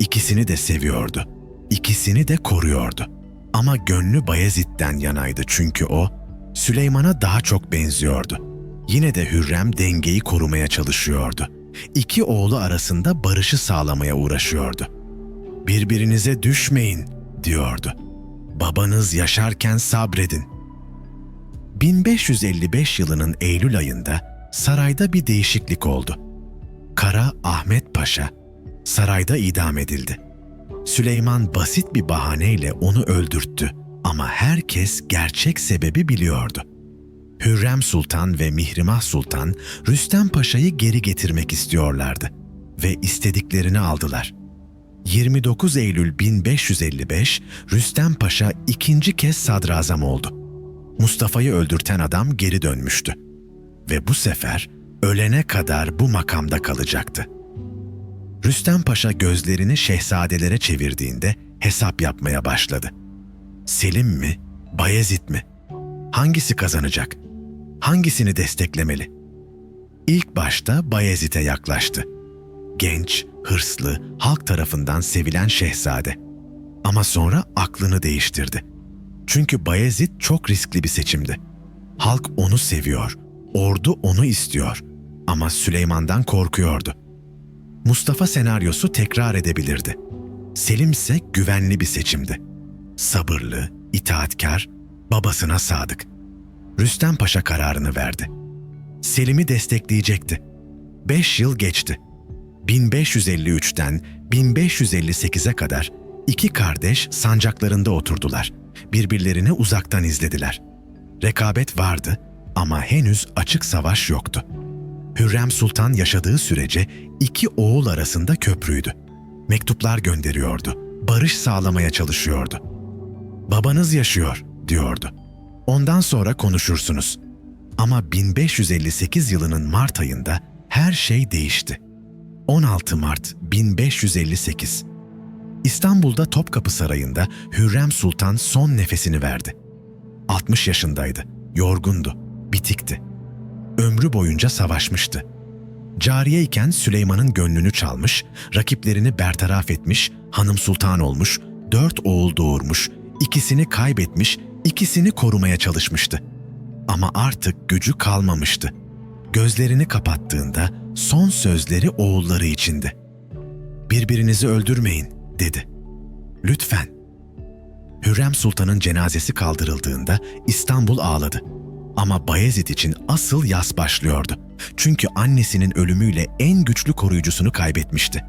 [SPEAKER 1] İkisini de seviyordu. İkisini de koruyordu. Ama gönlü Bayezid'den yanaydı çünkü o, Süleyman'a daha çok benziyordu. Yine de Hürrem dengeyi korumaya çalışıyordu. İki oğlu arasında barışı sağlamaya uğraşıyordu. "Birbirinize düşmeyin," diyordu. "Babanız yaşarken sabredin." 1555 yılının Eylül ayında sarayda bir değişiklik oldu. Kara Ahmet Paşa sarayda idam edildi. Süleyman basit bir bahaneyle onu öldürttü ama herkes gerçek sebebi biliyordu. Hürrem Sultan ve Mihrimah Sultan Rüstem Paşa'yı geri getirmek istiyorlardı ve istediklerini aldılar. 29 Eylül 1555 Rüstem Paşa ikinci kez sadrazam oldu. Mustafa'yı öldürten adam geri dönmüştü ve bu sefer ölene kadar bu makamda kalacaktı. Rüstem Paşa gözlerini şehzadelere çevirdiğinde hesap yapmaya başladı. Selim mi, Bayezid mi? Hangisi kazanacak? Hangisini desteklemeli? İlk başta Bayezid'e yaklaştı. Genç, hırslı, halk tarafından sevilen şehzade. Ama sonra aklını değiştirdi. Çünkü Bayezid çok riskli bir seçimdi. Halk onu seviyor, ordu onu istiyor ama Süleyman'dan korkuyordu. Mustafa senaryosu tekrar edebilirdi. Selim ise güvenli bir seçimdi. Sabırlı, itaatkar, babasına sadık. Rüstem Paşa kararını verdi. Selim'i destekleyecekti. 5 yıl geçti. 1553'ten 1558'e kadar iki kardeş sancaklarında oturdular. Birbirlerini uzaktan izlediler. Rekabet vardı ama henüz açık savaş yoktu. Hürrem Sultan yaşadığı sürece iki oğul arasında köprüydü. Mektuplar gönderiyordu, barış sağlamaya çalışıyordu. "Babanız yaşıyor," diyordu. "Ondan sonra konuşursunuz." Ama 1558 yılının Mart ayında her şey değişti. 16 Mart 1558. İstanbul'da Topkapı Sarayı'nda Hürrem Sultan son nefesini verdi. 60 yaşındaydı, yorgundu, bitikti. Ömrü boyunca savaşmıştı. Cariyeyken Süleyman'ın gönlünü çalmış, rakiplerini bertaraf etmiş, hanım sultan olmuş, 4 oğul doğurmuş, ikisini kaybetmiş, ikisini korumaya çalışmıştı. Ama artık gücü kalmamıştı. Gözlerini kapattığında son sözleri oğulları içindi. "Birbirinizi öldürmeyin," dedi. "Lütfen." Hürrem Sultan'ın cenazesi kaldırıldığında İstanbul ağladı. Ama Bayezid için asıl yas başlıyordu. Çünkü annesinin ölümüyle en güçlü koruyucusunu kaybetmişti.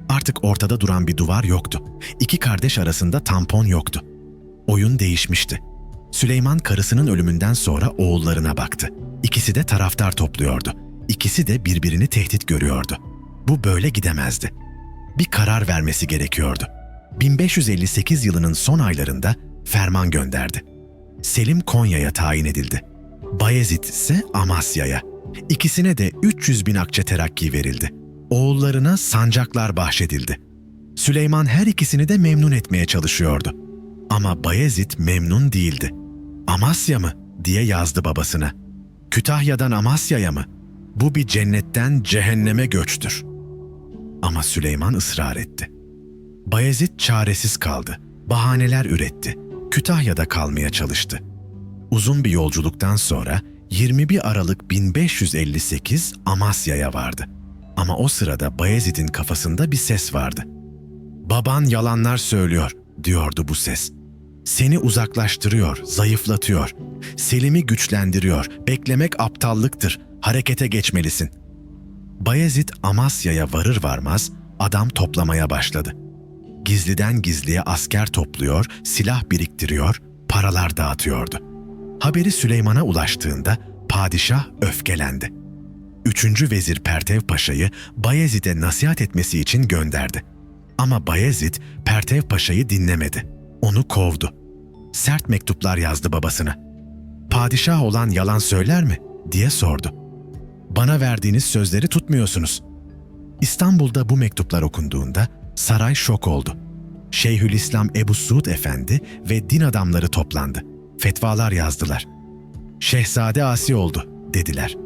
[SPEAKER 1] Artık ortada duran bir duvar yoktu. İki kardeş arasında tampon yoktu. Oyun değişmişti. Süleyman karısının ölümünden sonra oğullarına baktı. İkisi de taraftar topluyordu. İkisi de birbirini tehdit görüyordu. Bu böyle gidemezdi. Bir karar vermesi gerekiyordu. 1558 yılının son aylarında ferman gönderdi. Selim Konya'ya tayin edildi. Bayezid ise Amasya'ya. İkisine de 300 bin akçe terakki verildi. Oğullarına sancaklar bahşedildi. Süleyman her ikisini de memnun etmeye çalışıyordu. Ama Bayezid memnun değildi. "Amasya mı?" diye yazdı babasına. "Kütahya'dan Amasya'ya mı? Bu bir cennetten cehenneme göçtür." Ama Süleyman ısrar etti. Bayezid çaresiz kaldı. Bahaneler üretti. Kütahya'da kalmaya çalıştı. Uzun bir yolculuktan sonra 21 Aralık 1558 Amasya'ya vardı. Ama o sırada Bayezid'in kafasında bir ses vardı. "Baban yalanlar söylüyor," diyordu bu ses. "Seni uzaklaştırıyor, zayıflatıyor. Selim'i güçlendiriyor. Beklemek aptallıktır. Harekete geçmelisin." Bayezid Amasya'ya varır varmaz adam toplamaya başladı. Gizliden gizliye asker topluyor, silah biriktiriyor, paralar dağıtıyordu. Haberi Süleyman'a ulaştığında padişah öfkelendi. 3. Vezir Pertev Paşa'yı Bayezid'e nasihat etmesi için gönderdi. Ama Bayezid Pertev Paşa'yı dinlemedi. Onu kovdu. Sert mektuplar yazdı babasına. "Padişah olan yalan söyler mi?" diye sordu. "Bana verdiğiniz sözleri tutmuyorsunuz." İstanbul'da bu mektuplar okunduğunda saray şok oldu. Şeyhülislam Ebu Suud Efendi ve din adamları toplandı. Fetvalar yazdılar. "Şehzade asi oldu," dediler.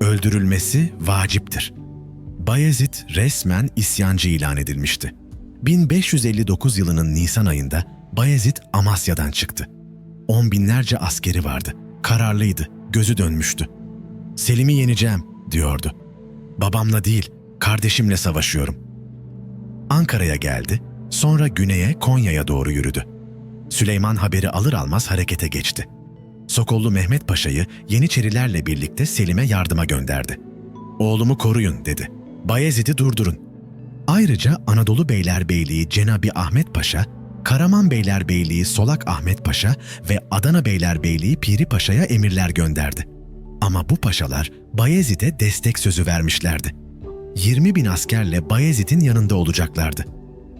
[SPEAKER 1] "Öldürülmesi vaciptir." Bayezid resmen isyancı ilan edilmişti. 1559 yılının Nisan ayında Bayezid Amasya'dan çıktı. 10 binlerce askeri vardı. Kararlıydı, gözü dönmüştü. "Selim'i yeneceğim," diyordu. "Babamla değil, kardeşimle savaşıyorum." Ankara'ya geldi, sonra güneye Konya'ya doğru yürüdü. Süleyman haberi alır almaz harekete geçti. Sokollu Mehmet Paşa'yı Yeniçerilerle birlikte Selim'e yardıma gönderdi. "Oğlumu koruyun," dedi. "Bayezid'i durdurun." Ayrıca Anadolu Beylerbeyliği Cenab-ı Ahmet Paşa, Karaman Beylerbeyliği Solak Ahmet Paşa ve Adana Beylerbeyliği Piri Paşa'ya emirler gönderdi. Ama bu paşalar Bayezid'e destek sözü vermişlerdi. 20 bin askerle Bayezid'in yanında olacaklardı.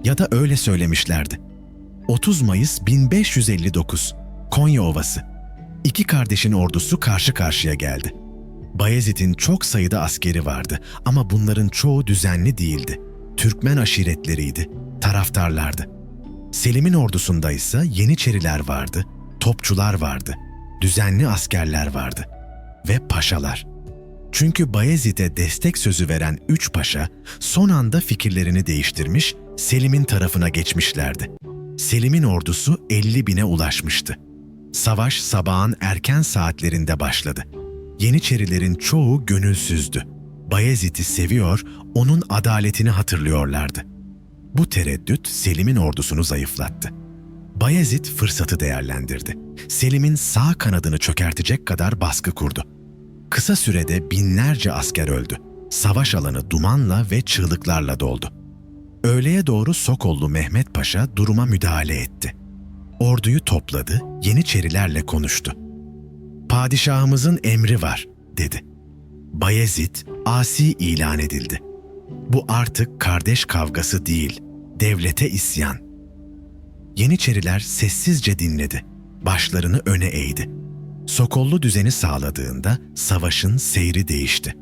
[SPEAKER 1] Ya da öyle söylemişlerdi. 30 Mayıs 1559, Konya Ovası. İki kardeşin ordusu karşı karşıya geldi. Bayezid'in çok sayıda askeri vardı ama bunların çoğu düzenli değildi. Türkmen aşiretleriydi, taraftarlardı. Selim'in ordusunda ise Yeniçeriler vardı, topçular vardı, düzenli askerler vardı ve paşalar. Çünkü Bayezid'e destek sözü veren 3 paşa son anda fikirlerini değiştirmiş, Selim'in tarafına geçmişlerdi. Selim'in ordusu 50 bine ulaşmıştı. Savaş sabahın erken saatlerinde başladı. Yeniçerilerin çoğu gönülsüzdü. Bayezid'i seviyor, onun adaletini hatırlıyorlardı. Bu tereddüt Selim'in ordusunu zayıflattı. Bayezid fırsatı değerlendirdi. Selim'in sağ kanadını çökertecek kadar baskı kurdu. Kısa sürede binlerce asker öldü. Savaş alanı dumanla ve çığlıklarla doldu. Öğleye doğru Sokollu Mehmet Paşa duruma müdahale etti. Orduyu topladı, Yeniçerilerle konuştu. "Padişahımızın emri var," dedi. Bayezid asi ilan edildi. Bu artık kardeş kavgası değil, devlete isyan. Yeniçeriler sessizce dinledi, başlarını öne eğdi. Sokollu düzeni sağladığında savaşın seyri değişti.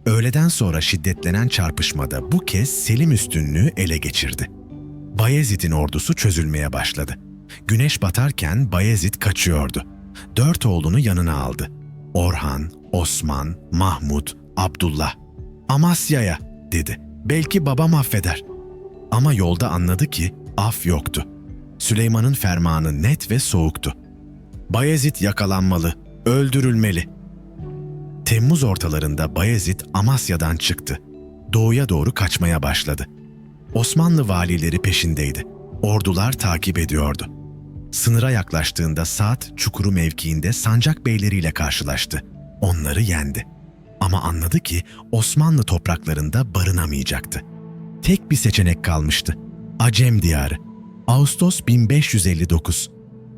[SPEAKER 1] Öğleden sonra şiddetlenen çarpışmada bu kez Selim üstünlüğü ele geçirdi. Bayezid'in ordusu çözülmeye başladı. Güneş batarken Bayezid kaçıyordu. 4 oğlunu yanına aldı. Orhan, Osman, Mahmud, Abdullah. "Amasya'ya," dedi. "Belki babam affeder." Ama yolda anladı ki af yoktu. Süleyman'ın fermanı net ve soğuktu. Bayezid yakalanmalı, öldürülmeli. Temmuz ortalarında Bayezid Amasya'dan çıktı. Doğuya doğru kaçmaya başladı. Osmanlı valileri peşindeydi. Ordular takip ediyordu. Sınıra yaklaştığında Saat Çukuru mevkiinde sancak beyleriyle karşılaştı. Onları yendi. Ama anladı ki Osmanlı topraklarında barınamayacaktı. Tek bir seçenek kalmıştı. Acem diyarı. Ağustos 1559.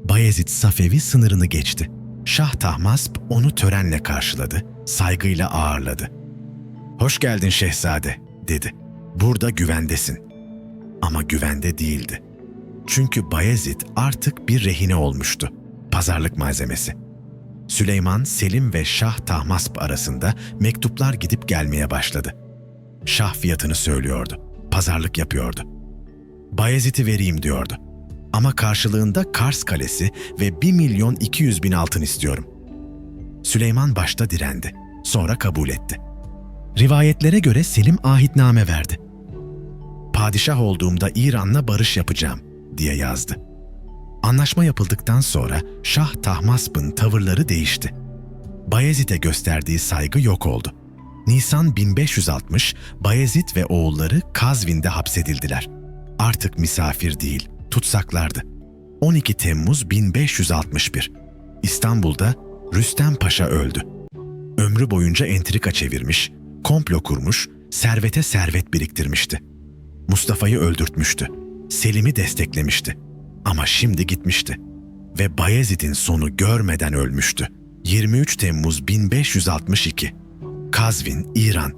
[SPEAKER 1] Bayezid Safevi sınırını geçti. Şah Tahmasp onu törenle karşıladı, saygıyla ağırladı. "Hoş geldin şehzade," dedi. "Burada güvendesin." Ama güvende değildi. Çünkü Bayezid artık bir rehine olmuştu, pazarlık malzemesi. Süleyman, Selim ve Şah Tahmasp arasında mektuplar gidip gelmeye başladı. Şah fiyatını söylüyordu, pazarlık yapıyordu. "Bayezid'i vereyim," diyordu. "Ama karşılığında Kars Kalesi ve 1.200.000 altın istiyorum." Süleyman başta direndi, sonra kabul etti. Rivayetlere göre Selim ahitname verdi. "Padişah olduğumda İran'la barış yapacağım," diye yazdı. Anlaşma yapıldıktan sonra Şah Tahmasp'ın tavırları değişti. Bayezid'e gösterdiği saygı yok oldu. Nisan 1560, Bayezid ve oğulları Kazvin'de hapsedildiler. Artık misafir değil, tutsaklardı. 12 Temmuz 1561. İstanbul'da Rüstem Paşa öldü. Ömrü boyunca entrika çevirmiş, komplo kurmuş, servete servet biriktirmişti. Mustafa'yı öldürtmüştü. Selim'i desteklemişti. Ama şimdi gitmişti. Ve Bayezid'in sonu görmeden ölmüştü. 23 Temmuz 1562. Kazvin, İran.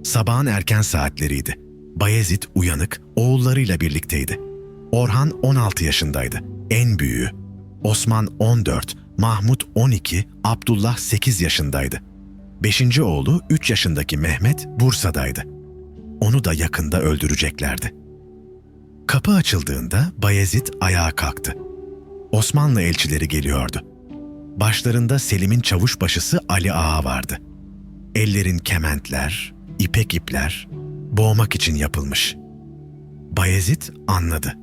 [SPEAKER 1] Sabahın erken saatleriydi. Bayezid uyanık, oğullarıyla birlikteydi. Orhan 16 yaşındaydı, en büyüğü. Osman 14, Mahmut 12, Abdullah 8 yaşındaydı. 5. oğlu 3 yaşındaki Mehmet Bursa'daydı. Onu da yakında öldüreceklerdi. Kapı açıldığında Bayezid ayağa kalktı. Osmanlı elçileri geliyordu. Başlarında Selim'in çavuşbaşısı Ali Ağa vardı. Ellerin kementler, ipek ipler, boğmak için yapılmış. Bayezid anladı.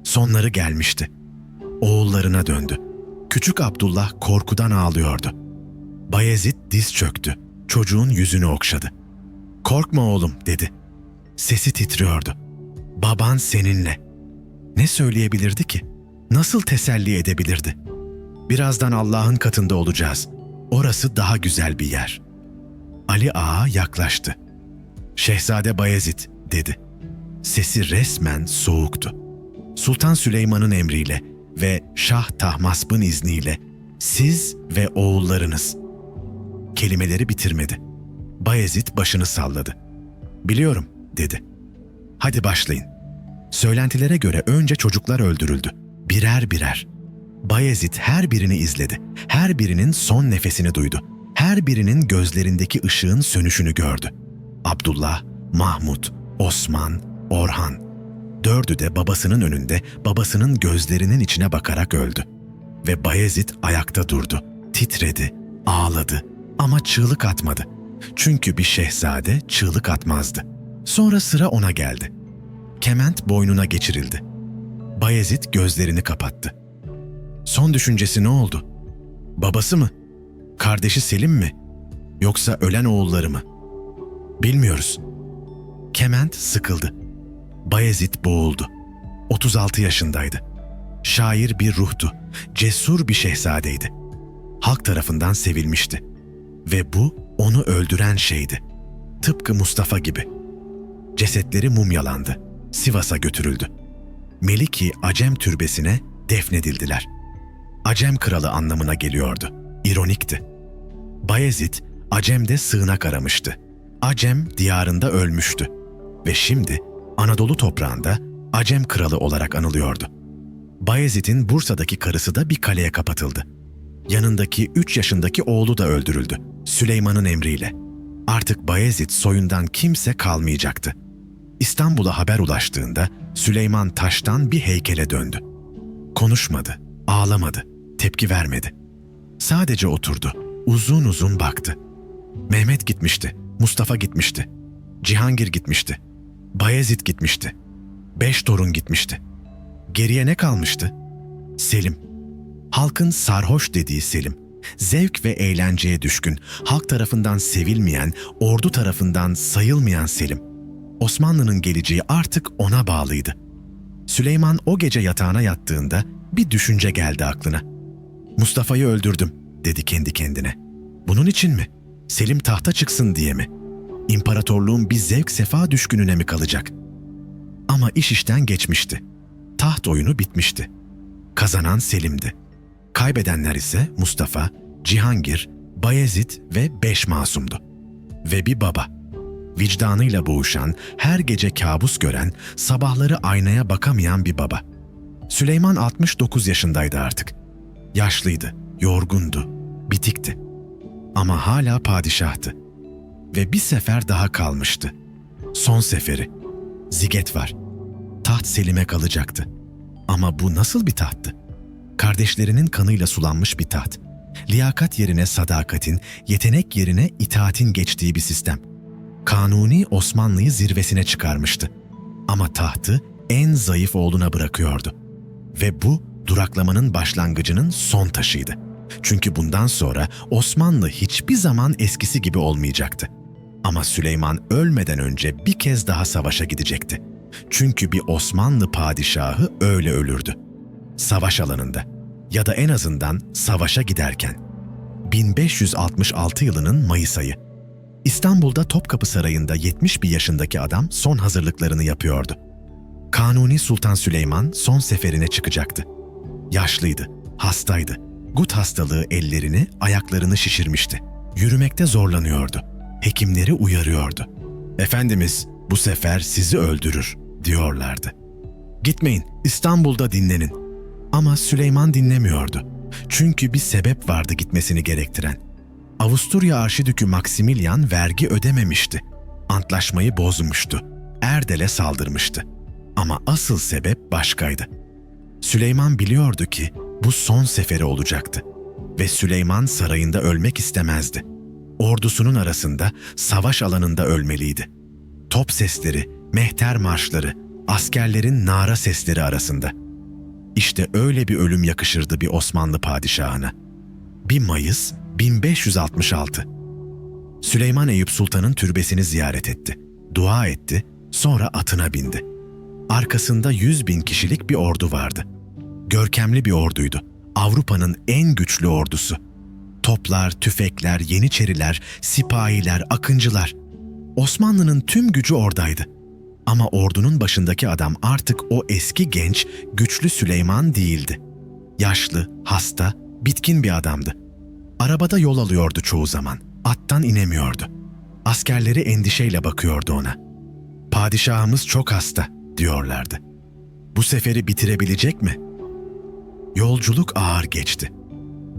[SPEAKER 1] Sonları gelmişti. Oğullarına döndü. Küçük Abdullah korkudan ağlıyordu. Bayezid diz çöktü. Çocuğun yüzünü okşadı. "Korkma oğlum," dedi. Sesi titriyordu. "Baban seninle." Ne söyleyebilirdi ki? Nasıl teselli edebilirdi? "Birazdan Allah'ın katında olacağız. Orası daha güzel bir yer." Ali Ağa yaklaştı. "Şehzade Bayezid," dedi. Sesi resmen soğuktu. Sultan Süleyman'ın emriyle ve Şah Tahmasp'ın izniyle siz ve oğullarınız. Kelimeleri bitirmedi. Bayezid başını salladı. "Biliyorum," dedi. "Hadi başlayın." Söylentilere göre önce çocuklar öldürüldü. Birer birer. Bayezid her birini izledi. Her birinin son nefesini duydu. Her birinin gözlerindeki ışığın sönüşünü gördü. Abdullah, Mahmut, Osman, Orhan. Dördü de babasının önünde, babasının gözlerinin içine bakarak öldü. Ve Bayezid ayakta durdu, titredi, ağladı ama çığlık atmadı. Çünkü bir şehzade çığlık atmazdı. Sonra sıra ona geldi. Kement boynuna geçirildi. Bayezid gözlerini kapattı. Son düşüncesi ne oldu? Babası mı? Kardeşi Selim mi? Yoksa ölen oğulları mı? Bilmiyoruz. Kement sıkıldı. Bayezid boğuldu. 36 yaşındaydı. Şair bir ruhtu, cesur bir şehzadeydi. Halk tarafından sevilmişti. Ve bu onu öldüren şeydi. Tıpkı Mustafa gibi. Cesetleri mumyalandı. Sivas'a götürüldü. Meliki Acem türbesine defnedildiler. Acem kralı anlamına geliyordu. İronikti. Bayezid, Acem'de sığınak aramıştı. Acem diyarında ölmüştü. Ve şimdi Anadolu toprağında Acem kralı olarak anılıyordu. Bayezid'in Bursa'daki karısı da bir kaleye kapatıldı. Yanındaki 3 yaşındaki oğlu da öldürüldü. Süleyman'ın emriyle. Artık Bayezid soyundan kimse kalmayacaktı. İstanbul'a haber ulaştığında Süleyman taştan bir heykele döndü. Konuşmadı, ağlamadı, tepki vermedi. Sadece oturdu, uzun uzun baktı. Mehmet gitmişti, Mustafa gitmişti, Cihangir gitmişti, Bayezid gitmişti, 5 torun gitmişti. Geriye ne kalmıştı? Selim. Halkın sarhoş dediği Selim. Zevk ve eğlenceye düşkün, halk tarafından sevilmeyen, ordu tarafından sayılmayan Selim. Osmanlı'nın geleceği artık ona bağlıydı. Süleyman o gece yatağına yattığında bir düşünce geldi aklına. "Mustafa'yı öldürdüm," dedi kendi kendine. "Bunun için mi? Selim tahta çıksın diye mi? İmparatorluğun bir zevk sefa düşkününe mi kalacak?" Ama iş işten geçmişti. Taht oyunu bitmişti. Kazanan Selim'di. Kaybedenler ise Mustafa, Cihangir, Bayezid ve 5 masumdu. Ve bir baba. Vicdanıyla boğuşan, her gece kabus gören, sabahları aynaya bakamayan bir baba. Süleyman 69 yaşındaydı artık. Yaşlıydı, yorgundu, bitikti. Ama hala padişahtı. Ve bir sefer daha kalmıştı. Son seferi. Ziget var. Taht Selim'e kalacaktı. Ama bu nasıl bir tahttı? Kardeşlerinin kanıyla sulanmış bir taht. Liyakat yerine sadakatin, yetenek yerine itaatin geçtiği bir sistem. Kanuni Osmanlı'yı zirvesine çıkarmıştı. Ama tahtı en zayıf oğluna bırakıyordu. Ve bu duraklamanın başlangıcının son taşıydı. Çünkü bundan sonra Osmanlı hiçbir zaman eskisi gibi olmayacaktı. Ama Süleyman ölmeden önce bir kez daha savaşa gidecekti. Çünkü bir Osmanlı padişahı öyle ölürdü. Savaş alanında ya da en azından savaşa giderken. 1566 yılının Mayıs ayı. İstanbul'da Topkapı Sarayı'nda 71 yaşındaki adam son hazırlıklarını yapıyordu. Kanuni Sultan Süleyman son seferine çıkacaktı. Yaşlıydı, hastaydı. Gut hastalığı ellerini, ayaklarını şişirmişti. Yürümekte zorlanıyordu. hekimleri uyarıyordu. "Efendimiz, bu sefer sizi öldürür," diyorlardı. "Gitmeyin, İstanbul'da dinlenin." Ama Süleyman dinlemiyordu. Çünkü bir sebep vardı gitmesini gerektiren. Avusturya Arşidükü Maximilian vergi ödememişti. Antlaşmayı bozmuştu. Erdel'e saldırmıştı. Ama asıl sebep başkaydı. Süleyman biliyordu ki bu son seferi olacaktı. Ve Süleyman sarayında ölmek istemezdi. Ordusunun arasında, savaş alanında ölmeliydi. Top sesleri, mehter marşları, askerlerin nara sesleri arasında. İşte öyle bir ölüm yakışırdı bir Osmanlı padişahına. 1 Mayıs 1566. Süleyman Eyüp Sultan'ın türbesini ziyaret etti. Dua etti, sonra atına bindi. Arkasında 100.000 kişilik bir ordu vardı. Görkemli bir orduydu. Avrupa'nın en güçlü ordusu. Toplar, tüfekler, yeniçeriler, sipahiler, akıncılar. Osmanlı'nın tüm gücü oradaydı. Ama ordunun başındaki adam artık o eski genç, güçlü Süleyman değildi. Yaşlı, hasta, bitkin bir adamdı. Arabada yol alıyordu çoğu zaman. Attan inemiyordu. Askerleri endişeyle bakıyordu ona. "Padişahımız çok hasta," diyorlardı. "Bu seferi bitirebilecek mi?" Yolculuk ağır geçti.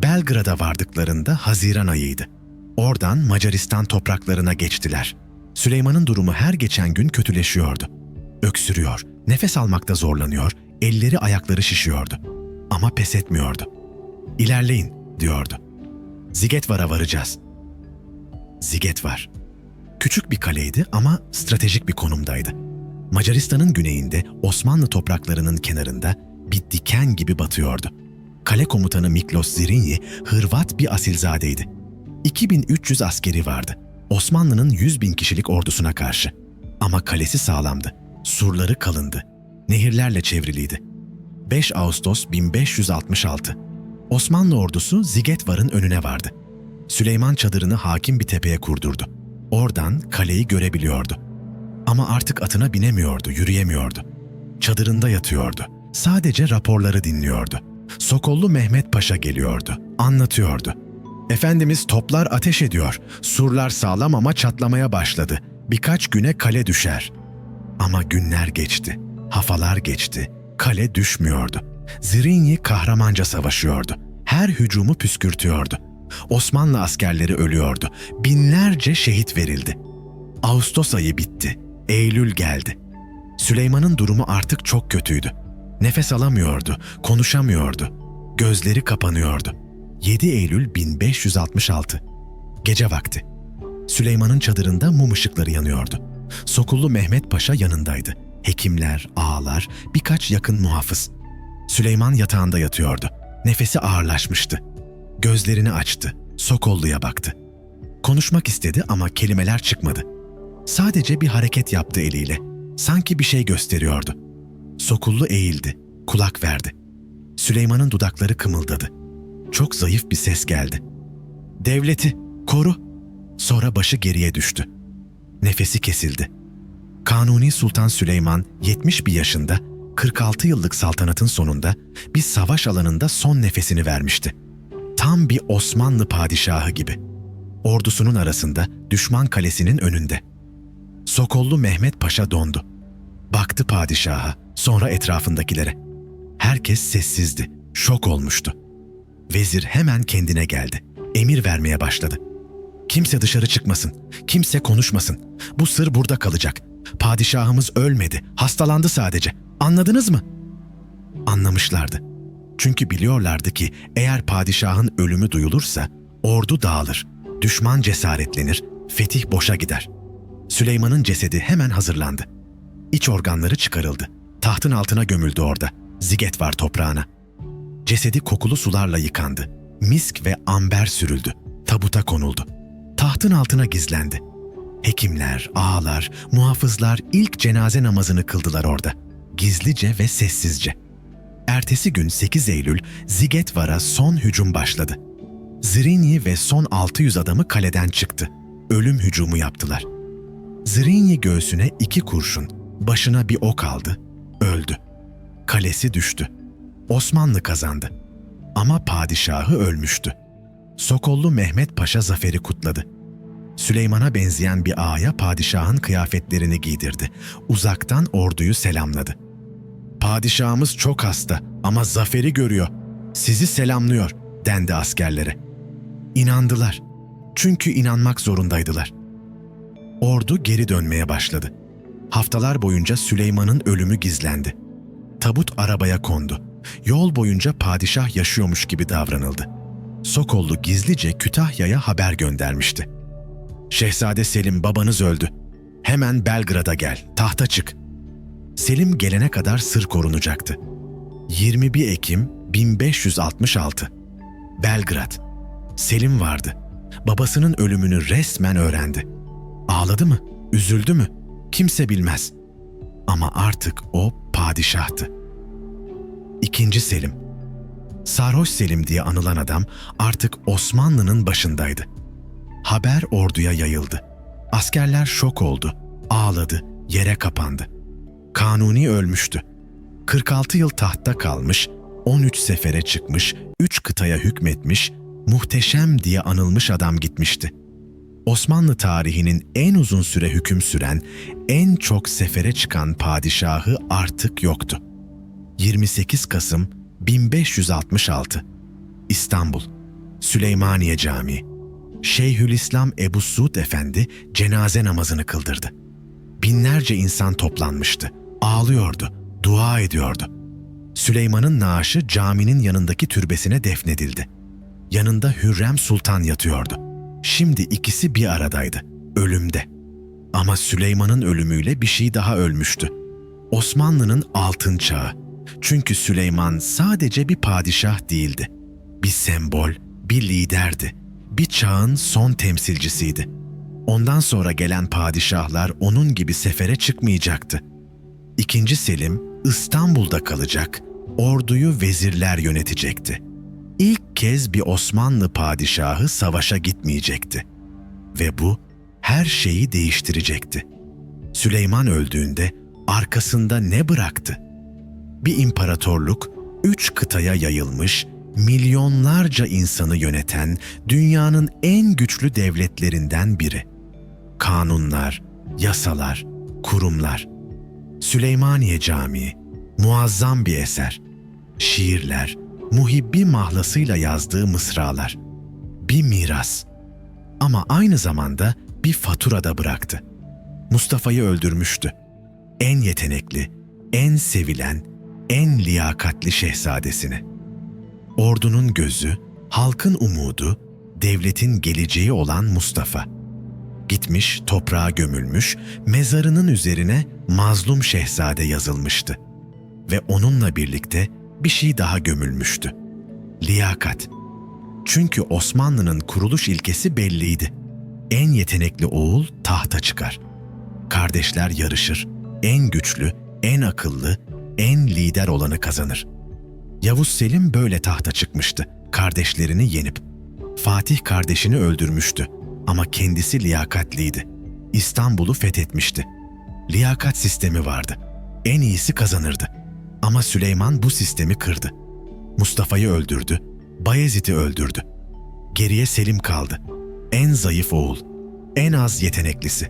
[SPEAKER 1] Belgrad'a vardıklarında Haziran ayıydı. Oradan Macaristan topraklarına geçtiler. Süleyman'ın durumu her geçen gün kötüleşiyordu. Öksürüyor, nefes almakta zorlanıyor, elleri ayakları şişiyordu. Ama pes etmiyordu. "İlerleyin," diyordu. "Zigetvar'a varacağız." Zigetvar. Küçük bir kaleydi ama stratejik bir konumdaydı. Macaristan'ın güneyinde, Osmanlı topraklarının kenarında bir diken gibi batıyordu. Kale komutanı Miklos Zrinyi, Hırvat bir asilzadeydi. 2300 askeri vardı. Osmanlı'nın 100.000 kişilik ordusuna karşı. Ama kalesi sağlamdı. Surları kalındı. Nehirlerle çevriliydi. 5 Ağustos 1566. Osmanlı ordusu Zigetvar'ın önüne vardı. Süleyman çadırını hakim bir tepeye kurdurdu. Oradan kaleyi görebiliyordu. Ama artık atına binemiyordu, yürüyemiyordu. Çadırında yatıyordu. Sadece raporları dinliyordu. Sokollu Mehmet Paşa geliyordu, anlatıyordu. "Efendimiz, toplar ateş ediyor. Surlar sağlam ama çatlamaya başladı. Birkaç güne kale düşer." Ama günler geçti, haftalar geçti. Kale düşmüyordu. Zrinyi kahramanca savaşıyordu. Her hücumu püskürtüyordu. Osmanlı askerleri ölüyordu. Binlerce şehit verildi. Ağustos ayı bitti. Eylül geldi. Süleyman'ın durumu artık çok kötüydü. Nefes alamıyordu, konuşamıyordu. Gözleri kapanıyordu. 7 Eylül 1566. Gece vakti. Süleyman'ın çadırında mum ışıkları yanıyordu. Sokullu Mehmet Paşa yanındaydı. Hekimler, ağalar, birkaç yakın muhafız. Süleyman yatağında yatıyordu. Nefesi ağırlaşmıştı. Gözlerini açtı. Sokollu'ya baktı. Konuşmak istedi ama kelimeler çıkmadı. Sadece bir hareket yaptı eliyle. Sanki bir şey gösteriyordu. Sokullu eğildi, kulak verdi. Süleyman'ın dudakları kımıldadı. Çok zayıf bir ses geldi. "Devleti, koru." Sonra başı geriye düştü. Nefesi kesildi. Kanuni Sultan Süleyman 71 yaşında, 46 yıllık saltanatın sonunda bir savaş alanında son nefesini vermişti. Tam bir Osmanlı padişahı gibi. Ordusunun arasında, düşman kalesinin önünde. Sokollu Mehmet Paşa dondu. Baktı padişaha, sonra etrafındakilere. Herkes sessizdi, şok olmuştu. Vezir hemen kendine geldi. Emir vermeye başladı. "Kimse dışarı çıkmasın, kimse konuşmasın. Bu sır burada kalacak. Padişahımız ölmedi, hastalandı sadece. Anladınız mı?" Anlamışlardı. Çünkü biliyorlardı ki eğer padişahın ölümü duyulursa ordu dağılır, düşman cesaretlenir, fetih boşa gider. Süleyman'ın cesedi hemen hazırlandı. İç organları çıkarıldı. Tahtın altına gömüldü orada, Zigetvar toprağına. Cesedi kokulu sularla yıkandı. Misk ve amber sürüldü. Tabuta konuldu. Tahtın altına gizlendi. Hekimler, ağalar, muhafızlar ilk cenaze namazını kıldılar orada. Gizlice ve sessizce. Ertesi gün 8 Eylül Zigetvar'a son hücum başladı. Zrinyi ve son 600 adamı kaleden çıktı. Ölüm hücumu yaptılar. Zrinyi göğsüne 2 kurşun, başına bir ok aldı, öldü. Kalesi düştü. Osmanlı kazandı. Ama padişahı ölmüştü. Sokollu Mehmet Paşa zaferi kutladı. Süleyman'a benzeyen bir ağaya padişahın kıyafetlerini giydirdi. Uzaktan orduyu selamladı. "Padişahımız çok hasta ama zaferi görüyor. Sizi selamlıyor," dendi askerlere. İnandılar. Çünkü inanmak zorundaydılar. Ordu geri dönmeye başladı. Haftalar boyunca Süleyman'ın ölümü gizlendi. Tabut arabaya kondu. Yol boyunca padişah yaşıyormuş gibi davranıldı. Sokollu gizlice Kütahya'ya haber göndermişti. "Şehzade Selim, babanız öldü. Hemen Belgrad'a gel, tahta çık." Selim gelene kadar sır korunacaktı. 21 Ekim 1566. Belgrad. Selim vardı. Babasının ölümünü resmen öğrendi. Ağladı mı? Üzüldü mü? Kimse bilmez. Ama artık o padişahtı. İkinci Selim. Sarhoş Selim diye anılan adam artık Osmanlı'nın başındaydı. Haber orduya yayıldı. Askerler şok oldu, ağladı, yere kapandı. Kanuni ölmüştü. 46 yıl tahtta kalmış, 13 sefere çıkmış, 3 kıtaya hükmetmiş, muhteşem diye anılmış adam gitmişti. Osmanlı tarihinin en uzun süre hüküm süren, en çok sefere çıkan padişahı artık yoktu. 28 Kasım 1566. İstanbul, Süleymaniye Camii. Şeyhülislam Ebu Suud Efendi cenaze namazını kıldırdı. Binlerce insan toplanmıştı. Ağlıyordu, dua ediyordu. Süleyman'ın naaşı caminin yanındaki türbesine defnedildi. Yanında Hürrem Sultan yatıyordu. Şimdi ikisi bir aradaydı, ölümde. Ama Süleyman'ın ölümüyle bir şey daha ölmüştü. Osmanlı'nın altın çağı. Çünkü Süleyman sadece bir padişah değildi. Bir sembol, bir liderdi. Bir çağın son temsilcisiydi. Ondan sonra gelen padişahlar onun gibi sefere çıkmayacaktı. İkinci Selim İstanbul'da kalacak, orduyu vezirler yönetecekti. İlk kez bir Osmanlı padişahı savaşa gitmeyecekti. Ve bu her şeyi değiştirecekti. Süleyman öldüğünde arkasında ne bıraktı? Bir imparatorluk, 3 kıtaya yayılmış, milyonlarca insanı yöneten dünyanın en güçlü devletlerinden biri. Kanunlar, yasalar, kurumlar. Süleymaniye Camii, muazzam bir eser. Şiirler, muhibbi mahlasıyla yazdığı mısralar. Bir miras. Ama aynı zamanda bir fatura da bıraktı. Mustafa'yı öldürmüştü. En yetenekli, en sevilen, en liyakatli şehzadesini. Ordunun gözü, halkın umudu, devletin geleceği olan Mustafa. Gitmiş, toprağa gömülmüş, mezarının üzerine mazlum şehzade yazılmıştı. Ve onunla birlikte bir şey daha gömülmüştü. Liyakat. Çünkü Osmanlı'nın kuruluş ilkesi belliydi. En yetenekli oğul tahta çıkar. Kardeşler yarışır. En güçlü, en akıllı, en lider olanı kazanır. Yavuz Selim böyle tahta çıkmıştı, kardeşlerini yenip. Fatih kardeşini öldürmüştü ama kendisi liyakatliydi. İstanbul'u fethetmişti. Liyakat sistemi vardı. En iyisi kazanırdı. Ama Süleyman bu sistemi kırdı. Mustafa'yı öldürdü, Bayezid'i öldürdü. Geriye Selim kaldı. En zayıf oğul, en az yeteneklisi.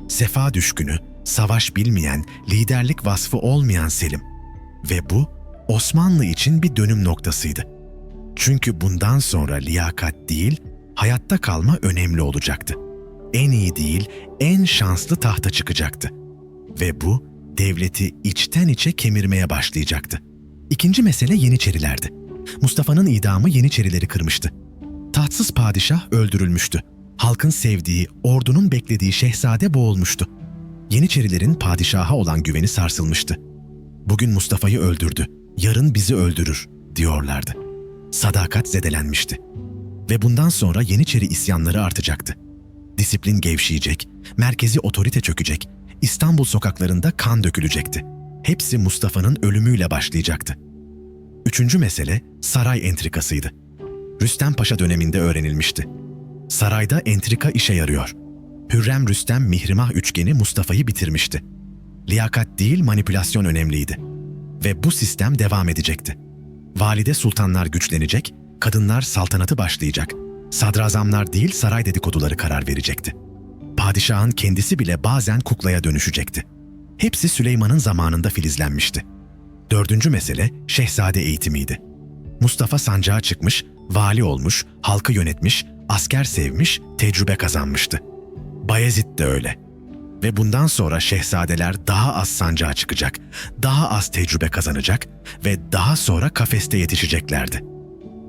[SPEAKER 1] Sefa düşkünü, savaş bilmeyen, liderlik vasfı olmayan Selim. Ve bu Osmanlı için bir dönüm noktasıydı. Çünkü bundan sonra liyakat değil, hayatta kalma önemli olacaktı. En iyi değil, en şanslı tahta çıkacaktı. Ve bu devleti içten içe kemirmeye başlayacaktı. İkinci mesele Yeniçerilerdi. Mustafa'nın idamı Yeniçerileri kırmıştı. Tahtsız padişah öldürülmüştü. Halkın sevdiği, ordunun beklediği şehzade boğulmuştu. Yeniçerilerin padişaha olan güveni sarsılmıştı. Bugün Mustafa'yı öldürdü, yarın bizi öldürür diyorlardı. Sadakat zedelenmişti. Ve bundan sonra Yeniçeri isyanları artacaktı. Disiplin gevşeyecek, merkezi otorite çökecek, İstanbul sokaklarında kan dökülecekti. Hepsi Mustafa'nın ölümüyle başlayacaktı. Üçüncü mesele saray entrikasıydı. Rüstem Paşa döneminde öğrenilmişti. Sarayda entrika işe yarıyor. Hürrem Rüstem Mihrimah üçgeni Mustafa'yı bitirmişti. Liyakat değil manipülasyon önemliydi. Ve bu sistem devam edecekti. Valide sultanlar güçlenecek, kadınlar saltanatı başlayacak. Sadrazamlar değil saray dedikoduları karar verecekti. Padişahın kendisi bile bazen kuklaya dönüşecekti. Hepsi Süleyman'ın zamanında filizlenmişti. Dördüncü mesele şehzade eğitimiydi. Mustafa sancağa çıkmış, vali olmuş, halkı yönetmiş, asker sevmiş, tecrübe kazanmıştı. Bayezid de öyle. Ve bundan sonra şehzadeler daha az sancağa çıkacak, daha az tecrübe kazanacak ve daha sonra kafeste yetişeceklerdi.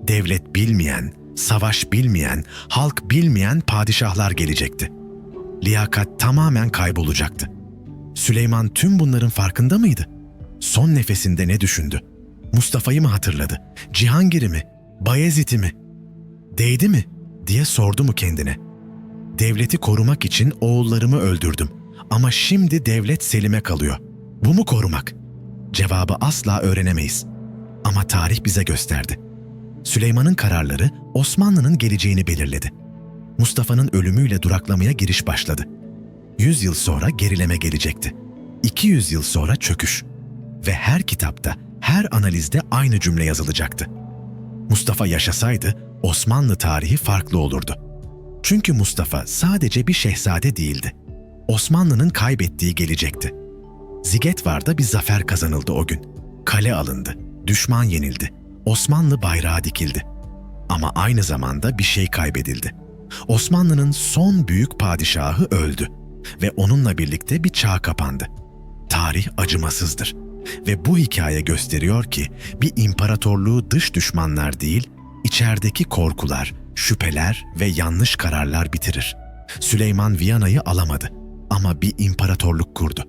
[SPEAKER 1] Devlet bilmeyen, savaş bilmeyen, halk bilmeyen padişahlar gelecekti. Liyakat tamamen kaybolacaktı. Süleyman tüm bunların farkında mıydı? Son nefesinde ne düşündü? Mustafa'yı mı hatırladı? Cihangir'i mi? Bayezid'i mi? Değdi mi? diye sordu mu kendine? Devleti korumak için oğullarımı öldürdüm. Ama şimdi devlet Selim'e kalıyor. Bu mu korumak? Cevabı asla öğrenemeyiz. Ama tarih bize gösterdi. Süleyman'ın kararları Osmanlı'nın geleceğini belirledi. Mustafa'nın ölümüyle duraklamaya giriş başladı. 100 yıl sonra gerileme gelecekti. 200 yıl sonra çöküş. Ve her kitapta, her analizde aynı cümle yazılacaktı. Mustafa yaşasaydı Osmanlı tarihi farklı olurdu. Çünkü Mustafa sadece bir şehzade değildi. Osmanlı'nın kaybettiği gelecekti. Zigetvar'da bir zafer kazanıldı o gün. Kale alındı, düşman yenildi, Osmanlı bayrağı dikildi. Ama aynı zamanda bir şey kaybedildi. Osmanlı'nın son büyük padişahı öldü ve onunla birlikte bir çağ kapandı. Tarih acımasızdır ve bu hikaye gösteriyor ki bir imparatorluğu dış düşmanlar değil, içerideki korkular, şüpheler ve yanlış kararlar bitirir. Süleyman Viyana'yı alamadı ama bir imparatorluk kurdu.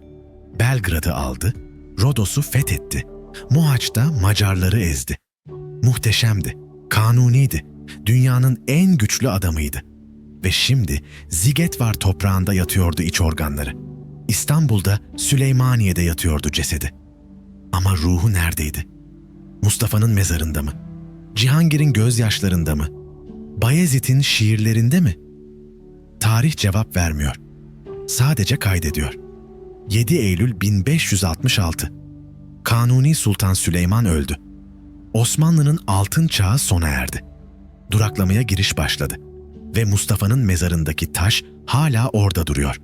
[SPEAKER 1] Belgrad'ı aldı, Rodos'u fethetti, Mohaç'ta Macarları ezdi. Muhteşemdi, kanuniydi, dünyanın en güçlü adamıydı. Ve şimdi Zigetvar toprağında yatıyordu iç organları. İstanbul'da Süleymaniye'de yatıyordu cesedi. Ama ruhu neredeydi? Mustafa'nın mezarında mı? Cihangir'in gözyaşlarında mı? Bayezid'in şiirlerinde mi? Tarih cevap vermiyor. Sadece kaydediyor. 7 Eylül 1566. Kanuni Sultan Süleyman öldü. Osmanlı'nın altın çağı sona erdi. Duraklamaya giriş başladı. Ve Mustafa'nın mezarındaki taş hala orada duruyor.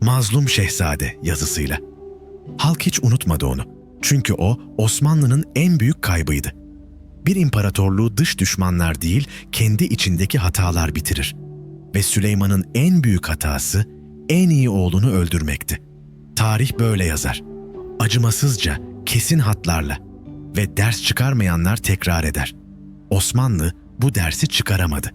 [SPEAKER 1] Mazlum Şehzade yazısıyla. Halk hiç unutmadı onu. Çünkü o Osmanlı'nın en büyük kaybıydı. Bir imparatorluğu dış düşmanlar değil, kendi içindeki hatalar bitirir. Ve Süleyman'ın en büyük hatası en iyi oğlunu öldürmekti. Tarih böyle yazar. Acımasızca, kesin hatlarla ve ders çıkarmayanlar tekrar eder. Osmanlı bu dersi çıkaramadı.